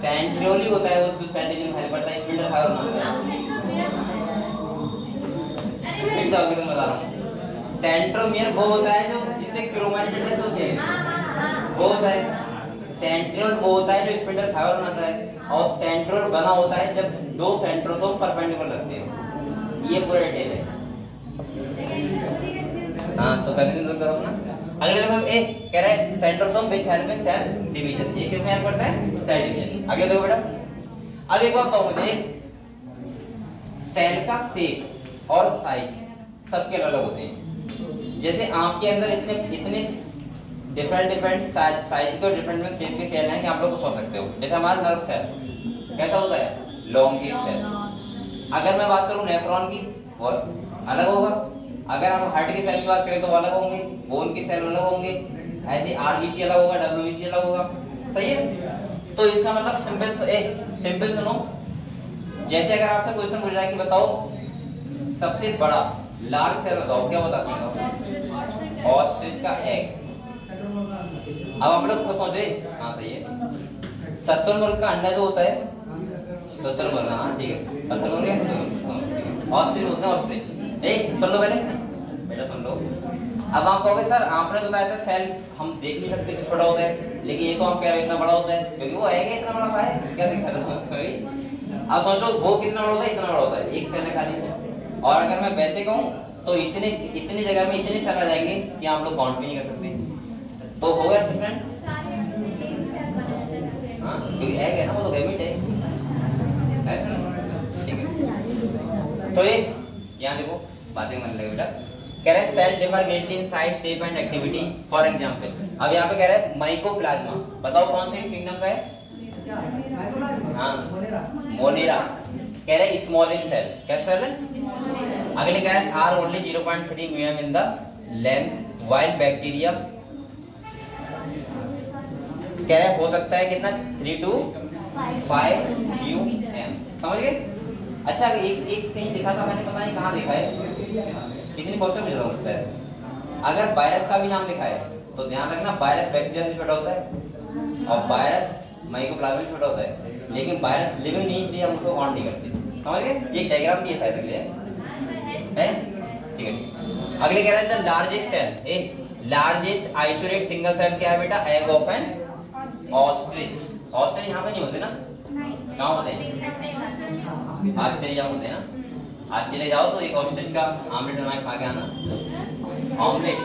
सेंट्रियोल ही होता है, उस स्ट्रेटजी में हेल्प करता है, स्पिंडल फाइबर होता है। एक तो अभी तुम बता रहा हूँ, सेंट्रोमियर वो होता है जो जिससे क्रोमैटिन होते हैं, वो होता है। सेंट्रियोल वो होता है जो स्पिंडल फाइबर बनाता है, और सेंट्रियोल बना होता है जब 2 सेंट्रोसोम परपेंडिकुलर लगते हैं। ये पूरा डिटेल है। हाँ तो कंटिन्यू करो ना। अगले देखो ए कह रहा है centrosome which help in cell division, ये किसमें हेल्प करता है, सेल डिवीजन। अगले देखो बेटा, अब एक बात बताओ मुझे, सेल का शेप और साइज सबके अलग होते हैं। जैसे आपके अंदर इतने डिफरेंट साइज के और डिफरेंट शेप के सेल हैं कि आप लोग सोच सकते हो। जैसे हमारा नर्व सेल कैसा होता है, लॉन्गिश सेल। अगर मैं बात करूं नेफ्रॉन की, वो अलग होगा। अगर हम हार्ट के सेल की बात करें तो वो अलग होंगे, बोन के सेल अलग होंगे, ऐसे आरबीसी अलग होगा, डब्ल्यूबीसी अलग होगा। सही है, तो इसका मतलब सिंपल सुनो। जैसे अगर आपसे क्वेश्चन पूछ जाए कि बताओ सबसे बड़ा लार्ज सेल बताओ, क्या बताते हैं? ऑस्ट्रिच का एग। अब हम लोग खुद सोचे, हाँ सही है, शुतुरमुर्ग का अंडा जो होता है, शुतुरमुर्ग, हाँ ठीक है, शुतुरमुर्ग ऑस्ट्रिच बोलते हैं, ऑस्ट्रिच। सुन लो पहले बेटा, सुन लो। अब आप कहोगे सर आपने तो बताया था सेल हम देख नहीं सकते कि छोटा होता है, लेकिन ये तो हम कह रहे हैं इतना बड़ा होता है, क्योंकि वो है इतना बड़ा है, क्या दिक्कत है उसमें? अब सोचो वो कितना बड़ा होता है, इतना बड़ा होता है, एक सेल है खाली। और अगर मैं वैसे कहूँ तो इतनी जगह में इतने सेल आ जाएंगे कि आप लोग काउंट भी नहीं कर सकते। तो हो गया डिफरेंट, हाँ क्योंकि एग है ना, वो तो गैमेट है, ठीक है। तो ये यहाँ देखो बातें करने लगे बेटा। कह रहा है cell differ greatly in size, shape and activity. For example अब यहाँ पे कह रहा है माइकोप्लाज्मा, बताओ कौन से किंगडम का है? हाँ मोनेरा। कह रहा है स्मॉलेस्ट सेल, क्या सेल है? अगले कह रहा है are only 0.3 mm in the length while bacteria, कह रहा है हो सकता है कितना 3 to 5 mm। समझ गए? अच्छा एक कहीं लिखा था मैंने, पता नहीं कहाँ लिखा है, किसी ने क्वेश्चन पूछा था मुझसे, अगर वायरस का भी नाम लिखा है तो ध्यान रखना वायरस बैक्टीरिया से छोटा होता है और वायरस माइकोप्लाज्मा से छोटा होता है, लेकिन वायरस लिविंग नहीं, इसलिए हम उसको काउंट नहीं करते। समझ गए? ये डायग्राम भी है शायद अगले है, ठीक है। अगले कह रहा है the largest cell, largest isolate single cell क्या है बेटा? Egg of an ostrich. Ostrich यहाँ पे नहीं होते ना, कहाँ होते हैं? ऑस्ट्रेलिया होते हैं ना। आज चले जाओ तो एक ऑस्ट्रिच का आमलेट बना के खा के आना। आमलेट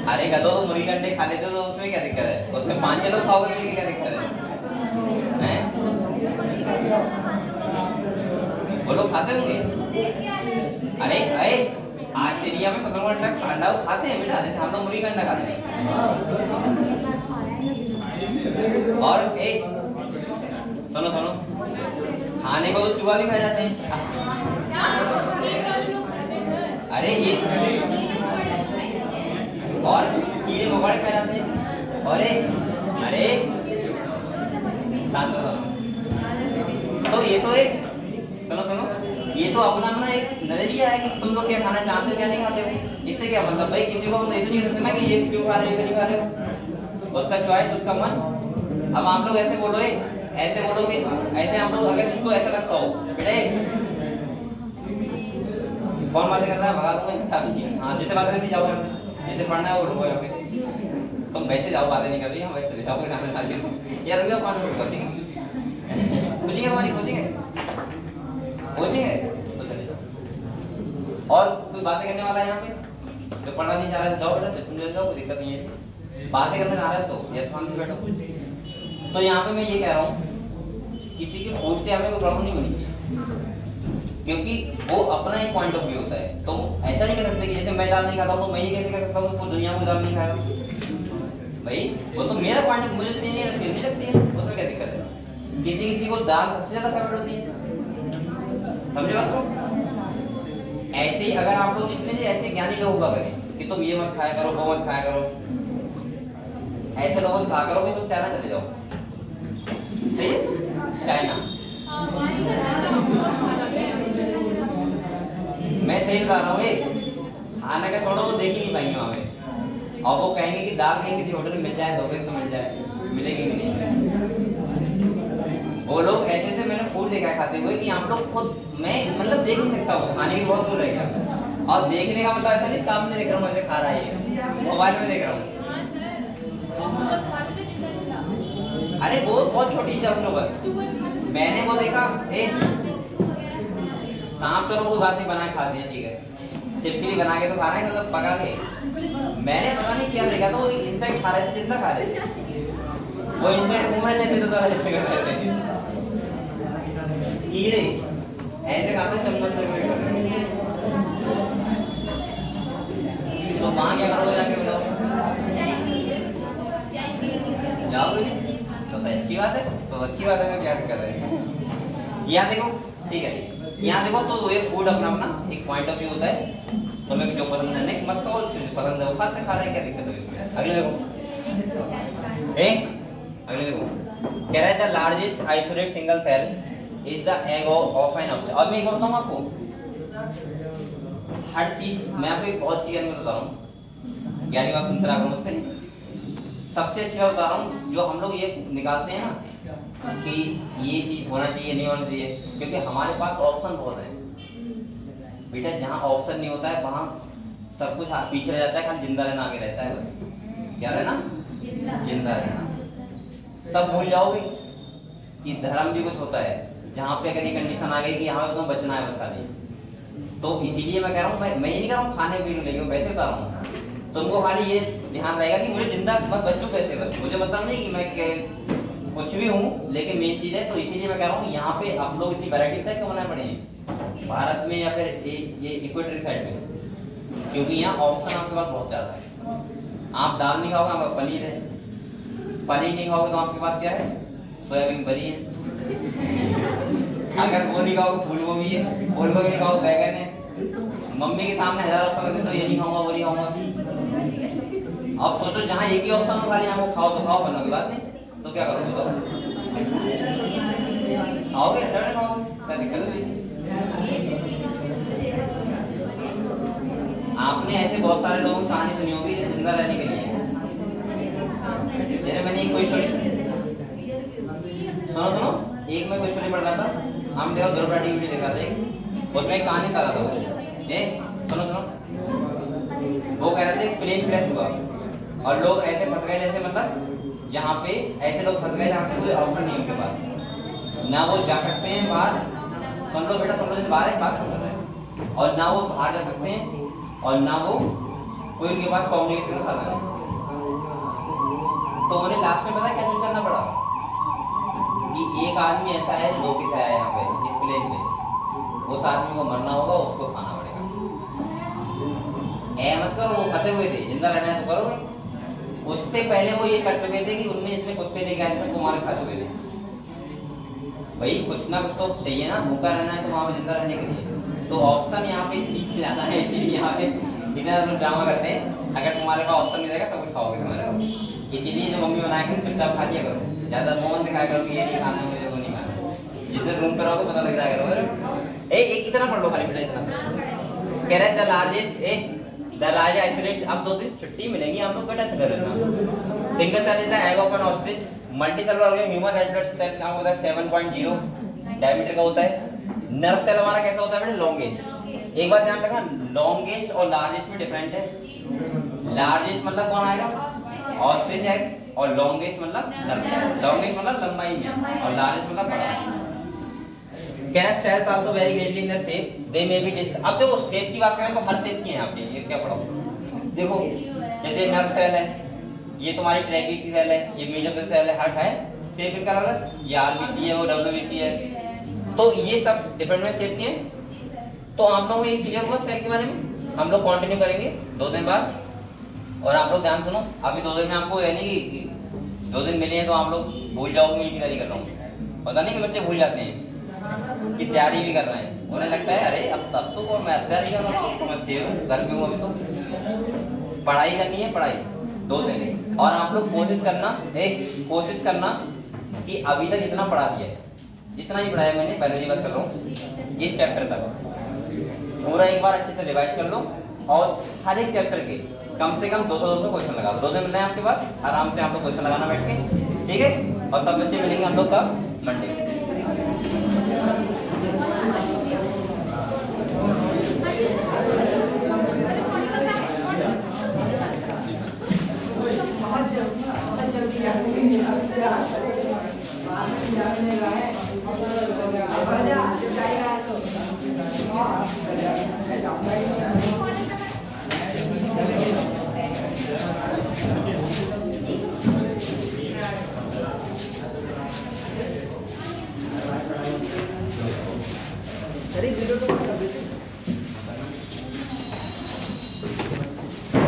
अरे गधो तो मुर्गी अंडे खा लेते तो उसमें क्या दिक्कत है? उसमें 5 लोग खाओगे मिलके क्या दिक्कत है? वो लोग खाते होंगे। अरे अरे ऑस्ट्रेलिया में सब लोग अंडा खाते हैं बेटा, जैसे हम लोग मुर्गी का अंडा खाते हैं। और एक सुनो सुनो, खाने को तो चूहा भी खा जाते हैं। अरे ये और कीड़े मकोड़े खा जाते हैं। अरे अरे शांत हो। तो ये तो एक सुनो सुनो, ये तो अपना अपना एक नजरिया है कि तुम लोग क्या खाना चाहते हो क्या नहीं खाते हो। इससे क्या मतलब भाई, किसी को हम नहीं तो नहीं सकते ना कि ये क्यों खा रहे हो क्यों नहीं खा रहे हो, उसका चॉइस उसका मन। अब आप लोग ऐसे बोलो, ऐसे बोलोगे, ऐसे आप लोग अगर उसको ऐसा लगता हो बेटे कौन बातें कर रहा है भगा दूंगा। हाँ जैसे बातें करनी जाओ, जैसे पढ़ना है वो रुको जाओगे, तुम वैसे जाओ, बातें नहीं कर रही, हम वैसे जाओगे खाना खा के यार रुको 5 मिनट ठीक है। पूछेंगे तुम्हारी पूछेंगे तो चले जाओ। और कोई बातें करने वाला है यहाँ पे जो पढ़ना नहीं चाह रहा है जाओ बेटा, तुम जाओ, कोई दिक्कत नहीं है। बातें करने जा रहे हो तो या शांति से बैठो। तो यहाँ पे मैं ये कह रहा हूँ किसी के फूड से हमें कोई प्रॉब्लम नहीं होनी चाहिए, क्योंकि वो अपना एक पॉइंट ऑफ व्यू होता है। तो ऐसा नहीं कर सकते कि जैसे मैं दाल नहीं खाता हूँ तो मैं ये कैसे कर सकता हूँ पूरी दुनिया में दाल नहीं खाएगा भाई, वो तो मेरा पॉइंट ऑफ मुझे सही नहीं लगती है, उसमें क्या दिक्कत है। किसी किसी को दाल सबसे ज्यादा फेवरेट होती है, समझे बात को। ऐसे ही अगर आप लोग जितने ऐसे ज्ञानी लोग हुआ करें कि तुम ये मत खाया करो वो मत खाया करो, ऐसे लोगों से कहा करो कि तुम चाइना चले जाओ, सही है चाइना। मैं सही बता रहा हूँ, खाना का छोड़ो वो देख ही नहीं पाएंगे वहाँ पे, और वो कहेंगे कि दाल कहीं किसी होटल में मिल जाए तो तो मिल जाए, मिलेगी भी नहीं। वो लोग ऐसे से मैंने फूड देखा है खाते हुए कि आप लोग खुद, मैं मतलब देख नहीं सकता हूँ, खाने की बहुत दूर रहेगा। और देखने का मतलब ऐसा नहीं सामने देख रहा हूँ ऐसे खा रहा है, मोबाइल में देख रहा हूँ। अरे वो बहुत छोटी चीज है बस। मैंने वो देखा सांप, चलो कोई बात नहीं, बना खा दिया ठीक है, छिपकली बना के तो खा रहे हैं, मतलब पका के। मैंने पता नहीं क्या देखा, तो वो इंसेक्ट खा रहे थे, जिंदा खा रहे थे, वो इंसेक्ट घूम रहे थे तो ऐसे कर रहे थे, कीड़े ऐसे खाते चम्मच से। तो वहां क्या करोगे जाके बताओ, जाओगे तो अच्छी बात है, तो अच्छी बात है, क्या कर रहे हैं। यहाँ देखो ठीक है, यहाँ देखो तो ये फूड अपना अपना एक पॉइंट ऑफ व्यू होता है, तुम्हें जो पसंद है नहीं मत खाओ, जो पसंद है वो खाते खा रहे हैं, क्या दिक्कत है इसमें। अगले देखो अगले देखो कह रहा है the largest isolate single cell is the egg of an ostrich. और मैं एक बताऊँ आपको, हर चीज मैं आपको एक बहुत चीज बता रहा हूँ, यानी बात सुनते रहा मुझसे। सबसे अच्छी बात बता रहा हूँ, जो हम लोग ये निकालते हैं ना कि ये चीज होना चाहिए नहीं होना चाहिए, क्योंकि हमारे पास ऑप्शन बहुत है बेटा। जहाँ ऑप्शन नहीं होता है वहाँ सब कुछ पीछे रह जाता है, खाली जिंदा रहना आगे रहता है। बस क्या रहना, जिंदा रहना। सब भूल जाओगे कि धर्म भी कुछ होता है, जहाँ पे अगर ये कंडीशन आ गई कि यहाँ पे तुम्हें बचना है बस खाली। तो इसीलिए मैं कह रहा हूँ, मैं ये नहीं कह रहा हूँ खाने पीने लेकिन वैसे बता रहा हूँ तुमको, खाली ये ध्यान रहेगा कि मुझे जिंदा मत बचूं कैसे, बस मुझे मतलब नहीं कि मैं कुछ भी हूँ, लेकिन मेन चीज है। तो इसीलिए मैं कह रहा हूँ यहाँ पे आप लोग इतनी वैरायटी तक क्यों बनाए पड़े हैं भारत में या फिर ये इक्वेटरी साइड में, क्योंकि यहाँ ऑप्शन आपके पास बहुत ज्यादा है। आप दाल नहीं खाओगे आपका पनीर है, पनीर नहीं खाओगे तो आपके पास क्या है, सोयाबीन बरी है। अगर वो नहीं खाओगे फूल गोभी है, फूल गोभी नहीं खाओगे बैगन है। मम्मी के सामने 1000 ऑप्शन करते तो ये नहीं खाऊंगा वो नहीं खाऊंगा। अब सोचो जहाँ एक ही ऑप्शन हो खाली यहाँ को खाओ तो खाओ, बनने की बात नहीं तो क्या करोगे, तो खाओगे खाओगे, क्या दिक्कत है। आपने ऐसे बहुत सारे लोगों की कहानी सुनी होगी जिंदा रहने के लिए। जैसे मैंने एक कोई स्टोरी सुनो, एक मैं कोई स्टोरी पढ़ रहा था, हम देखो दुर्गा टीवी वीडियो देखा था, उसमें एक कहानी था सुनो वो कह रहे थे प्लेन क्रैश हुआ और लोग ऐसे फंस गए, जैसे मतलब जहाँ पे ऐसे लोग फंस गए जहाँ से कोई ऑप्शन नहीं उनके पास, ना वो जा सकते हैं बाहर सुन लो बेटा, सुन लो, इस बात सुन रहे हैं। और ना वो बाहर जा सकते हैं और ना वो कोई उनके पास कम्युनिकेशन का साधन है। तो उन्हें लास्ट में पता क्या चूज करना पड़ा कि एक आदमी ऐसा है जो 2 किस आया यहाँ पे इस प्लेन पे, उस आदमी को मरना होगा, उसको खाना पड़ेगा। ए मत करो, वो फंसे हुए थे, जिंदा रहना है तो करो। उससे पहले वो ये कर चुके थे कि उनमें इतने कुत्ते लेके आए थे, तुम्हारे खा चुके थे। भाई कुछ ना कुछ तो चाहिए ना, भूखा रहना है तो वहां पे जिंदा रहने के लिए। तो ऑप्शन यहाँ पे इसलिए खिलाना है, इसीलिए यहाँ पे इतना लोग ड्रामा करते हैं। अगर तुम्हारे पास ऑप्शन नहीं रहेगा सब कुछ खाओगे तुम्हारे, इसीलिए जो मम्मी बनाया करो चुपचाप खा लिया करो, ज्यादा मोहन दिखाया करो कि ये नहीं खाना मुझे, वो नहीं खाना। जितने रूम पर आओगे पता लग जाएगा तुम्हारे। एक इतना पढ़ लो खाली बेटा, इतना कह रहा है द लार्जेस्ट आइसोलेट्स। अब 2 दिन छुट्टी मिलेगी आप लोग को, टेंशन रहना। Single cell is the egg of an ostrich. Multi cellular organism human red blood cell का होता है 7.0 डायमीटर का होता है। नर्व सेल हमारा कैसा होता है बेटा? लॉन्गेस्ट। एक बात ध्यान रखना, लॉन्गेस्ट और लार्जेस्ट में डिफरेंट है। लार्जेस्ट मतलब कौन आएगा? Ostrich egg. और लॉन्गेस्ट मतलब नर्व। लॉन्गेस्ट मतलब लंबाई में और लार्जेस्ट मतलब बड़ा। कह रहा है cells also very greatly in the shape they may be disc. अब देखो शेप की बात करें तो हर शेप की है आपने, ये क्या पढ़ो देखो, जैसे नर्व सेल है, ये तुम्हारी ट्रैकिट की सेल है, ये मेजोफिल सेल है, हर है शेप इनका अलग, ये आरबीसी है, वो डब्ल्यूबीसी है। तो ये सब डिफरेंट शेप की है। तो आप लोगों को ये क्लियर हुआ सेल के बारे में? हम लोग कंटिन्यू करेंगे 2 दिन बाद। और आप लोग ध्यान सुनो, अभी 2 दिन में आपको यानी 2 दिन मिले हैं तो आप लोग भूल जाओगे मैं तैयारी कर रहा हूँ। पता नहीं कि बच्चे भूल जाते हैं कि तैयारी भी कर रहे हैं, उन्हें लगता है अरे अब तब तो मैं तैयारी कर रहा हूँ, तो मैं सेव हूँ, घर पे हूँ, अभी तो पढ़ाई करनी है, पढ़ाई 2 दिन। और आप लोग कोशिश करना कि अभी तक इतना पढ़ा दिया है, जितना ही पढ़ाया मैंने, बायोलॉजी बात कर रहा हूँ, इस चैप्टर तक पूरा एक बार अच्छे से रिवाइज कर लो। और हर एक चैप्टर के कम से कम 200 क्वेश्चन लगा लो। 2 दिन मिलना है आपके पास, आराम से आप लोग क्वेश्चन लगाना बैठ के, ठीक है। और सब बच्चे मिलेंगे हम लोग कब? मंडे।